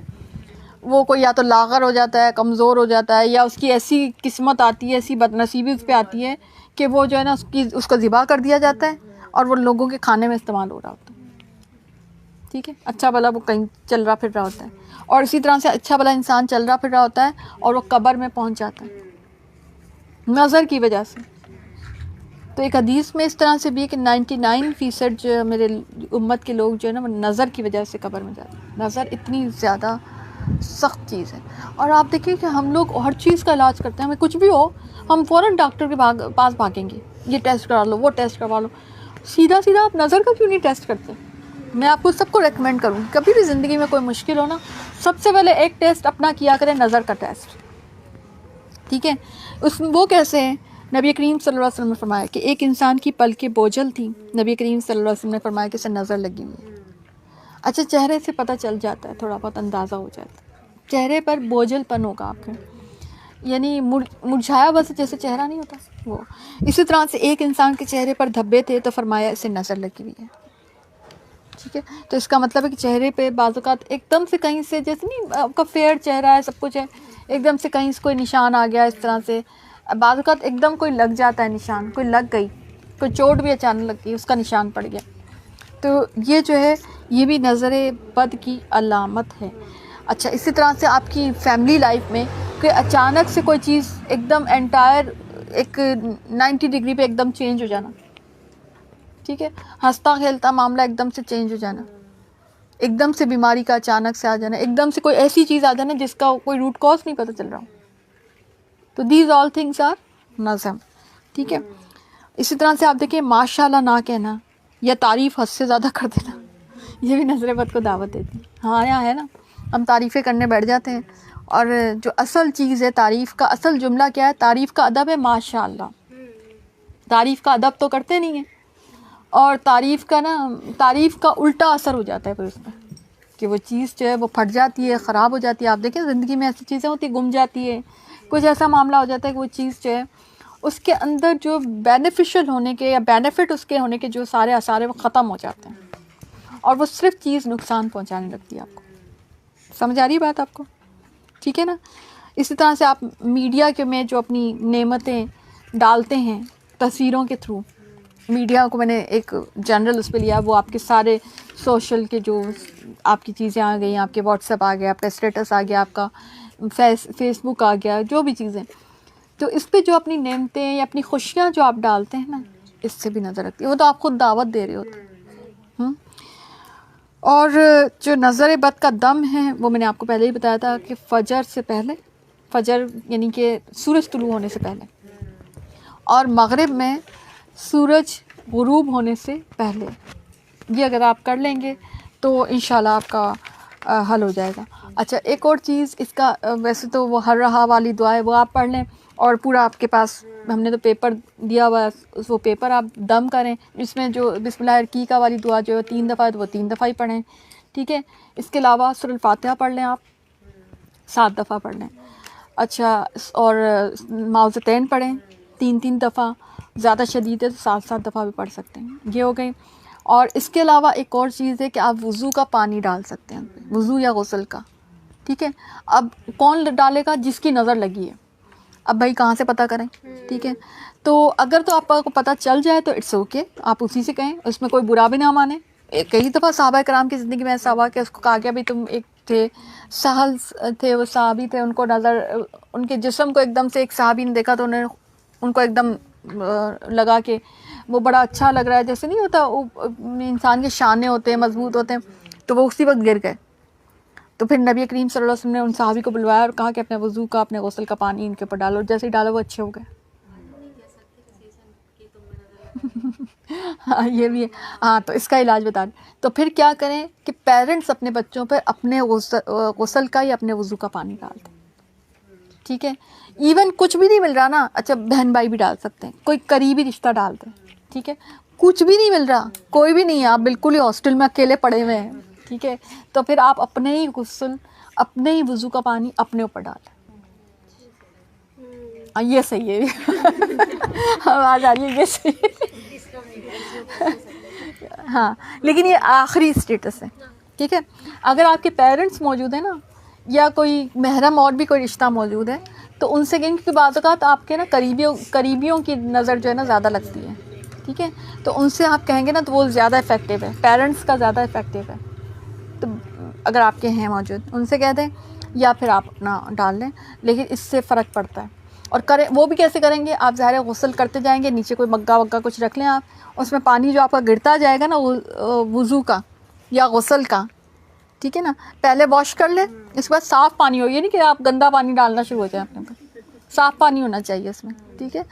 وہ کوئی یا تو لاغر ہو جاتا ہے، کمزور ہو جاتا ہے، یا اس کی ایسی قسمت آتی ہے، ایسی بدنصیبی اس پہ آتی ہے کہ وہ جو ہے نا اس کو ذبح کر دیا جاتا ہے اور وہ لوگوں کے کھانے میں استعمال ہو رہا ہوتا ہے۔ ٹھیک ہے، اچھا بھلا وہ کہیں چل رہا پھر رہا ہوتا ہے، اور اسی طرح سے اچھا بھلا انسان چل رہا پھر رہا ہوتا ہے اور وہ قبر میں پہنچ جاتا ہے نظر کی وجہ سے۔ تو ایک حدیث میں اس طرح سے بھی ہے کہ 99% جو میرے امت کے لوگ جو ہے نا وہ نظر کی وجہ سے قبر میں جاتے ہیں۔ نظر اتنی زیادہ سخت چیز ہے، اور آپ دیکھیں کہ ہم لوگ ہر چیز کا علاج کرتے ہیں، ہمیں کچھ بھی ہو ہم فوراً ڈاکٹر کے پاس بھاگیں گے، یہ ٹیسٹ کرا لو، وہ ٹیسٹ کروا لو۔ سیدھا آپ نظر کا کیوں نہیں ٹیسٹ کرتے؟ میں آپ کو سب کو ریکمینڈ کروں، کبھی بھی زندگی میں کوئی مشکل ہو نا، سب سے پہلے ایک ٹیسٹ اپنا کیا کریں، نظر کا ٹیسٹ۔ ٹھیک ہے، وہ کیسے ہے؟ نبی کریم صلی اللہ علیہ وسلم نے فرمایا کہ ایک انسان کی پلکیں بوجھل تھیں، نبی کریم صلی اللہ علیہ وسلم نے فرمایا کہ اسے نظر لگی ہوئی ہے۔ اچھا، چہرے سے پتہ چل جاتا ہے، تھوڑا بہت اندازہ ہو جاتا ہے، چہرے پر بوجھل پن ہوگا آپ کے، یعنی مرجھایا بس جیسے چہرہ نہیں ہوتا وہ۔ اسی طرح سے ایک انسان کے چہرے پر دھبے تھے تو فرمایا اسے نظر لگی ہوئی ہے۔ ٹھیک ہے، تو اس کا مطلب ہے کہ چہرے پہ بعض اوقات ایک دم سے کہیں سے، جیسے نہیں آپ کا فیئر چہرہ ہے، سب کچھ ہے، ایک دم سے کہیں سے کوئی نشان آ گیا، اس طرح سے بعض اوقات ایک دم کوئی لگ جاتا ہے نشان، کوئی لگ گئی، کوئی چوٹ بھی اچانک لگ گئی، اس کا نشان پڑ گیا، تو یہ جو ہے یہ بھی نظر بد کی علامت ہے۔ اچھا، اسی طرح سے آپ کی فیملی لائف میں کہ اچانک سے کوئی چیز ایک دم انٹائر ایک 90 ڈگری پہ ایک دم چینج ہو جانا, ٹھیک ہے, ہنستا کھیلتا معاملہ ایک دم سے چینج ہو جانا, ایک دم سے بیماری کا اچانک سے آ جانا, ایک دم سے کوئی ایسی چیز آ جانا جس کا کوئی روٹ کاز نہیں پتہ چل رہا. تو دیز آل تھنگس آر نظم, ٹھیک ہے. اسی طرح سے آپ دیکھیں ماشاء اللہ نہ کہنا یا تعریف حد سے زیادہ کر دینا, یہ بھی نظر بد کو دعوت دیتی ہے. ہاں یہاں ہے نا, ہم تعریفیں کرنے بیٹھ جاتے ہیں, اور جو اصل چیز ہے تعریف کا اصل جملہ کیا ہے, تعریف کا ادب ہے ماشاء اللہ. تعریف کا ادب تو کرتے نہیں ہیں, اور تعریف کا الٹا اثر ہو جاتا ہے پھر اس میں, کہ وہ چیز جو ہے وہ پھٹ جاتی ہے, خراب ہو جاتی ہے. آپ دیکھیں زندگی میں ایسی چیزیں ہوتی ہیں, گم جاتی ہے, کچھ ایسا معاملہ ہو جاتا ہے کہ وہ چیز جو ہے اس کے اندر جو بینیفیشل ہونے کے یا بینیفٹ اس کے ہونے کے جو سارے آثار ہیں وہ ختم ہو جاتے ہیں, اور وہ صرف چیز نقصان پہنچانے لگتی ہے آپ کو. سمجھ آ رہی بات آپ کو, ٹھیک ہے نا. اسی طرح سے آپ میڈیا کے میں جو اپنی نعمتیں ڈالتے ہیں تصویروں کے تھرو, میڈیا کو میں نے ایک جنرل اس پہ لیا, وہ آپ کے سارے سوشل کے جو آپ کی چیزیں آ گئی, آپ کے واٹس ایپ آ گیا, آپ کا اسٹیٹس آ گیا, آپ کا فیس بک آ گیا, جو بھی چیزیں, تو اس پہ جو اپنی نعمتیں یا اپنی خوشیاں جو آپ ڈالتے ہیں نا, اس سے بھی نظر رکھتی ہے. وہ تو آپ خود دعوت دے رہے ہوتے ہیں. اور جو نظر بد کا دم ہے وہ میں نے آپ کو پہلے ہی بتایا تھا کہ فجر سے پہلے, فجر یعنی کہ سورج طلوع ہونے سے پہلے, اور مغرب میں سورج غروب ہونے سے پہلے. یہ اگر آپ کر لیں گے تو انشاءاللہ آپ کا حل ہو جائے گا. اچھا ایک اور چیز اس کا, ویسے تو وہ ہر رہا والی دعا ہے وہ آپ پڑھ لیں, اور پورا آپ کے پاس ہم نے تو پیپر دیا ہوا ہے, وہ پیپر آپ دم کریں, اس میں جو بسم اللہ الرقیقہ والی دعا جو ہے 3 دفعہ ہے تو وہ 3 دفعہ ہی پڑھیں, ٹھیک ہے. اس کے علاوہ سورۃ الفاتحہ پڑھ لیں, آپ 7 دفعہ پڑھ لیں. اچھا, اور معوذتین پڑھیں 3 دفعہ, زیادہ شدید ہے تو 7 دفعہ بھی پڑھ سکتے ہیں. یہ ہو گئی. اور اس کے علاوہ ایک اور چیز ہے کہ آپ وضو کا پانی ڈال سکتے ہیں, وضو یا غسل کا, ٹھیک ہے. اب کون ڈالے گا؟ جس کی نظر لگی ہے. اب بھائی کہاں سے پتہ کریں, ٹھیک ہے. تو اگر تو آپ کو پتہ چل جائے تو اٹس اوکے, آپ اسی سے کہیں, اس میں کوئی برا بھی نہ مانے. کئی دفعہ صحابہ کرام کی زندگی میں ایسا ہوا کہ اس کو کہا گیا بھائی تم ایک تھے سہل تھے, وہ صحابی تھے, ان کو نظر ان کے جسم کو ایک دم سے ایک صحابی نے دیکھا تو انہیں ان کو ایک دم لگا کہ وہ بڑا اچھا لگ رہا ہے, جیسے نہیں ہوتا انسان کے شانے ہوتے ہیں مضبوط ہوتے ہیں, تو وہ اسی وقت گر گئے. تو پھر نبی کریم صلی اللہ علیہ وسلم نے ان صحابی کو بلوایا اور کہا کہ اپنے وضو کا اپنے غسل کا پانی ان کے اوپر ڈالو, جیسے ہی ڈالا وہ اچھے ہو گئے. ہاں یہ بھی ہے. ہاں تو اس کا علاج بتا دیں. تو پھر کیا کریں کہ پیرنٹس اپنے بچوں پر اپنے غسل کا یا اپنے وضو کا پانی ڈال دیں, ٹھیک ہے. ایون کچھ بھی نہیں مل رہا نا, اچھا بہن بھائی بھی ڈال سکتے ہیں, کوئی قریبی رشتہ ڈال دیں, ٹھیک ہے. کچھ بھی نہیں مل رہا, کوئی بھی نہیں ہے, آپ بالکل ہی ہاسٹل میں اکیلے پڑے ہوئے ہیں, ٹھیک ہے, تو پھر آپ اپنے ہی غسل اپنے ہی وضو کا پانی اپنے اوپر ڈالیں. یہ صحیح ہے, آواز آ رہی ہے, یہ صحیح ہے. ہاں لیکن یہ آخری اسٹیٹس ہے, ٹھیک ہے. اگر آپ کے پیرنٹس موجود ہیں نا, یا کوئی محرم اور بھی کوئی رشتہ موجود ہے, تو ان سے کہیں, کیونکہ بعض اوقات آپ کے نا قریبیوں کی نظر جو ہے نا زیادہ لگتی ہے, ٹھیک ہے. تو ان سے آپ کہیں گے نا تو وہ زیادہ افیکٹو ہے, پیرنٹس کا زیادہ افیکٹو ہے. تو اگر آپ کے ہیں موجود ان سے کہہ دیں, یا پھر آپ اپنا ڈال لیں, لیکن اس سے فرق پڑتا ہے. اور کریں وہ بھی کیسے کریں گے, آپ ظاہر غسل کرتے جائیں گے, نیچے کوئی مگا وگا کچھ رکھ لیں آپ, اس میں پانی جو آپ کا گرتا جائے گا نا وضو کا یا غسل کا, ٹھیک ہے نا, پہلے واش کر لیں, اس کے بعد صاف پانی ہو, یہ نہیں کہ آپ گندا پانی ڈالنا شروع ہو جائے اپنے اوپر, صاف پانی ہونا چاہیے اس میں, ٹھیک ہے.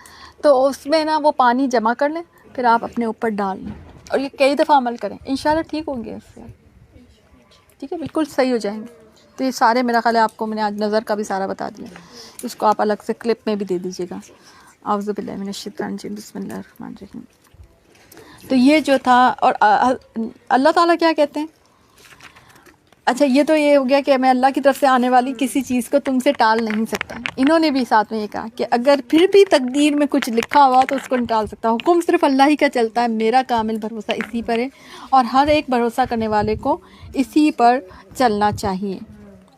تو اس میں نا وہ پانی جمع کر لیں, پھر آپ اپنے اوپر ڈال لیں, اور یہ کئی دفعہ عمل کریں, انشاءاللہ ٹھیک ہوں گے اس سے, ٹھیک ہے, بالکل صحیح ہو جائیں گے. تو یہ سارے میرا خیال ہے آپ کو میں نے آج نظر کا بھی سارا بتا دیا, اس کو آپ الگ سے کلپ میں بھی دے دیجیے گا. اعوذ باللہ من الشیطان الرجیم, بسم اللہ الرحمن الرحیم. تو یہ جو تھا, اور اللہ تعالیٰ کیا کہتے ہیں, اچھا یہ تو یہ ہو گیا کہ میں اللہ کی طرف سے آنے والی کسی چیز کو تم سے ٹال نہیں سکتا. انہوں نے بھی ساتھ میں یہ کہا کہ اگر پھر بھی تقدیر میں کچھ لکھا ہوا تو اس کو نہیں ٹال سکتا, حکم صرف اللہ ہی کا چلتا ہے, میرا کامل بھروسہ اسی پر ہے, اور ہر ایک بھروسہ کرنے والے کو اسی پر چلنا چاہیے,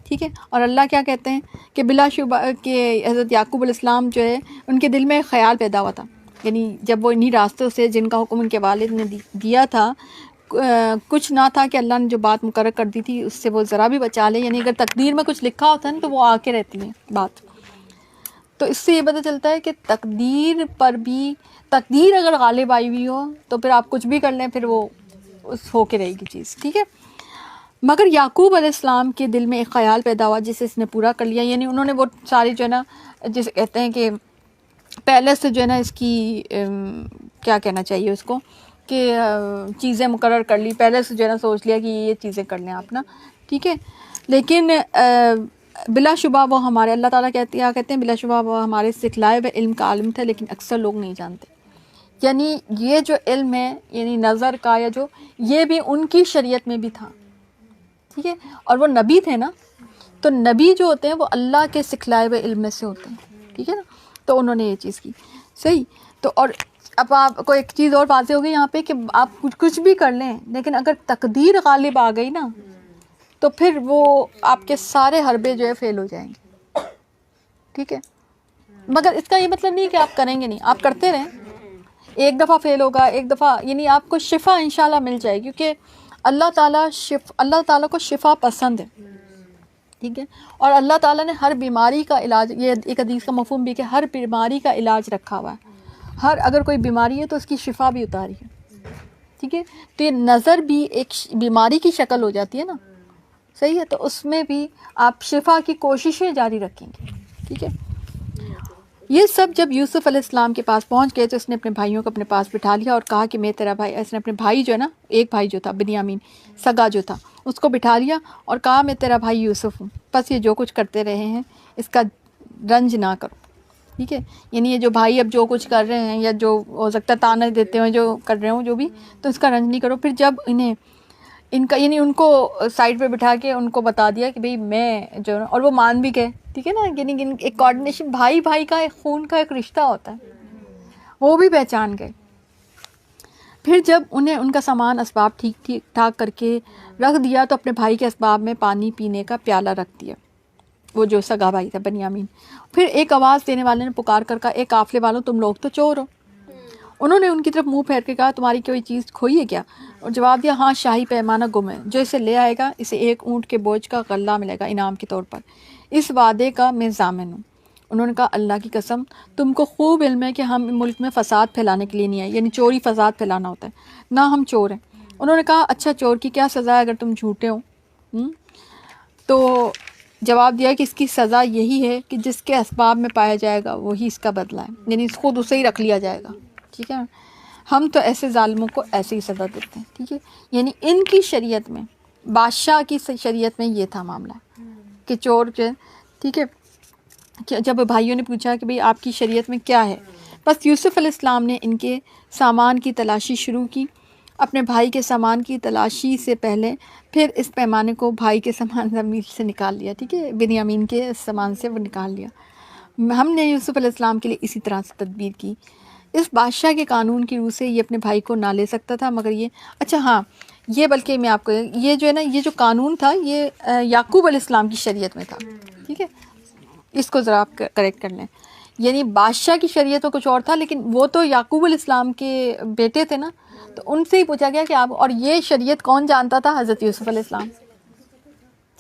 ٹھیک ہے. اور اللہ کیا کہتے ہیں کہ بلا شبہ کہ حضرت یعقوب علیہ السلام جو ہے ان کے دل میں ایک خیال پیدا ہوا تھا, یعنی جب وہ انہی راستوں سے جن کا حکم ان کے والد نے دیا تھا کچھ نہ تھا کہ اللہ نے جو بات مقرر کر دی تھی اس سے وہ ذرا بھی بچا لے, یعنی اگر تقدیر میں کچھ لکھا ہوتا ہے نا تو وہ آ کے رہتی ہے بات. تو اس سے یہ پتہ چلتا ہے کہ تقدیر پر بھی، تقدیر اگر غالب آئی ہوئی ہو تو پھر آپ کچھ بھی کر لیں پھر وہ اس ہو کے رہے گی چیز، ٹھیک ہے. مگر یعقوب علیہ السلام کے دل میں ایک خیال پیدا ہوا جسے اس نے پورا کر لیا. یعنی انہوں نے وہ ساری جو ہے نا، جسے کہتے ہیں کہ پہلے سے جو ہے نا اس کی کیا کہنا چاہیے اس کو، کہ چیزیں مقرر کر لی، پہلے سے جو ہے نا سوچ لیا کہ یہ چیزیں کر لیں آپ نا، ٹھیک ہے. لیکن بلا شبہ وہ ہمارے، اللہ تعالیٰ کہتے ہیں بلا شبہ وہ ہمارے سکھلائے ہوئے علم کا عالم تھا، لیکن اکثر لوگ نہیں جانتے. یعنی یہ جو علم ہے، یعنی نظر کا یا جو، یہ بھی ان کی شریعت میں بھی تھا، ٹھیک ہے. اور وہ نبی تھے نا، تو نبی جو ہوتے ہیں وہ اللہ کے سکھلائے ہوئے علم میں سے ہوتے ہیں، ٹھیک ہے نا. تو انہوں نے یہ چیز کی، صحیح. تو اور اب آپ کو ایک چیز اور واضح ہوگی یہاں پہ کہ آپ کچھ بھی کر لیں، لیکن اگر تقدیر غالب آ گئی نا تو پھر وہ آپ کے سارے حربے جو ہے فیل ہو جائیں گے، ٹھیک ہے. مگر اس کا یہ مطلب نہیں کہ آپ کریں گے نہیں، آپ کرتے رہیں. ایک دفعہ فیل ہوگا، ایک دفعہ، یعنی آپ کو شفا انشاءاللہ مل جائے، کیونکہ اللہ تعالیٰ کو شفا پسند ہے، ٹھیک ہے. اور اللہ تعالیٰ نے ہر بیماری کا علاج، یہ ایک حدیث کا مفہوم بھی کہ ہر بیماری کا علاج رکھا ہوا ہے. اگر کوئی بیماری ہے تو اس کی شفا بھی اتاری ہے، ٹھیک ہے. تو یہ نظر بھی ایک بیماری کی شکل ہو جاتی ہے نا، صحیح ہے. تو اس میں بھی آپ شفا کی کوششیں جاری رکھیں گے، ٹھیک ہے. یہ سب جب یوسف علیہ السلام کے پاس پہنچ گئے تو اس نے اپنے بھائیوں کو اپنے پاس بٹھا لیا اور کہا کہ میں تیرا بھائی. اس نے اپنے بھائی جو ہے نا، ایک بھائی جو تھا بنیامین سگا جو تھا، اس کو بٹھا لیا اور کہا میں تیرا بھائی یوسف ہوں، بس یہ جو کچھ کرتے رہے ہیں اس کا رنج نہ کرو، ٹھیک ہے. یعنی یہ جو بھائی اب جو کچھ کر رہے ہیں یا جو ہو سکتا ہے تانے دیتے ہیں جو کر رہے ہوں جو بھی، تو اس کا رنج نہیں کرو. پھر جب یعنی ان کو سائڈ پہ بٹھا کے ان کو بتا دیا کہ بھئی میں جو، اور وہ مان بھی گئے، ٹھیک ہے نا. یعنی ایک کوآرڈینیشن، بھائی کا ایک خون کا ایک رشتہ ہوتا ہے، وہ بھی پہچان گئے. پھر جب انہیں ان کا سامان اسباب ٹھیک ٹھاک کر کے رکھ دیا تو اپنے بھائی کے اسباب میں پانی پینے کا پیالہ رکھ دیا، وہ جو سگا بھائی تھا بنیامین. پھر ایک آواز دینے والے نے پکار کر کہا اے قافلے والوں، تم لوگ تو چور ہو. انہوں نے ان کی طرف منہ پھیر کے کہا تمہاری کوئی چیز کھوئی ہے کیا؟ اور جواب دیا ہاں، شاہی پیمانہ گم ہے، جو اسے لے آئے گا اسے ایک اونٹ کے بوجھ کا غلہ ملے گا انعام کے طور پر، اس وعدے کا میں ضامن ہوں. انہوں نے کہا اللہ کی قسم تم کو خوب علم ہے کہ ہم ملک میں فساد پھیلانے کے لیے نہیں آئے، یعنی چوری فساد پھیلانا ہوتا ہے، نہ ہم چور ہیں. انہوں نے کہا اچھا چور کی کیا سزا ہے اگر تم جھوٹے ہو؟ تو جواب دیا کہ اس کی سزا یہی ہے کہ جس کے اسباب میں پایا جائے گا وہی اس کا بدلہ ہے، یعنی خود اسے ہی رکھ لیا جائے گا، ٹھیک ہے. ہم تو ایسے ظالموں کو ایسے ہی سزا دیتے ہیں، ٹھیک ہے. یعنی ان کی شریعت میں، بادشاہ کی شریعت میں یہ تھا معاملہ کہ چور جو، ٹھیک ہے. جب بھائیوں نے پوچھا کہ بھئی آپ کی شریعت میں کیا ہے، بس یوسف علیہ السلام نے ان کے سامان کی تلاشی شروع کی. اپنے بھائی کے سامان کی تلاشی سے پہلے پھر اس پیمانے کو بھائی کے سامان زمین سے نکال لیا، ٹھیک ہے، بنیامین کے سامان سے وہ نکال لیا. ہم نے یوسف علیہ السلام کے لیے اسی طرح سے تدبیر کی. اس بادشاہ کے قانون کی روح سے یہ اپنے بھائی کو نہ لے سکتا تھا، مگر یہ، اچھا ہاں، یہ بلکہ میں آپ کو یہ جو ہے نا، یہ جو قانون تھا یہ یعقوب علیہ السلام کی شریعت میں تھا، ٹھیک ہے. اس کو ذرا آپ کریکٹ کر لیں. یعنی بادشاہ کی شریعت میں کچھ اور تھا، لیکن وہ تو یعقوب علیہ السلام کے بیٹے تھے نا، تو ان سے ہی پوچھا گیا کہ آپ، اور یہ شریعت کون جانتا تھا؟ حضرت یوسف علیہ السلام،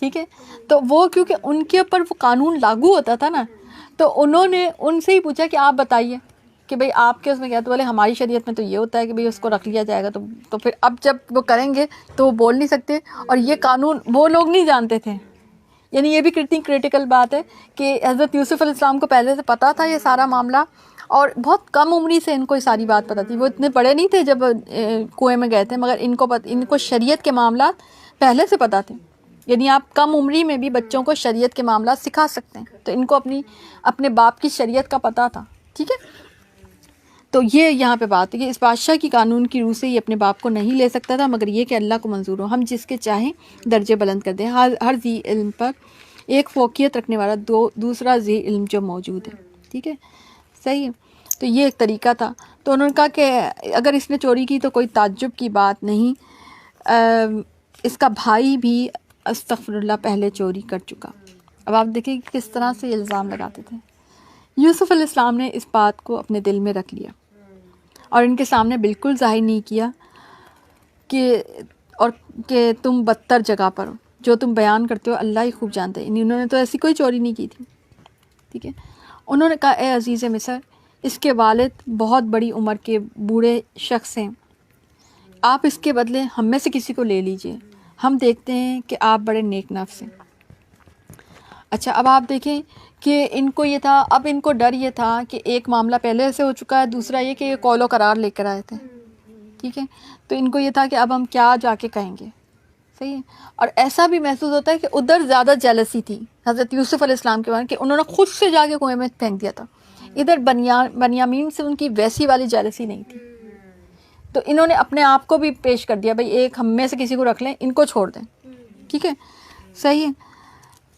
ٹھیک ہے. تو وہ کیونکہ ان کے اوپر وہ قانون لاگو ہوتا تھا نا، تو انہوں نے ان سے ہی پوچھا کہ آپ بتائیے کہ بھئی آپ کے اس میں کیا. تو بولے ہماری شریعت میں تو یہ ہوتا ہے کہ بھئی اس کو رکھ لیا جائے گا. تو پھر اب جب وہ کریں گے تو وہ بول نہیں سکتے، اور یہ قانون وہ لوگ نہیں جانتے تھے. یعنی یہ بھی کتنی کریٹیکل بات ہے کہ حضرت یوسف علیہ السلام کو پہلے سے پتہ تھا یہ سارا معاملہ، اور بہت کم عمری سے ان کو یہ ساری بات پتہ تھی. وہ اتنے بڑے نہیں تھے جب کنویں میں گئے تھے، مگر ان کو شریعت کے معاملات پہلے سے پتہ تھے. یعنی آپ کم عمری میں بھی بچوں کو شریعت کے معاملات سکھا سکتے ہیں. تو ان کو اپنے باپ کی شریعت کا پتہ تھا، ٹھیک ہے. تو یہ یہاں پہ بات ہے کہ اس بادشاہ کی قانون کی روح سے یہ اپنے باپ کو نہیں لے سکتا تھا، مگر یہ کہ اللہ کو منظور ہو ہم جس کے چاہیں درجے بلند کر دیں. ہر ذی علم پر ایک فوقیت رکھنے والا دوسرا ذی علم جو موجود ہے، ٹھیک ہے، صحیح ہے. تو یہ ایک طریقہ تھا. تو انہوں نے کہا کہ اگر اس نے چوری کی تو کوئی تعجب کی بات نہیں، اس کا بھائی بھی استغفر اللہ پہلے چوری کر چکا. اب آپ دیکھیں کس طرح سے الزام لگاتے تھے. یوسف علیہ السلام نے اس بات کو اپنے دل میں رکھ لیا اور ان کے سامنے بالکل ظاہر نہیں کیا کہ تم بدتر جگہ پر ہو. جو تم بیان کرتے ہو اللہ ہی خوب جانتے ہیں. انہوں نے تو ایسی کوئی چوری نہیں کی تھی، ٹھیک ہے. انہوں نے کہا اے عزیز مصر، اس کے والد بہت بڑی عمر کے بوڑھے شخص ہیں، آپ اس کے بدلے ہم میں سے کسی کو لے لیجئے، ہم دیکھتے ہیں کہ آپ بڑے نیک نفس ہیں۔ اچھا، اب آپ دیکھیں کہ ان کو یہ تھا، اب ان کو ڈر یہ تھا کہ ایک معاملہ پہلے سے ہو چکا ہے، دوسرا یہ کہ یہ قول و قرار لے کر آئے تھے، ٹھیک ہے، تو ان کو یہ تھا کہ اب ہم کیا جا کے کہیں گے، صحیح ہے۔ اور ایسا بھی محسوس ہوتا ہے کہ ادھر زیادہ جیلسی تھی حضرت یوسف علیہ السلام کے بارے میں کہ انہوں نے خود سے جا کے کنویں میں پھینک دیا تھا، ادھر بنیامین سے ان کی ویسی والی جیلسی نہیں تھی، تو انہوں نے اپنے آپ کو بھی پیش کر دیا، بھئی ایک ہم میں سے کسی کو رکھ لیں، ان کو چھوڑ دیں، ٹھیک ہے، صحیح ہے۔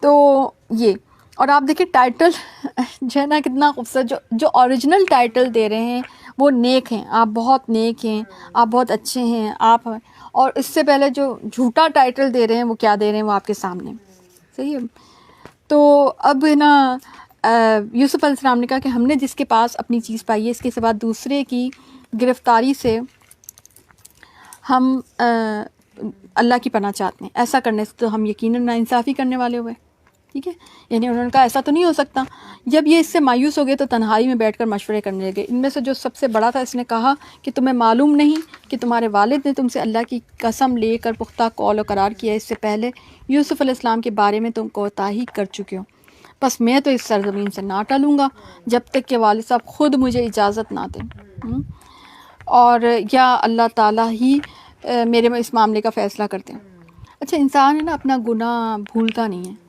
تو یہ، اور آپ دیکھیں ٹائٹل جو ہے نا کتنا خوبصورت، جو اوریجنل ٹائٹل دے رہے ہیں وہ نیک ہیں، آپ بہت نیک ہیں، آپ بہت اچھے ہیں آپ، اور اس سے پہلے جو جھوٹا ٹائٹل دے رہے ہیں وہ کیا دے رہے ہیں، وہ آپ کے سامنے، صحیح ہے۔ تو اب نا یوسف علیہ السلام نے کہا کہ ہم نے جس کے پاس اپنی چیز پائی ہے، اس کے سوا دوسرے کی گرفتاری سے ہم اللہ کی پناہ چاہتے ہیں، ایسا کرنے سے تو ہم یقیناً ناانصافی کرنے والے ہوئے، ٹھیک ہے، یعنی انہوں نے کہا ایسا تو نہیں ہو سکتا۔ جب یہ اس سے مایوس ہو گئے تو تنہائی میں بیٹھ کر مشورے کرنے لگے۔ ان میں سے جو سب سے بڑا تھا اس نے کہا کہ تمہیں معلوم نہیں کہ تمہارے والد نے تم سے اللہ کی قسم لے کر پختہ قول و قرار کیا، اس سے پہلے یوسف علیہ السلام کے بارے میں تم کوتاہی کر چکے ہو، بس میں تو اس سرزمین سے نہ ٹلوں گا جب تک کہ والد صاحب خود مجھے اجازت نہ دیں، اور یا اللہ تعالیٰ ہی میرے میں اس معاملے کا فیصلہ کرتے ہیں۔ اچھا، انسان ہے نا اپنا گناہ بھولتا نہیں ہے،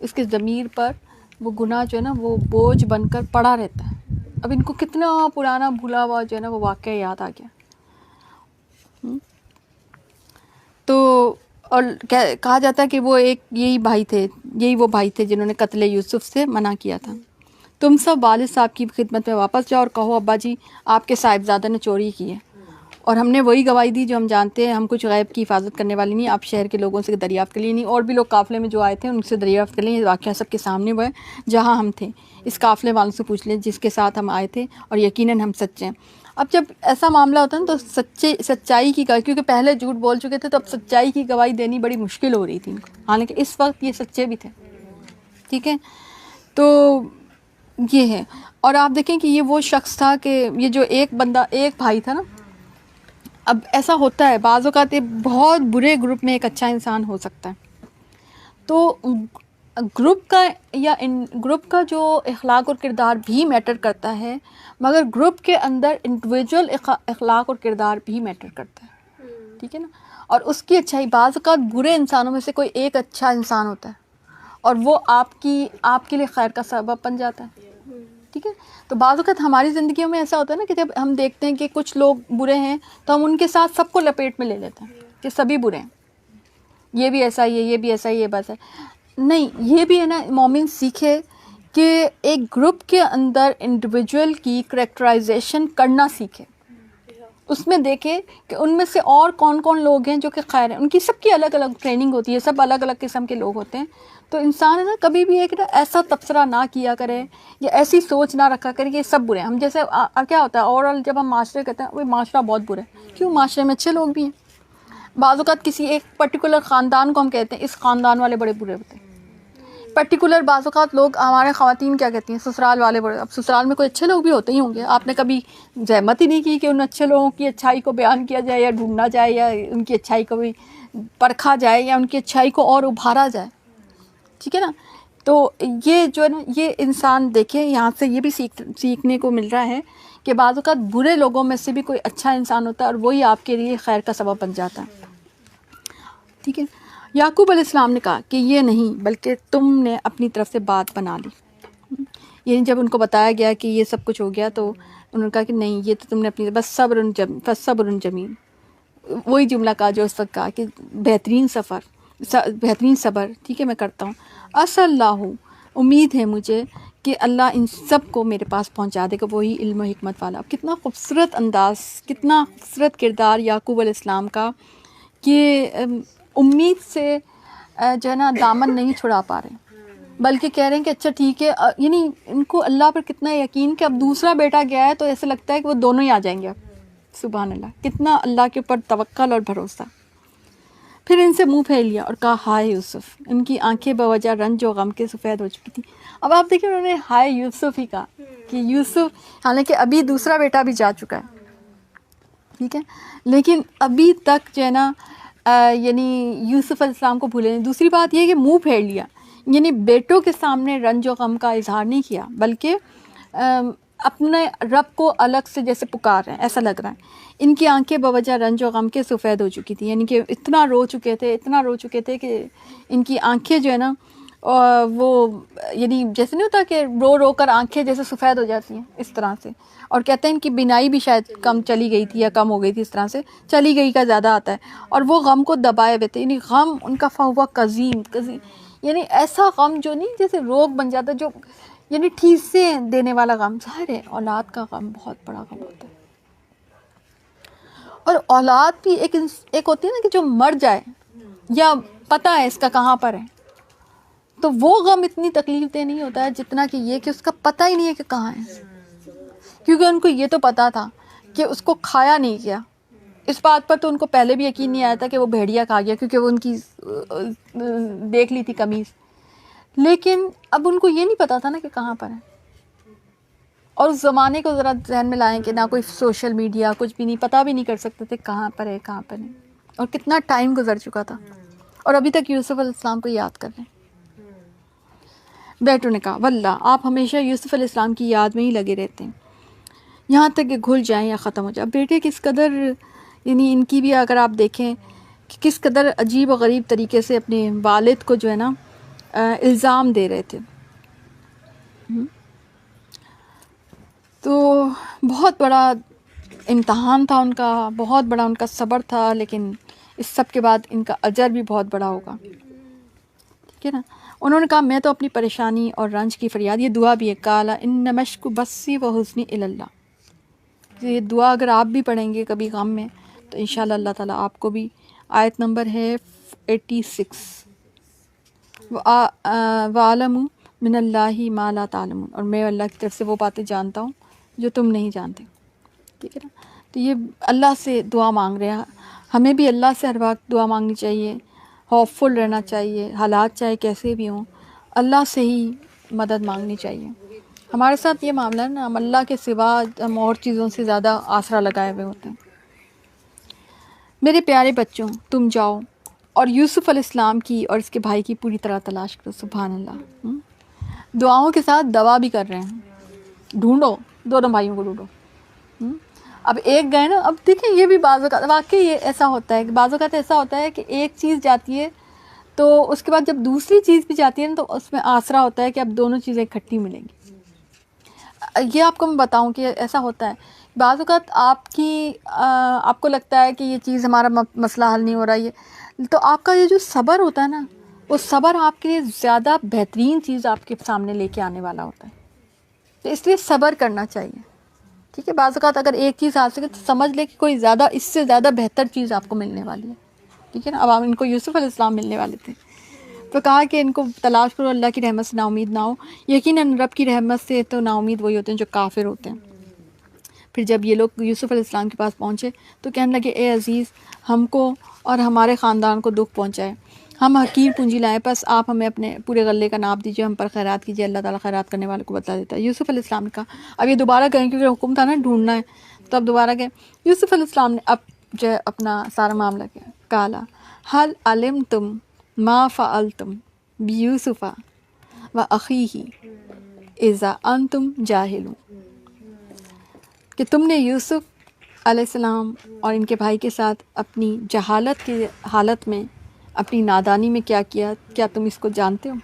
اس کے ضمیر پر وہ گناہ جو ہے نا وہ بوجھ بن کر پڑا رہتا ہے۔ اب ان کو کتنا پرانا بھولا ہوا جو ہے نا وہ واقعہ یاد آ گیا۔ تو اور کہا جاتا ہے کہ وہ ایک یہی وہ بھائی تھے جنہوں نے قتل یوسف سے منع کیا تھا۔ تم سب والد صاحب کی خدمت میں واپس جاؤ اور کہو ابا جی آپ کے صاحبزادہ نے چوری کی ہے، اور ہم نے وہی گواہی دی جو ہم جانتے ہیں، ہم کچھ غیب کی حفاظت کرنے والی نہیں، آپ شہر کے لوگوں سے دریافت کر لیں، نہیں اور بھی لوگ قافلے میں جو آئے تھے ان سے دریافت کر لیں، یہ واقعہ سب کے سامنے وہ ہے جہاں ہم تھے، اس قافلے والوں سے پوچھ لیں جس کے ساتھ ہم آئے تھے، اور یقیناً ہم سچے ہیں۔ اب جب ایسا معاملہ ہوتا ہے نا تو سچائی کی گواہی، کیونکہ پہلے جھوٹ بول چکے تھے تو اب سچائی کی گواہی دینی بڑی مشکل ہو رہی تھی ان کو، حالانکہ اس وقت یہ سچے بھی تھے، ٹھیک ہے۔ تو یہ ہے، اور آپ دیکھیں کہ یہ وہ شخص تھا کہ یہ جو ایک بھائی تھا نا، اب ایسا ہوتا ہے بعض اوقات بہت برے گروپ میں ایک اچھا انسان ہو سکتا ہے، تو گروپ کا جو اخلاق اور کردار بھی میٹر کرتا ہے، مگر گروپ کے اندر انڈیویجول اخلاق اور کردار بھی میٹر کرتا ہے، ٹھیک ہے نا، اور اس کی اچھائی، بعض اوقات برے انسانوں میں سے کوئی ایک اچھا انسان ہوتا ہے اور وہ آپ کے لیے خیر کا سبب بن جاتا ہے، ٹھیک ہے۔ تو بعض اوقات ہماری زندگیوں میں ایسا ہوتا ہے نا کہ جب ہم دیکھتے ہیں کہ کچھ لوگ برے ہیں تو ہم ان کے ساتھ سب کو لپیٹ میں لے لیتے ہیں کہ سبھی برے ہیں، یہ بھی ایسا ہی ہے، یہ بھی ایسا ہی ہے، بس ہے نہیں، یہ بھی ہے نا مومن سیکھے کہ ایک گروپ کے اندر انڈیویجول کی کریکٹرائزیشن کرنا سیکھے، اس میں دیکھے کہ ان میں سے اور کون کون لوگ ہیں جو کہ خیر ہیں، ان کی سب کی الگ الگ ٹریننگ ہوتی ہے، سب الگ الگ قسم کے لوگ ہوتے ہیں، تو انسان ہے نا کبھی بھی ایک نا ایسا تبصرہ نہ کیا کرے یا ایسی سوچ نہ رکھا کرے کہ یہ سب برے ہیں۔ ہم جیسے کیا ہوتا ہے اوورآل جب ہم معاشرے کہتے ہیں وہ معاشرہ بہت برا ہے، کیوں؟ معاشرے میں اچھے لوگ بھی ہیں، بعض اوقات کسی ایک پرٹیکولر خاندان کو ہم کہتے ہیں اس خاندان والے بڑے برے ہوتے ہیں، پرٹیکولر بعض اوقات لوگ ہمارے خواتین کیا کہتی ہیں سسرال والے بڑے، اب سسرال میں کوئی اچھے لوگ بھی ہوتے ہی ہوں گے، آپ نے کبھی زحمت ہی نہیں کی کہ ان اچھے لوگوں کی اچھائی کو بیان کیا جائے یا ڈھونڈنا جائے یا ان کی اچھائی کو بھی پرکھا جائے یا ان کی اچھائی کو اور ابھارا جائے، ٹھیک ہے نا۔ تو یہ جو ہے نا یہ انسان دیکھیں یہاں سے یہ بھی سیکھنے کو مل رہا ہے کہ بعض اوقات برے لوگوں میں سے بھی کوئی اچھا انسان ہوتا ہے اور وہی آپ کے لیے خیر کا سبب بن جاتا ہے، ٹھیک ہے۔ یعقوب علیہ السلام نے کہا کہ یہ نہیں بلکہ تم نے اپنی طرف سے بات بنا لی، یعنی جب ان کو بتایا گیا کہ یہ سب کچھ ہو گیا تو انہوں نے کہا کہ نہیں یہ تو تم نے اپنی، بس صبر جمیل، وہی جملہ کہا جو اس وقت کہا کہ بہترین صبر، ٹھیک ہے میں کرتا ہوں، اصل اللہ، امید ہے مجھے کہ اللہ ان سب کو میرے پاس پہنچا دے گا، وہی علم و حکمت والا۔ کتنا خوبصورت انداز، کتنا خوبصورت کردار یعقوب علیہ السلام کا کہ امید سے جو ہے نا دامن نہیں چھڑا پا رہے، بلکہ کہہ رہے ہیں کہ اچھا ٹھیک ہے، یعنی ان کو اللہ پر کتنا یقین کہ اب دوسرا بیٹا گیا ہے تو ایسا لگتا ہے کہ وہ دونوں ہی آ جائیں گے اب، سبحان اللہ، کتنا اللہ کے اوپر توکل اور بھروسہ۔ پھر ان سے منہ پھیر لیا اور کہا ہائے یوسف. ان کی آنکھیں بوجہ رنج و غم کے سفید ہو چکی تھیں. اب آپ دیکھیں انہوں نے ہائے یوسف ہی کہا کہ یوسف، حالانکہ ابھی دوسرا بیٹا بھی جا چکا ہے، ٹھیک ہے، لیکن ابھی تک جو ہے نا یعنی یوسف علیہ السلام کو بھولے نہیں. دوسری بات یہ کہ منہ پھیر لیا، یعنی بیٹوں کے سامنے رنج و غم کا اظہار نہیں کیا، بلکہ اپنے رب کو الگ سے جیسے پکار رہے ہیں، ایسا لگ رہا ہے. ان کی آنکھیں بوجہ رنج و غم کے سفید ہو چکی تھیں، یعنی کہ اتنا رو چکے تھے کہ ان کی آنکھیں جو ہے نا وہ یعنی جیسے نہیں ہوتا کہ رو رو کر آنکھیں جیسے سفید ہو جاتی ہیں اس طرح سے. اور کہتے ہیں ان کی بینائی بھی شاید کم چلی گئی تھی یا کم ہو گئی تھی، اس طرح سے چلی گئی کا زیادہ آتا ہے. اور وہ غم کو دبائے ہوئے تھے، یعنی غم ان کا فہوا قزیم، یعنی ایسا غم جو نہیں جیسے روگ بن جاتا، جو یعنی ٹھیسیں دینے والا غم. ظاہر ہے اولاد کا غم بہت بڑا غم ہوتا ہے، اور اولاد بھی ایک ہوتی ہے نا کہ جو مر جائے یا پتہ ہے اس کا کہاں پر ہے، تو وہ غم اتنی تکلیف دہ نہیں ہوتا ہے جتنا کہ یہ کہ اس کا پتہ ہی نہیں ہے کہ کہاں ہے. کیونکہ ان کو یہ تو پتا تھا کہ اس کو کھایا نہیں گیا. اس بات پر تو ان کو پہلے بھی یقین نہیں آیا تھا کہ وہ بھیڑیا کھا گیا، کیونکہ وہ ان کی دیکھ لی تھی قمیص. لیکن اب ان کو یہ نہیں پتا تھا نا کہ کہاں پر ہے. اور اس زمانے کو ذرا ذہن میں لائیں کہ نہ کوئی سوشل میڈیا، کچھ بھی نہیں، پتہ بھی نہیں کر سکتے تھے کہاں پر ہے کہاں پر نہیں. اور کتنا ٹائم گزر چکا تھا، اور ابھی تک یوسف علیہ السلام کو یاد کر رہے ہیں. بیٹوں نے کہا واللہ آپ ہمیشہ یوسف علیہ السلام کی یاد میں ہی لگے رہتے ہیں، یہاں تک کہ گھل جائیں یا ختم ہو جائیں. بیٹے کس قدر یعنی ان کی بھی اگر آپ دیکھیں کہ کس قدر عجیب و غریب طریقے سے اپنے والد کو جو ہے نا الزام دے رہے تھے. تو بہت بڑا امتحان تھا ان کا، بہت بڑا ان کا صبر تھا، لیکن اس سب کے بعد ان کا اجر بھی بہت بڑا ہوگا، ٹھیک ہے نا. انہوں نے کہا میں تو اپنی پریشانی اور رنج کی فریاد، یہ دعا بھی ہے، کالا ان مشک بسی و حسنی اللہ. یہ دعا اگر آپ بھی پڑھیں گے کبھی غم میں تو انشاءاللہ اللہ تعالیٰ آپ کو بھی. آیت نمبر ہے 86، وَعَلَمُ مِنَ اللَّهِ مَا لَا تَعْلَمُونَ، اور میں اللہ کی طرف سے وہ باتیں جانتا ہوں جو تم نہیں جانتے، ٹھیک ہے نا. تو یہ اللہ سے دعا مانگ رہے ہیں. ہمیں بھی اللہ سے ہر وقت دعا مانگنی چاہیے، ہوپ فل رہنا چاہیے، حالات چاہے کیسے بھی ہوں اللہ سے ہی مدد مانگنی چاہیے. ہمارے ساتھ یہ معاملہ ہے نا، ہم اللہ کے سوا ہم اور چیزوں سے زیادہ آسرا لگائے ہوئے ہوتے ہیں. میرے پیارے بچوں تم جاؤ اور یوسف علیہ السلام کی اور اس کے بھائی کی پوری طرح تلاش کرو. سبحان اللہ. دعاؤں کے ساتھ دوا بھی کر رہے ہیں، ڈھونڈو، دونوں بھائیوں کو ڈھونڈو. اب ایک گئے نا، اب دیکھیں یہ بھی بعض اوقات واقعی یہ ایسا ہوتا ہے کہ بعض اوقات ایسا ہوتا ہے کہ ایک چیز جاتی ہے تو اس کے بعد جب دوسری چیز بھی جاتی ہے نا تو اس میں آسرا ہوتا ہے کہ اب دونوں چیزیں اکٹھی ملیں گی. یہ آپ کو میں بتاؤں کہ ایسا ہوتا ہے بعض اوقات آپ کو لگتا ہے کہ یہ چیز ہمارا مسئلہ حل نہیں ہو رہا ہے، تو آپ کا یہ جو صبر ہوتا ہے نا، وہ صبر آپ کے لیے زیادہ بہترین چیز آپ کے سامنے لے کے آنے والا ہوتا ہے. تو اس لیے صبر کرنا چاہیے، ٹھیک ہے. بعض اوقات اگر ایک چیز آ سکے تو سمجھ لے کہ کوئی زیادہ اس سے زیادہ بہتر چیز آپ کو ملنے والی ہے، ٹھیک ہے نا. اب ان کو یوسف علیہ السلام ملنے والے تھے تو کہا کہ ان کو تلاش کرو، اللہ کی رحمت سے نا امید نہ ہو. یقیناً رب کی رحمت سے تو نا امید وہی ہوتے ہیں جو کافر ہوتے ہیں. پھر جب یہ لوگ یوسف علیہ السلام کے پاس پہنچے تو کہنے لگے اے عزیز، ہم کو اور ہمارے خاندان کو دکھ پہنچائے، ہم حقیر پونجی لائیں، بس آپ ہمیں اپنے پورے غلے کا ناپ دیجیے، ہم پر خیرات کیجیے، اللہ تعالیٰ خیرات کرنے والے کو بدلا دیتا ہے. یوسف علیہ السلام نے کہا، اب یہ دوبارہ گئے کیونکہ حکم تھا نا ڈھونڈنا ہے، تو اب دوبارہ گئے. یوسف علیہ السلام نے اب جو ہے اپنا سارا معاملہ کیا. کالا حل علمتم ما فعلتم بیوسف و اخیہ اذا انتم جاہلون، کہ تم نے یوسف علیہ السلام اور ان کے بھائی کے ساتھ اپنی جہالت کی حالت میں، اپنی نادانی میں کیا کیا، کیا تم اس کو جانتے ہو؟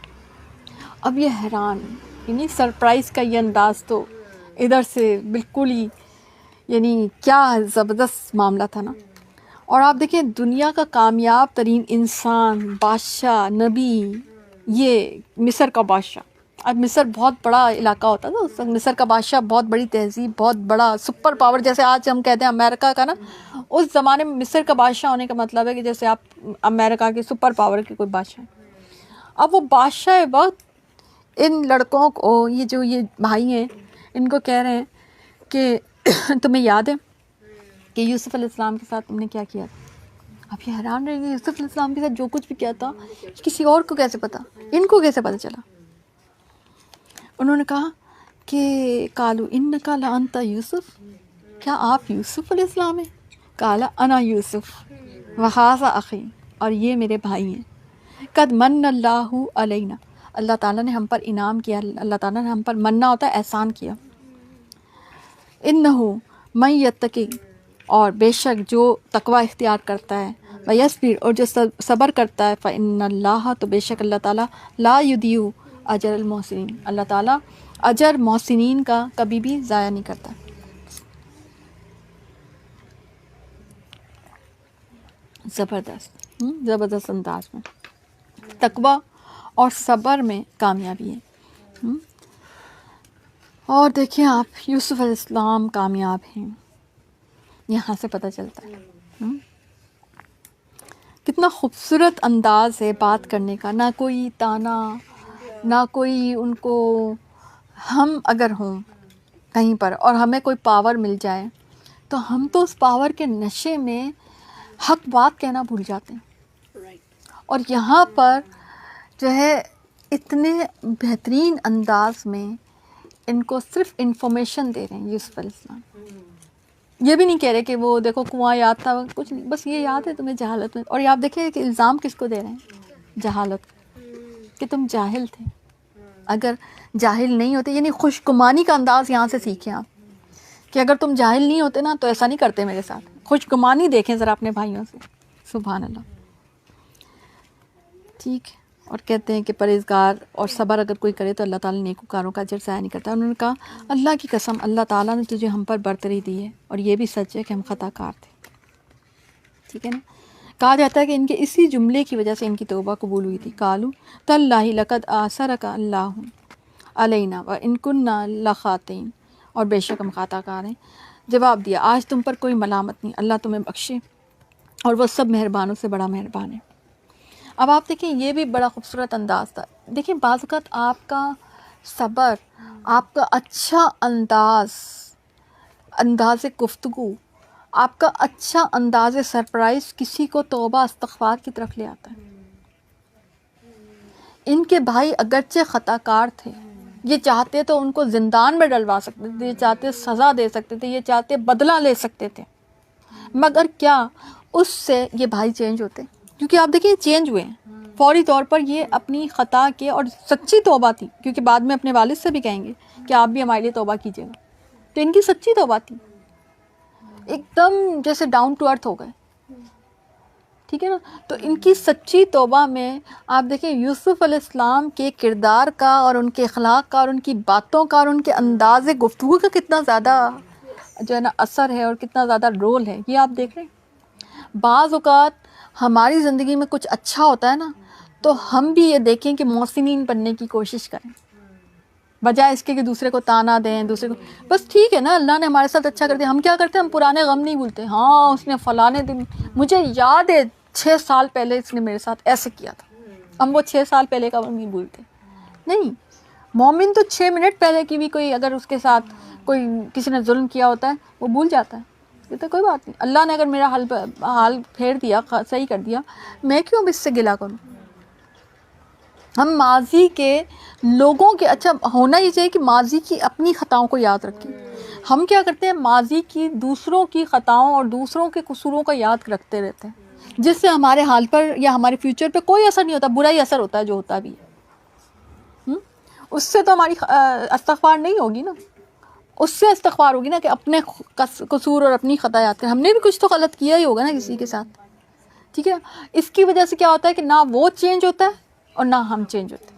اب یہ حیران، یعنی سرپرائز کا یہ انداز تو ادھر سے بالکل ہی یعنی کیا زبردست معاملہ تھا نا. اور آپ دیکھیں دنیا کا کامیاب ترین انسان، بادشاہ، نبی، یہ مصر کا بادشاہ. اب مصر بہت بڑا علاقہ ہوتا تھا اس وقت، مصر کا بادشاہ بہت بڑی تہذیب، بہت بڑا سپر پاور، جیسے آج ہم کہتے ہیں امریکہ کا نا، اس زمانے میں مصر کا بادشاہ ہونے کا مطلب ہے کہ جیسے آپ امریکہ کے سپر پاور کے کوئی بادشاہ ہیں. اب وہ بادشاہ وقت ان لڑکوں کو، یہ بھائی ہیں، ان کو کہہ رہے ہیں کہ تمہیں یاد ہے کہ یوسف علیہ السلام کے ساتھ تم نے کیا کیا تھا؟ اب یہ حیران رہیں گے یوسف علیہ السلام کے ساتھ جو کچھ بھی کیا تھا کسی اور کو کیسے پتا، ان کو کیسے پتا چلا. انہوں نے کہا کہ قالوا انک لانت یوسف، کیا آپ یوسف علیہ السلام ہیں؟ قال انا یوسف وہذا اخی، اور یہ میرے بھائی ہیں. قد من اللہ علینا، اللہ تعالیٰ نے ہم پر انعام کیا، اللہ تعالیٰ نے ہم پر مننا ہوتا ہے احسان کیا. انہ من یتقی، اور بے شک جو تقوی اختیار کرتا ہے، ویصبر، اور جو صبر کرتا ہے، فإن اللہ، تو بے شک اللہ تعالیٰ، لا یضیع اجر المحسنین، اللہ تعالیٰ اجر محسنین کا کبھی بھی ضائع نہیں کرتا. زبردست انداز میں تقوی اور صبر میں کامیابی ہے. اور دیکھیں آپ یوسف علیہ السلام کامیاب ہیں، یہاں سے پتہ چلتا ہے. کتنا خوبصورت انداز ہے بات کرنے کا، نہ کوئی تانا، نہ کوئی ان کو. ہم اگر ہوں کہیں پر اور ہمیں کوئی پاور مل جائے تو ہم تو اس پاور کے نشے میں حق بات کہنا بھول جاتے ہیں. اور یہاں پر جو ہے اتنے بہترین انداز میں ان کو صرف انفارمیشن دے رہے ہیں یوسف علیہ السلام. یہ بھی نہیں کہہ رہے کہ وہ دیکھو کنواں یاد تھا، کچھ نہیں، بس یہ یاد ہے تمہیں جہالت میں. اور یہ آپ دیکھیں کہ الزام کس کو دے رہے ہیں؟ جہالت، کہ تم جاہل تھے. اگر جاہل نہیں ہوتے، یعنی خوشگمانی کا انداز یہاں سے سیکھیں آپ، کہ اگر تم جاہل نہیں ہوتے نا تو ایسا نہیں کرتے میرے ساتھ. خوشگمانی دیکھیں ذرا اپنے بھائیوں سے. سبحان اللہ. ٹھیک ہے. اور کہتے ہیں کہ پرہیزگار اور صبر اگر کوئی کرے تو اللہ تعالیٰ نیکوکاروں کا اجر ضائع نہیں کرتا. انہوں نے کہا اللہ کی قسم، اللہ تعالیٰ نے تجھے ہم پر برتری دی ہے، اور یہ بھی سچ ہے کہ ہم خطا کار تھے. ٹھیک ہے نا. کہا جاتا ہے کہ ان کے اسی جملے کی وجہ سے ان کی توبہ قبول ہوئی تھی. قالوا تاللہ لقد آثرک اللہ علینا وان کنا لخاطئین، اور بے شک ہم خطا کار ہیں. جواب دیا آج تم پر کوئی ملامت نہیں، اللہ تمہیں بخشے، اور وہ سب مہربانوں سے بڑا مہربان ہے. اب آپ دیکھیں یہ بھی بڑا خوبصورت انداز تھا. دیکھیں بعض اوقات آپ کا صبر، آپ کا اچھا انداز گفتگو، آپ کا اچھا انداز سرپرائز کسی کو توبہ استغفار کی طرف لے آتا ہے. ان کے بھائی اگرچہ خطا کار تھے، یہ چاہتے تو ان کو زندان میں ڈلوا سکتے تھے، یہ چاہتے سزا دے سکتے تھے، یہ چاہتے بدلہ لے سکتے تھے، مگر کیا اس سے یہ بھائی چینج ہوتے؟ کیونکہ آپ دیکھیں چینج ہوئے ہیں فوری طور پر. یہ اپنی خطا کے، اور سچی توبہ تھی، کیونکہ بعد میں اپنے والد سے بھی کہیں گے کہ آپ بھی ہمارے لیے توبہ کیجیے گا. تو ان کی سچی توبہ تھی، ایک دم جیسے ڈاؤن ٹو ارتھ ہو گئے. ٹھیک ہے نا. تو ان کی سچی توبہ میں آپ دیکھیں یوسف علیہ السلام کے کردار کا، اور ان کے اخلاق کا، اور ان کی باتوں کا، اور ان کے انداز گفتگو کا کتنا زیادہ جو ہے نا اثر ہے، اور کتنا زیادہ رول ہے. یہ آپ دیکھ رہے ہیں. بعض اوقات ہماری زندگی میں کچھ اچھا ہوتا ہے نا، تو ہم بھی یہ دیکھیں کہ محسنین بننے کی کوشش کریں، بجائے اس کے کہ دوسرے کو تانا دیں، دوسرے کو. بس ٹھیک ہے نا، اللہ نے ہمارے ساتھ اچھا کر دیا، ہم کیا کرتے ہیں؟ ہم پرانے غم نہیں بھولتے. ہاں اس نے فلانے دن، مجھے یاد ہے 6 سال پہلے اس نے میرے ساتھ ایسے کیا تھا. ہم وہ 6 سال پہلے کا غم نہیں بھولتے. نہیں، مومن تو 6 منٹ پہلے کی بھی کوئی اگر اس کے ساتھ کوئی کسی نے ظلم کیا ہوتا ہے وہ بھول جاتا ہے. یہ تو کوئی بات نہیں، اللہ نے اگر میرا حال پھیر دیا، صحیح کر دیا، میں کیوں اب اس سے گلہ کروں؟ ہم ماضی کے لوگوں کے، اچھا ہونا یہ چاہیے کہ ماضی کی اپنی خطاؤں کو یاد رکھیں. ہم کیا کرتے ہیں؟ ماضی کی دوسروں کی خطاؤں اور دوسروں کے قصوروں کا یاد رکھتے رہتے ہیں، جس سے ہمارے حال پر یا ہمارے فیوچر پہ کوئی اثر نہیں ہوتا، برا ہی اثر ہوتا ہے جو ہوتا بھی ہے. اس سے تو ہماری استغفار نہیں ہوگی نا، اس سے استغفار ہوگی نا کہ اپنے قصور اور اپنی خطا یاد کریں. ہم نے بھی کچھ تو غلط کیا ہی ہوگا نا کسی کے ساتھ. ٹھیک ہے. اس کی وجہ سے کیا ہوتا ہے کہ نہ وہ چینج ہوتا ہے اور نہ ہم چینج ہوتے ہیں.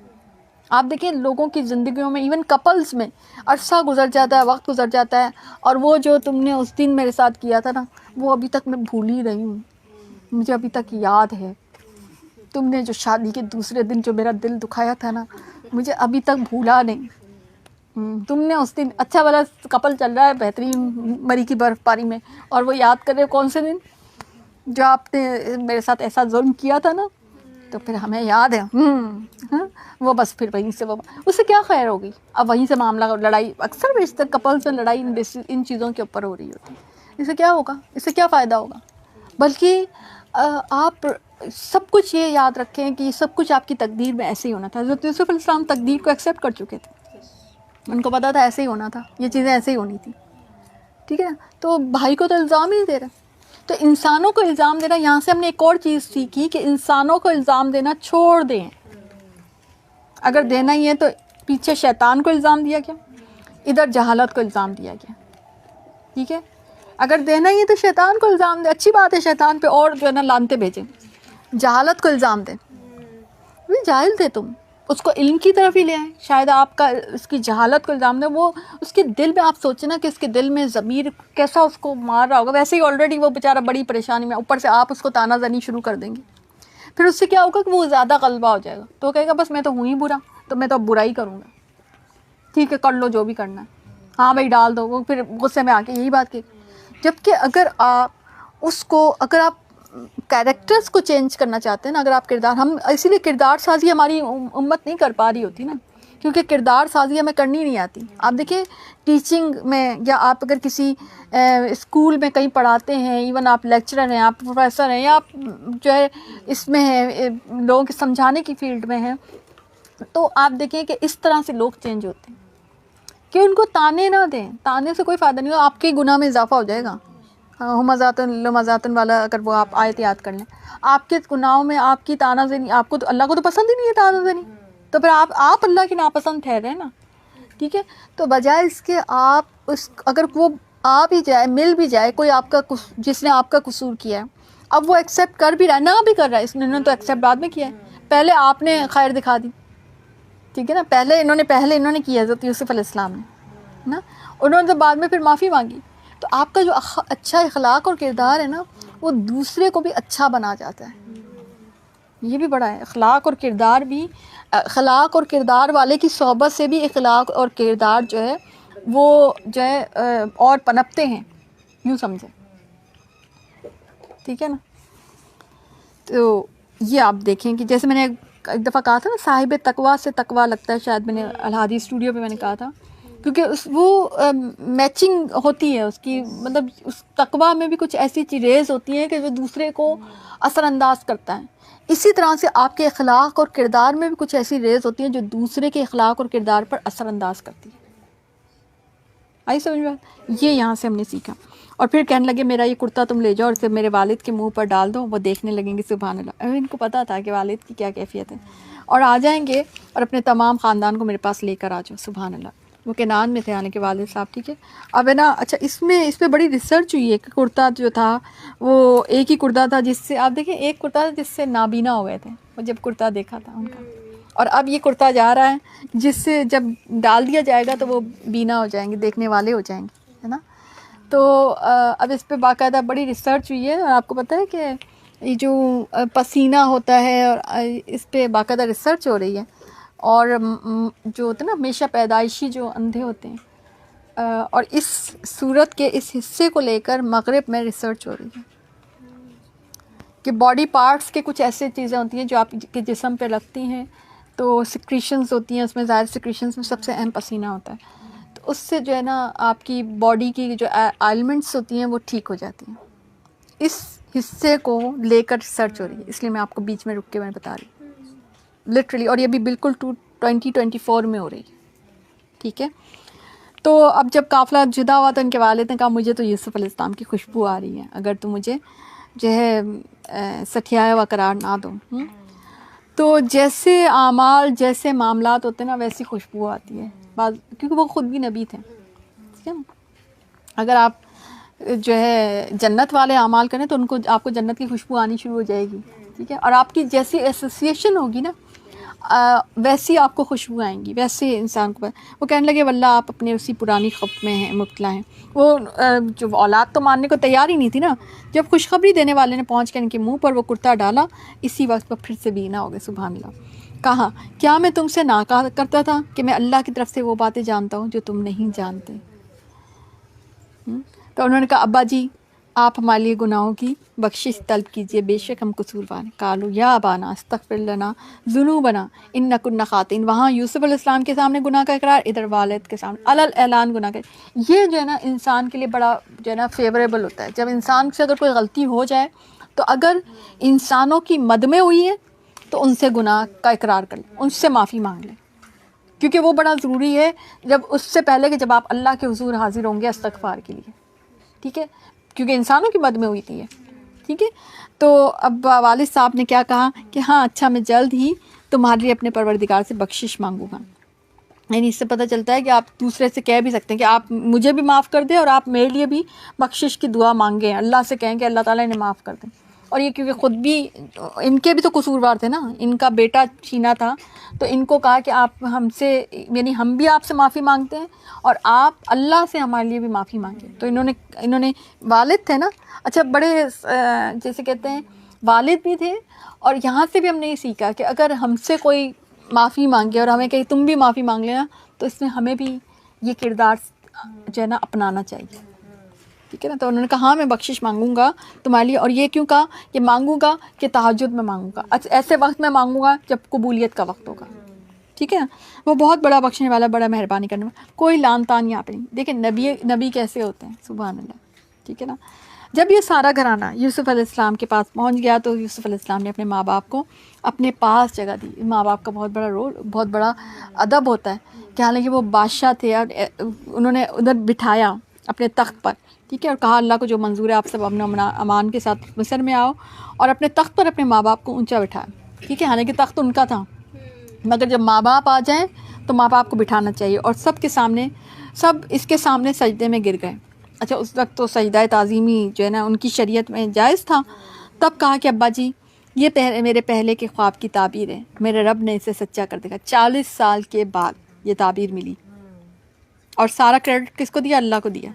آپ دیکھیں لوگوں کی زندگیوں میں، ایون کپلز میں عرصہ گزر جاتا ہے، وقت گزر جاتا ہے، اور وہ جو تم نے اس دن میرے ساتھ کیا تھا نا، وہ ابھی تک میں بھول ہی رہی ہوں، مجھے ابھی تک یاد ہے. تم نے جو شادی کے دوسرے دن جو میرا دل دکھایا تھا نا، مجھے ابھی تک بھولا نہیں. تم نے اس دن، اچھا والا کپل چل رہا ہے بہترین مری کی برف باری میں، اور وہ یاد کر رہے کون سے دن جو آپ نے میرے ساتھ ایسا ظلم کیا تھا نا، تو پھر ہمیں یاد ہے. وہ بس پھر وہیں سے وہ اس سے کیا خیر ہوگی؟ اب وہیں سے معاملہ لڑائی، اکثر بیشتر کپلز میں لڑائی ان چیزوں کے اوپر ہو رہی ہوتی ہے. اس سے کیا ہوگا؟ اس سے کیا فائدہ ہوگا؟ بلکہ آپ سب کچھ یہ یاد رکھیں کہ سب کچھ آپ کی تقدیر میں ایسے ہی ہونا تھا. حضرت یوسف علیہ السلام تقدیر کو ایکسیپٹ کر چکے تھے, ان کو پتا تھا ایسے ہی ہونا تھا, یہ چیزیں ایسے ہی ہونی تھی, ٹھیک ہے نا. تو بھائی کو تو الزام ہی دے رہے. تو انسانوں کو الزام دینا, یہاں سے ہم نے ایک اور چیز سیکھی کہ انسانوں کو الزام دینا چھوڑ دیں. اگر دینا ہی ہے تو پیچھے شیطان کو الزام دیا گیا, ادھر جہالت کو الزام دیا گیا, ٹھیک ہے. اگر دینا ہی ہے تو شیطان کو الزام دیں, اچھی بات ہے, شیطان پہ اور جو ہے نا لانتے بھیجیں. جہالت کو الزام دیں, جاہل تھے تم, اس کو علم کی طرف ہی لے آئیں. شاید آپ کا اس کی جہالت کو الزام دیں, وہ اس کے دل میں, آپ سوچیں نا کہ اس کے دل میں ضمیر کیسا اس کو مار رہا ہوگا. ویسے ہی آلریڈی وہ بیچارہ بڑی پریشانی میں, اوپر سے آپ اس کو تانا زنی شروع کر دیں گے. پھر اس سے کیا ہوگا کہ وہ زیادہ غلبہ ہو جائے گا, تو کہے گا بس میں تو ہوں ہی برا, تو میں تو اب برائی کروں گا. ٹھیک ہے, کر لو جو بھی کرنا ہے, ہاں بھائی ڈال دو. وہ پھر غصے میں آ کے یہی بات کی. جبکہ اگر آپ اس کو, اگر آپ کیریکٹرز کو چینج کرنا چاہتے ہیں نا, اگر آپ کردار, ہم اسی لیے کردار سازی ہماری امت نہیں کر پا رہی ہوتی نا, کیونکہ کردار سازی ہمیں کرنی نہیں آتی. آپ دیکھیں ٹیچنگ میں, یا آپ اگر کسی اسکول میں کہیں پڑھاتے ہیں, ایون آپ لیکچرر ہیں, آپ پروفیسر ہیں, یا آپ جو ہے اس میں ہیں, لوگوں کے سمجھانے کی فیلڈ میں ہیں, تو آپ دیکھیں کہ اس طرح سے لوگ چینج ہوتے ہیں کہ ان کو تانے نہ دیں. تانے سے کوئی فائدہ نہیں ہو, آپ کے گناہ میں اضافہ ہو جائے گا. ہمزاتن لمزاتن والا اگر وہ آپ آیت یاد کر لیں, آپ کے گناہوں میں آپ کی تانا زنی, آپ کو تو اللہ کو تو پسند ہی نہیں ہے تانا زنی, تو پھر آپ اللہ کی ناپسند ٹھہرے نا, ٹھیک ہے. تو بجائے اس کے آپ اس, اگر وہ آ بھی جائے, مل بھی جائے کوئی آپ کا, جس نے آپ کا قصور کیا ہے, اب وہ ایکسیپٹ کر بھی رہا ہے, نہ بھی کر رہا ہے, اس نے تو ایکسیپٹ بعد میں کیا ہے, پہلے آپ نے خیر دکھا دی, ٹھیک ہے نا. پہلے انہوں نے کیا, حضرت یوسف علیہ السلام نے نا, انہوں نے تو بعد میں پھر معافی مانگی. تو آپ کا جو اچھا اخلاق اور کردار ہے نا, وہ دوسرے کو بھی اچھا بنا جاتا ہے. یہ بھی بڑا ہے. اخلاق اور کردار بھی, اخلاق اور کردار والے کی صحبت سے بھی اخلاق اور کردار جو ہے وہ جو ہے اور پنپتے ہیں, یوں سمجھیں, ٹھیک ہے نا. تو یہ آپ دیکھیں کہ جیسے میں نے ایک دفعہ کہا تھا نا, صاحب تقویٰ سے تقویٰ لگتا ہے, شاید میں نے الحادی اسٹوڈیو پہ میں نے کہا تھا, کیونکہ وہ میچنگ ہوتی ہے اس کی, مطلب اس تقویٰ میں بھی کچھ ایسی ریز ہوتی ہیں کہ جو دوسرے کو اثر انداز کرتا ہے. اسی طرح سے آپ کے اخلاق اور کردار میں بھی کچھ ایسی ریز ہوتی ہیں جو دوسرے کے اخلاق اور کردار پر اثر انداز کرتی ہے. آئی سمجھ میں؟ یہ یہاں سے ہم نے سیکھا. اور پھر کہنے لگے میرا یہ کرتا تم لے جاؤ اور اسے میرے والد کے منہ پر ڈال دو, وہ دیکھنے لگیں گے سبحان اللہ. ابھی ان کو پتہ تھا کہ والد کی کیا کیفیت ہے, اور آ جائیں گے اور اپنے تمام خاندان کو میرے پاس لے کر آ جاؤ. سبحان اللہ. وہ کنعان میں تھے آنے کے والد صاحب, ٹھیک ہے. اب ہے نا, اچھا اس پہ بڑی ریسرچ ہوئی ہے کہ کرتا جو تھا وہ ایک ہی کرتا تھا جس سے, آپ دیکھیں ایک کرتا تھا جس سے نابینا ہو گئے تھے, وہ جب کرتا دیکھا تھا ان کا, اور اب یہ کرتا جا رہا ہے جس سے جب ڈال دیا جائے گا تو وہ بینا ہو جائیں گے, دیکھنے والے ہو جائیں گے, ہے نا. تو اب اس پہ باقاعدہ بڑی ریسرچ ہوئی ہے, اور آپ کو پتہ ہے کہ یہ جو پسینہ ہوتا ہے, اور اس پہ باقاعدہ ریسرچ ہو رہی ہے. اور جو ہوتے ہیں نا ہمیشہ پیدائشی جو اندھے ہوتے ہیں, اور اس صورت کے اس حصے کو لے کر مغرب میں ریسرچ ہو رہی ہے کہ باڈی پارٹس کے کچھ ایسے چیزیں ہوتی ہیں جو آپ کے جسم پہ لگتی ہیں, تو سیکریشنز ہوتی ہیں, اس میں ظاہر سیکریشنز میں سب سے اہم پسینہ ہوتا ہے. تو اس سے جو ہے نا آپ کی باڈی کی جو ایلمنٹس ہوتی ہیں وہ ٹھیک ہو جاتی ہیں. اس حصے کو لے کر ریسرچ ہو رہی ہے, اس لیے میں آپ کو بیچ میں رک کے میں بتا رہی ہوں لٹرلی, اور یہ بھی بالکل 2024 میں ہو رہی ہے, ٹھیک ہے. تو اب جب قافلہ جدا ہوا تو ان کے والد نے کہا مجھے تو یوسف علیہ السلام کی خوشبو آ رہی ہے, اگر تو مجھے جو ہے سٹھیایا ہوا قرار نہ دو. تو جیسے اعمال, جیسے معاملات ہوتے ہیں نا, ویسی خوشبو آتی ہے کیونکہ وہ خود بھی نبی تھے, ٹھیک ہے نا. اگر آپ جو ہے جنت والے اعمال کریں تو ان کو, آپ کو جنت کی خوشبو آنی شروع ہو جائے گی, ٹھیک ہے. اور آپ کی جیسی ایسوسیشن ہوگی نا ویسی آپ کو خوشبو آئیں گی, ویسے انسان کو. وہ کہنے لگے واللہ آپ اپنے اسی پرانی خبر میں ہیں, مبتلا ہیں. وہ جو اولاد تو ماننے کو تیار ہی نہیں تھی نا, جب خوشخبری دینے والے نے پہنچ کے ان کے منہ پر وہ کرتا ڈالا, اسی وقت پر پھر سے بینا ہو گئے. سبحان اللہ. کہا کیا میں تم سے نہ کہا کرتا تھا کہ میں اللہ کی طرف سے وہ باتیں جانتا ہوں جو تم نہیں جانتے. تو انہوں نے کہا ابا جی آپ ہمارے لیے گناہوں کی بخشش طلب کیجئے, بے شک ہم قصوروار ہیں. قالوا یا ابانا استغفر لنا ذنوبنا اننا كنا خاطئین. وہاں یوسف علیہ السلام کے سامنے گناہ کا اقرار, ادھر والد کے سامنے علل اعلان گناہ کا. یہ جو ہے نا انسان کے لیے بڑا جو ہے نا فیوریبل ہوتا ہے. جب انسان سے اگر کوئی غلطی ہو جائے تو اگر انسانوں کی مد میں ہوئی ہے تو ان سے گناہ کا اقرار کر لیں، ان سے معافی مانگ لیں، کیونکہ وہ بڑا ضروری ہے جب اس سے پہلے کہ جب آپ اللہ کے حضور حاضر ہوں گے استغفار کے لیے، ٹھیک ہے، کیونکہ انسانوں کی مد میں ہوئی تھی یہ، ٹھیک ہے۔ تو اب والد صاحب نے کیا کہا کہ ہاں اچھا میں جلد ہی تمہارے لیے اپنے پروردگار سے بخشش مانگوں گا، یعنی اس سے پتہ چلتا ہے کہ آپ دوسرے سے کہہ بھی سکتے ہیں کہ آپ مجھے بھی معاف کر دیں اور آپ میرے لیے بھی بخشش کی دعا مانگیں، اللہ سے کہیں کہ اللہ تعالیٰ انہیں معاف کر دیں۔ اور یہ کیونکہ خود بھی ان کے بھی تو قصوروار تھے نا، ان کا بیٹا چھینا تھا، تو ان کو کہا کہ آپ ہم سے، یعنی ہم بھی آپ سے معافی مانگتے ہیں اور آپ اللہ سے ہمارے لیے بھی معافی مانگیں۔ تو انہوں نے والد تھے نا، اچھا بڑے جیسے کہتے ہیں والد بھی تھے، اور یہاں سے بھی ہم نے یہ سیکھا کہ اگر ہم سے کوئی معافی مانگے اور ہمیں کہیں تم بھی معافی مانگ لینا، تو اس میں ہمیں بھی یہ کردار جو ہے نا اپنانا چاہیے، ٹھیک ہے نا۔ تو انہوں نے کہا ہاں میں بخشش مانگوں گا تمہارے لیے، اور یہ کیوں کہا کہ مانگوں گا کہ تہجد میں مانگوں گا، ایسے وقت میں مانگوں گا جب قبولیت کا وقت ہوگا، ٹھیک ہے نا۔ وہ بہت بڑا بخشنے والا، بڑا مہربانی کرنے والا، کوئی لان تان یہاں پہ نہیں۔ دیکھیں نبی کیسے ہوتے ہیں، سبحان اللہ، ٹھیک ہے نا۔ جب یہ سارا گھرانہ یوسف علیہ السلام کے پاس پہنچ گیا تو یوسف علیہ السلام نے اپنے ماں باپ کو اپنے پاس جگہ دی۔ ماں باپ کا بہت بڑا رول، بہت بڑا ادب ہوتا ہے کہ حالانکہ وہ بادشاہ تھے اور انہوں نے ادھر بٹھایا اپنے تخت پر، ٹھیک ہے، اور کہا اللہ کو جو منظور ہے آپ سب امن و امان کے ساتھ مصر میں آؤ، اور اپنے تخت پر اپنے ماں باپ کو اونچا بٹھایا، ٹھیک ہے، حالانکہ تخت ان کا تھا، مگر جب ماں باپ آ جائیں تو ماں باپ کو بٹھانا چاہیے، اور سب کے سامنے، سب اس کے سامنے سجدے میں گر گئے۔ اچھا اس وقت تو سجدہ تعظیمی جو ہے نا ان کی شریعت میں جائز تھا، تب کہا کہ ابا جی یہ میرے پہلے کے خواب کی تعبیر ہے، میرے رب نے اسے سچا کر دکھا۔ 40 سال کے بعد یہ تعبیر ملی، اور سارا کریڈٹ کس کو دیا؟ اللہ کو دیا،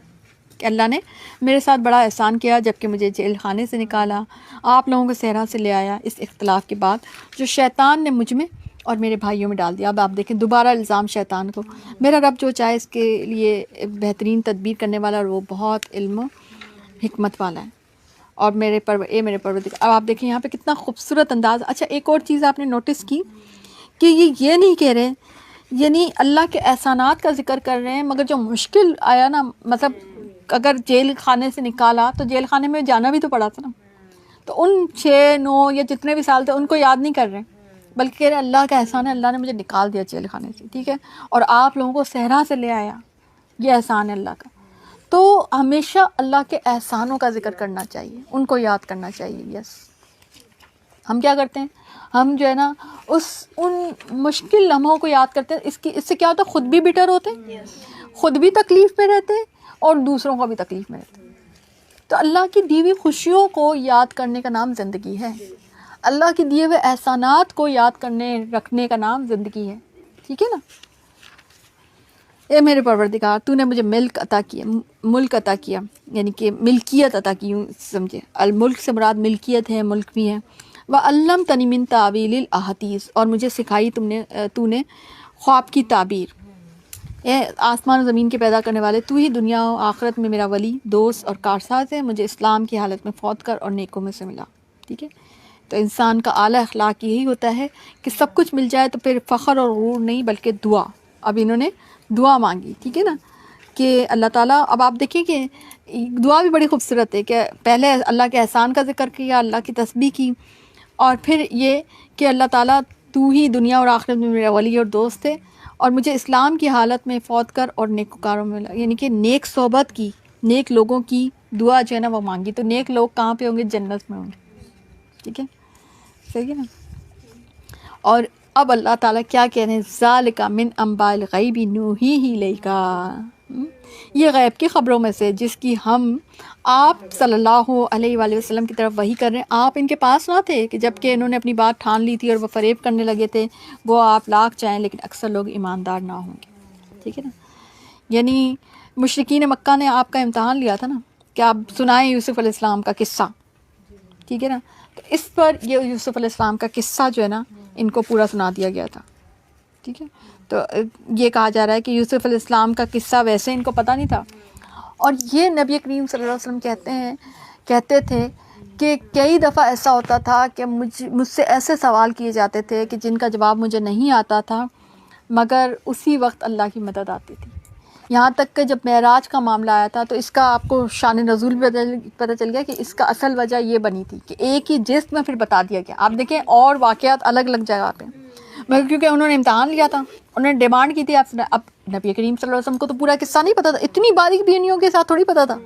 کہ اللہ نے میرے ساتھ بڑا احسان کیا جب کہ مجھے جیل خانے سے نکالا، آپ لوگوں کو صحرا سے لے آیا، اس اختلاف کے بعد جو شیطان نے مجھ میں اور میرے بھائیوں میں ڈال دیا۔ اب آپ دیکھیں دوبارہ الزام شیطان کو، میرا رب جو چاہے اس کے لیے بہترین تدبیر کرنے والا، اور وہ بہت علم و حکمت والا ہے، اور میرے پروردگار۔ اب آپ دیکھیں یہاں پہ کتنا خوبصورت انداز۔ اچھا ایک اور چیز آپ نے نوٹس کی کہ یہ نہیں کہہ رہے، یعنی اللہ کے احسانات کا ذکر کر رہے ہیں، مگر جو مشکل آیا نا، مطلب اگر جیل خانے سے نکالا تو جیل خانے میں جانا بھی تو پڑا تھا نا، تو ان 6 9 یا جتنے بھی سال تھے ان کو یاد نہیں کر رہے، بلکہ کہہ رہے اللہ کا احسان ہے، اللہ نے مجھے نکال دیا جیل خانے سے، ٹھیک ہے، اور آپ لوگوں کو صحرا سے لے آیا، یہ احسان ہے اللہ کا۔ تو ہمیشہ اللہ کے احسانوں کا ذکر کرنا چاہیے، ان کو یاد کرنا چاہیے۔ یس، ہم کیا کرتے ہیں، ہم جو ہے نا ان مشکل لمحوں کو یاد کرتے ہیں، اس سے کیا ہوتا ہے، خود بھی بٹر ہوتے ہیں، خود بھی تکلیف میں رہتے ہیں اور دوسروں کو بھی تکلیف میں رہتے ہیں۔ تو اللہ کی دی ہوئی خوشیوں کو یاد کرنے کا نام زندگی ہے، اللہ کے دیے ہوئے احسانات کو یاد رکھنے کا نام زندگی ہے، ٹھیک ہے نا۔ اے میرے پروردگار تو نے مجھے ملک عطا کیا، یعنی کہ ملکیت عطا کی، یوں سمجھے، الملک سے مراد ملکیت ہے، ملک بھی ہے۔ وَعَلَّمْتَنِی مِن تَأْوِیلِ الْأَحَادِیث، اور مجھے سکھائی تو نے خواب کی تعبیر۔ اے آسمان و زمین کے پیدا کرنے والے، تو ہی دنیا و آخرت میں میرا ولی، دوست اور کارساز ہے، مجھے اسلام کی حالت میں فوت کر اور نیکوں میں سے ملا، ٹھیک ہے۔ تو انسان کا اعلیٰ اخلاق یہی ہوتا ہے کہ سب کچھ مل جائے تو پھر فخر اور غرور نہیں، بلکہ دعا۔ اب انہوں نے دعا مانگی، ٹھیک ہے نا، کہ اللہ تعالیٰ، اب آپ دیکھیں کہ دعا بھی بڑی خوبصورت ہے کہ پہلے اللہ کے احسان کا ذکر کیا، اللہ کی تسبیح کی، اور پھر یہ کہ اللہ تعالیٰ تو ہی دنیا اور آخرت میں میرا ولی اور دوست ہے، اور مجھے اسلام کی حالت میں فوت کر اور نیکوکاروں میں ملا، یعنی کہ نیک صحبت کی، نیک لوگوں کی دعا جو ہے نا وہ مانگی۔ تو نیک لوگ کہاں پہ ہوں گے؟ جنت میں ہوں گے، ٹھیک ہے، صحیح ہے نا۔ اور اب اللہ تعالیٰ کیا کہہ رہے ہیں، ذَلِکَ مِنْ أَنْبَاءِ الْغَیْبِ نُوحِیہِ إِلَیْکَ، یہ غیب کی خبروں میں سے جس کی ہم آپ صلی اللہ علیہ وآلہ وسلم کی طرف وحی کر رہے ہیں۔ آپ ان کے پاس نہ تھے کہ جب کہ انہوں نے اپنی بات ٹھان لی تھی اور وہ فریب کرنے لگے تھے، وہ آپ لاکھ چاہیں لیکن اکثر لوگ ایماندار نہ ہوں گے، ٹھیک ہے نا۔ یعنی مشرکین مکہ نے آپ کا امتحان لیا تھا نا کہ آپ سنائیں یوسف علیہ السلام کا قصہ، ٹھیک ہے نا، تو اس پر یہ یوسف علیہ السلام کا قصہ جو ہے نا ان کو پورا سنا دیا گیا تھا، ٹھیک ہے۔ تو یہ کہا جا رہا ہے کہ یوسف علیہ السلام کا قصہ ویسے ان کو پتہ نہیں تھا، اور یہ نبی کریم صلی اللہ علیہ وسلم کہتے تھے کہ کئی دفعہ ایسا ہوتا تھا کہ مجھ سے ایسے سوال کیے جاتے تھے کہ جن کا جواب مجھے نہیں آتا تھا، مگر اسی وقت اللہ کی مدد آتی تھی۔ یہاں تک کہ جب معراج کا معاملہ آیا تھا تو اس کا آپ کو شان نزول بھی پتہ چل گیا کہ اس کا اصل وجہ یہ بنی تھی کہ ایک ہی جسم میں پھر بتا دیا گیا. آپ دیکھیں اور واقعات الگ الگ جگہ پہ، مگر کیونکہ انہوں نے امتحان لیا تھا، انہوں نے ڈیمانڈ کی تھی آپ سے. اب نبی کریم صلی اللہ علیہ وسلم کو تو پورا قصہ نہیں پتا تھا، اتنی باریک بینیوں کے ساتھ تھوڑی پتا تھا.